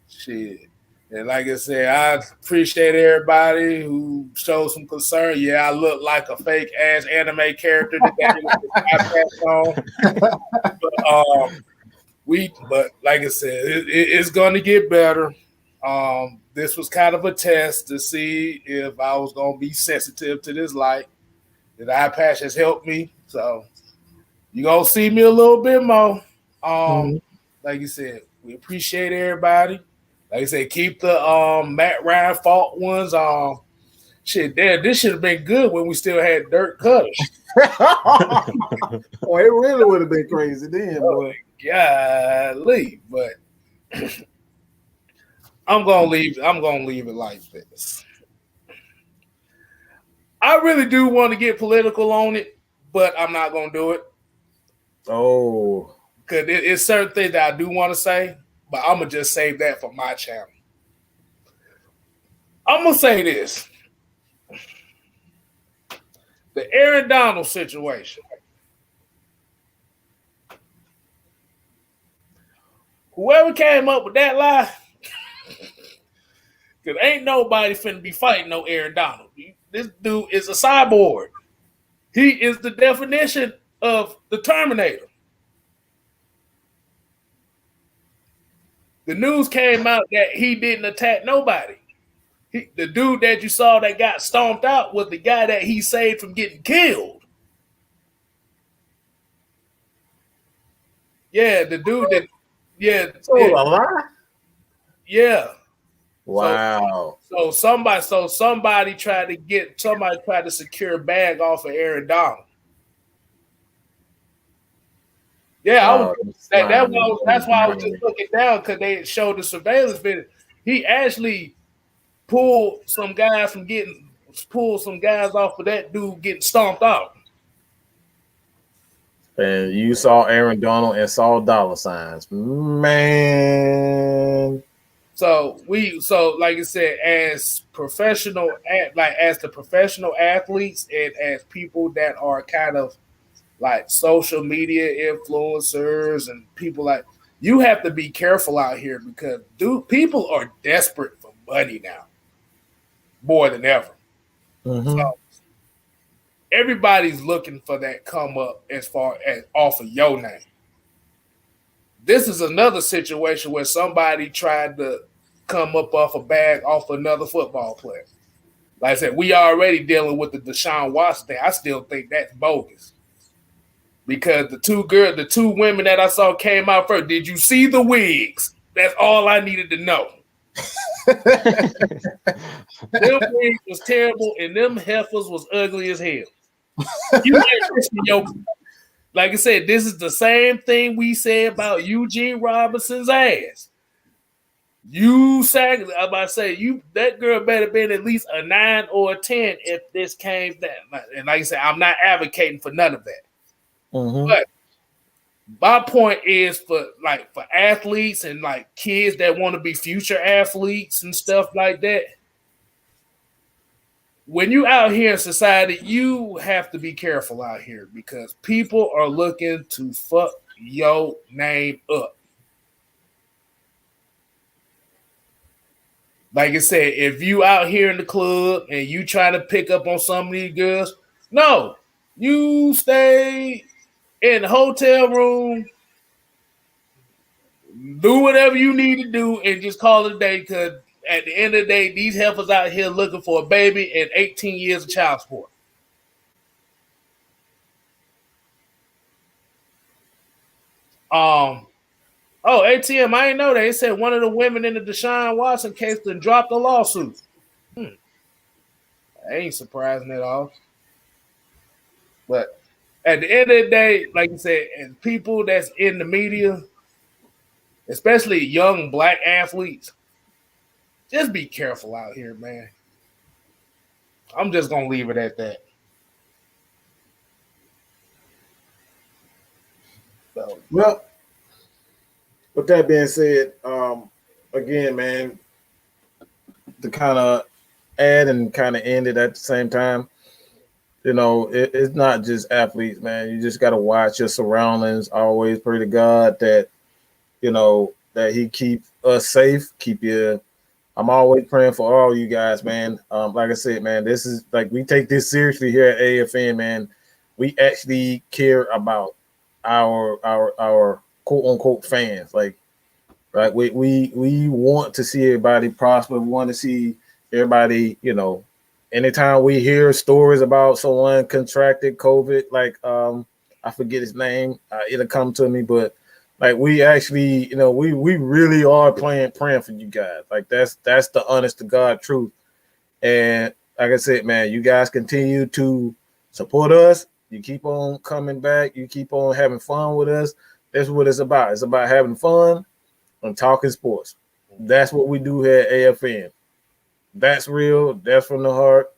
Shit. And like I said, I appreciate everybody who showed some concern. Yeah, I look like a fake ass anime character today with the on. But like I said, it's going to get better. This was kind of a test to see if I was going to be sensitive to this light. The eye patch has helped me, so you're going to see me a little bit more. Like you said, we appreciate everybody. Like I said, keep the Matt Ryan fault ones. Shit, damn, this should have been good when we still had dirt cutters. Boy, it really would have been crazy then, boy. Golly, but I'm gonna leave it like this. I really do want to get political on it, but I'm not gonna do it. Oh, because it's certain things that I do want to say. But I'm going to just save that for my channel. I'm going to say this. The Aaron Donald situation. Whoever came up with that lie, because ain't nobody finna be fighting no Aaron Donald. This dude is a cyborg. He is the definition of the Terminator. The news came out that he didn't attack nobody. The dude that you saw that got stomped out was the guy that he saved from getting killed. Yeah, the dude that, yeah. So a lie? Yeah. Wow. So somebody tried to secure a bag off of Aaron Donald. Yeah, that's why I was just looking down because they showed the surveillance video. He actually pulled some guys off of that dude getting stomped out. And you saw Aaron Donald and saw dollar signs, man. So like I said, as the professional athletes and as people that are kind of like social media influencers and people like, you have to be careful out here because people are desperate for money now more than ever. Mm-hmm. So everybody's looking for that come up as far as off of your name. This is another situation where somebody tried to come up off a bag off another football player. Like I said, we already dealing with the Deshaun Watson thing. I still think that's bogus. Because the two women that I saw came out first. Did you see the wigs? That's all I needed to know. Them wigs was terrible, and them heifers was ugly as hell. You ain't risking your. Like I said, this is the same thing we said about Eugene Robinson's ass. I'm about to say, that girl better been at least a 9 or a 10 if this came down. And like I said, I'm not advocating for none of that. Mm-hmm. But my point is for athletes and like kids that want to be future athletes and stuff like that. When you out here in society, you have to be careful out here because people are looking to fuck your name up. Like I said, if you out here in the club and you try to pick up on some of these girls, no, you stay in the hotel room, do whatever you need to do, and just call it a day because at the end of the day, these heifers out here looking for a baby and 18 years of child support. ATM, I didn't know that. They said one of the women in the Deshaun Watson case then dropped a lawsuit. That ain't surprising at all. But at the end of the day, like you said, and people that's in the media, especially young black athletes, just be careful out here, man. I'm just going to leave it at that. So. Well, with that being said, again, man, to kind of add and kind of end it at the same time, you know, it's not just athletes, man. You just got to watch your surroundings. Always pray to God that, you know, that he keep us safe, keep you. I'm always praying for all you guys, man. Like I said, man, this is like we take this seriously here at AFN, man. We actually care about our quote unquote fans. Like, right? We want to see everybody prosper. We want to see everybody, you know. Anytime we hear stories about someone contracted COVID, like I forget his name, it'll come to me, but like we actually, you know, we really are praying for you guys. Like that's the honest to God truth. And like I said, man, you guys continue to support us. You keep on coming back. You keep on having fun with us. That's what it's about. It's about having fun and talking sports. That's what we do here at AFN. That's real. That's from the heart.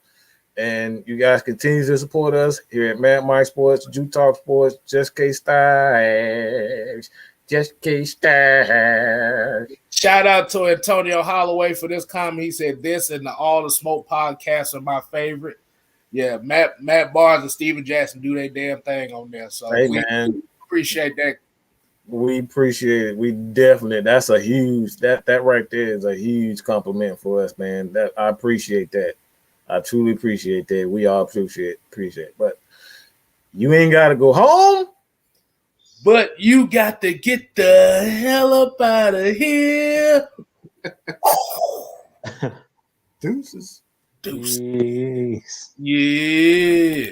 And you guys continue to support us here at Mad Mike Sports, Jew Talk Sports, Just Kstlyz. Just Kstlyz. Shout out to Antonio Holloway for this comment. He said this and All the Smoke podcasts are my favorite. Yeah, Matt Barnes and Steven Jackson do their damn thing on there. So hey, we man. appreciate that. We appreciate it. We definitely, that's a huge, that right there is a huge compliment for us, man. That I appreciate that. I truly appreciate that. We all appreciate it. But you ain't got to go home. But you got to get the hell up out of here. Deuces. Jeez. Yeah.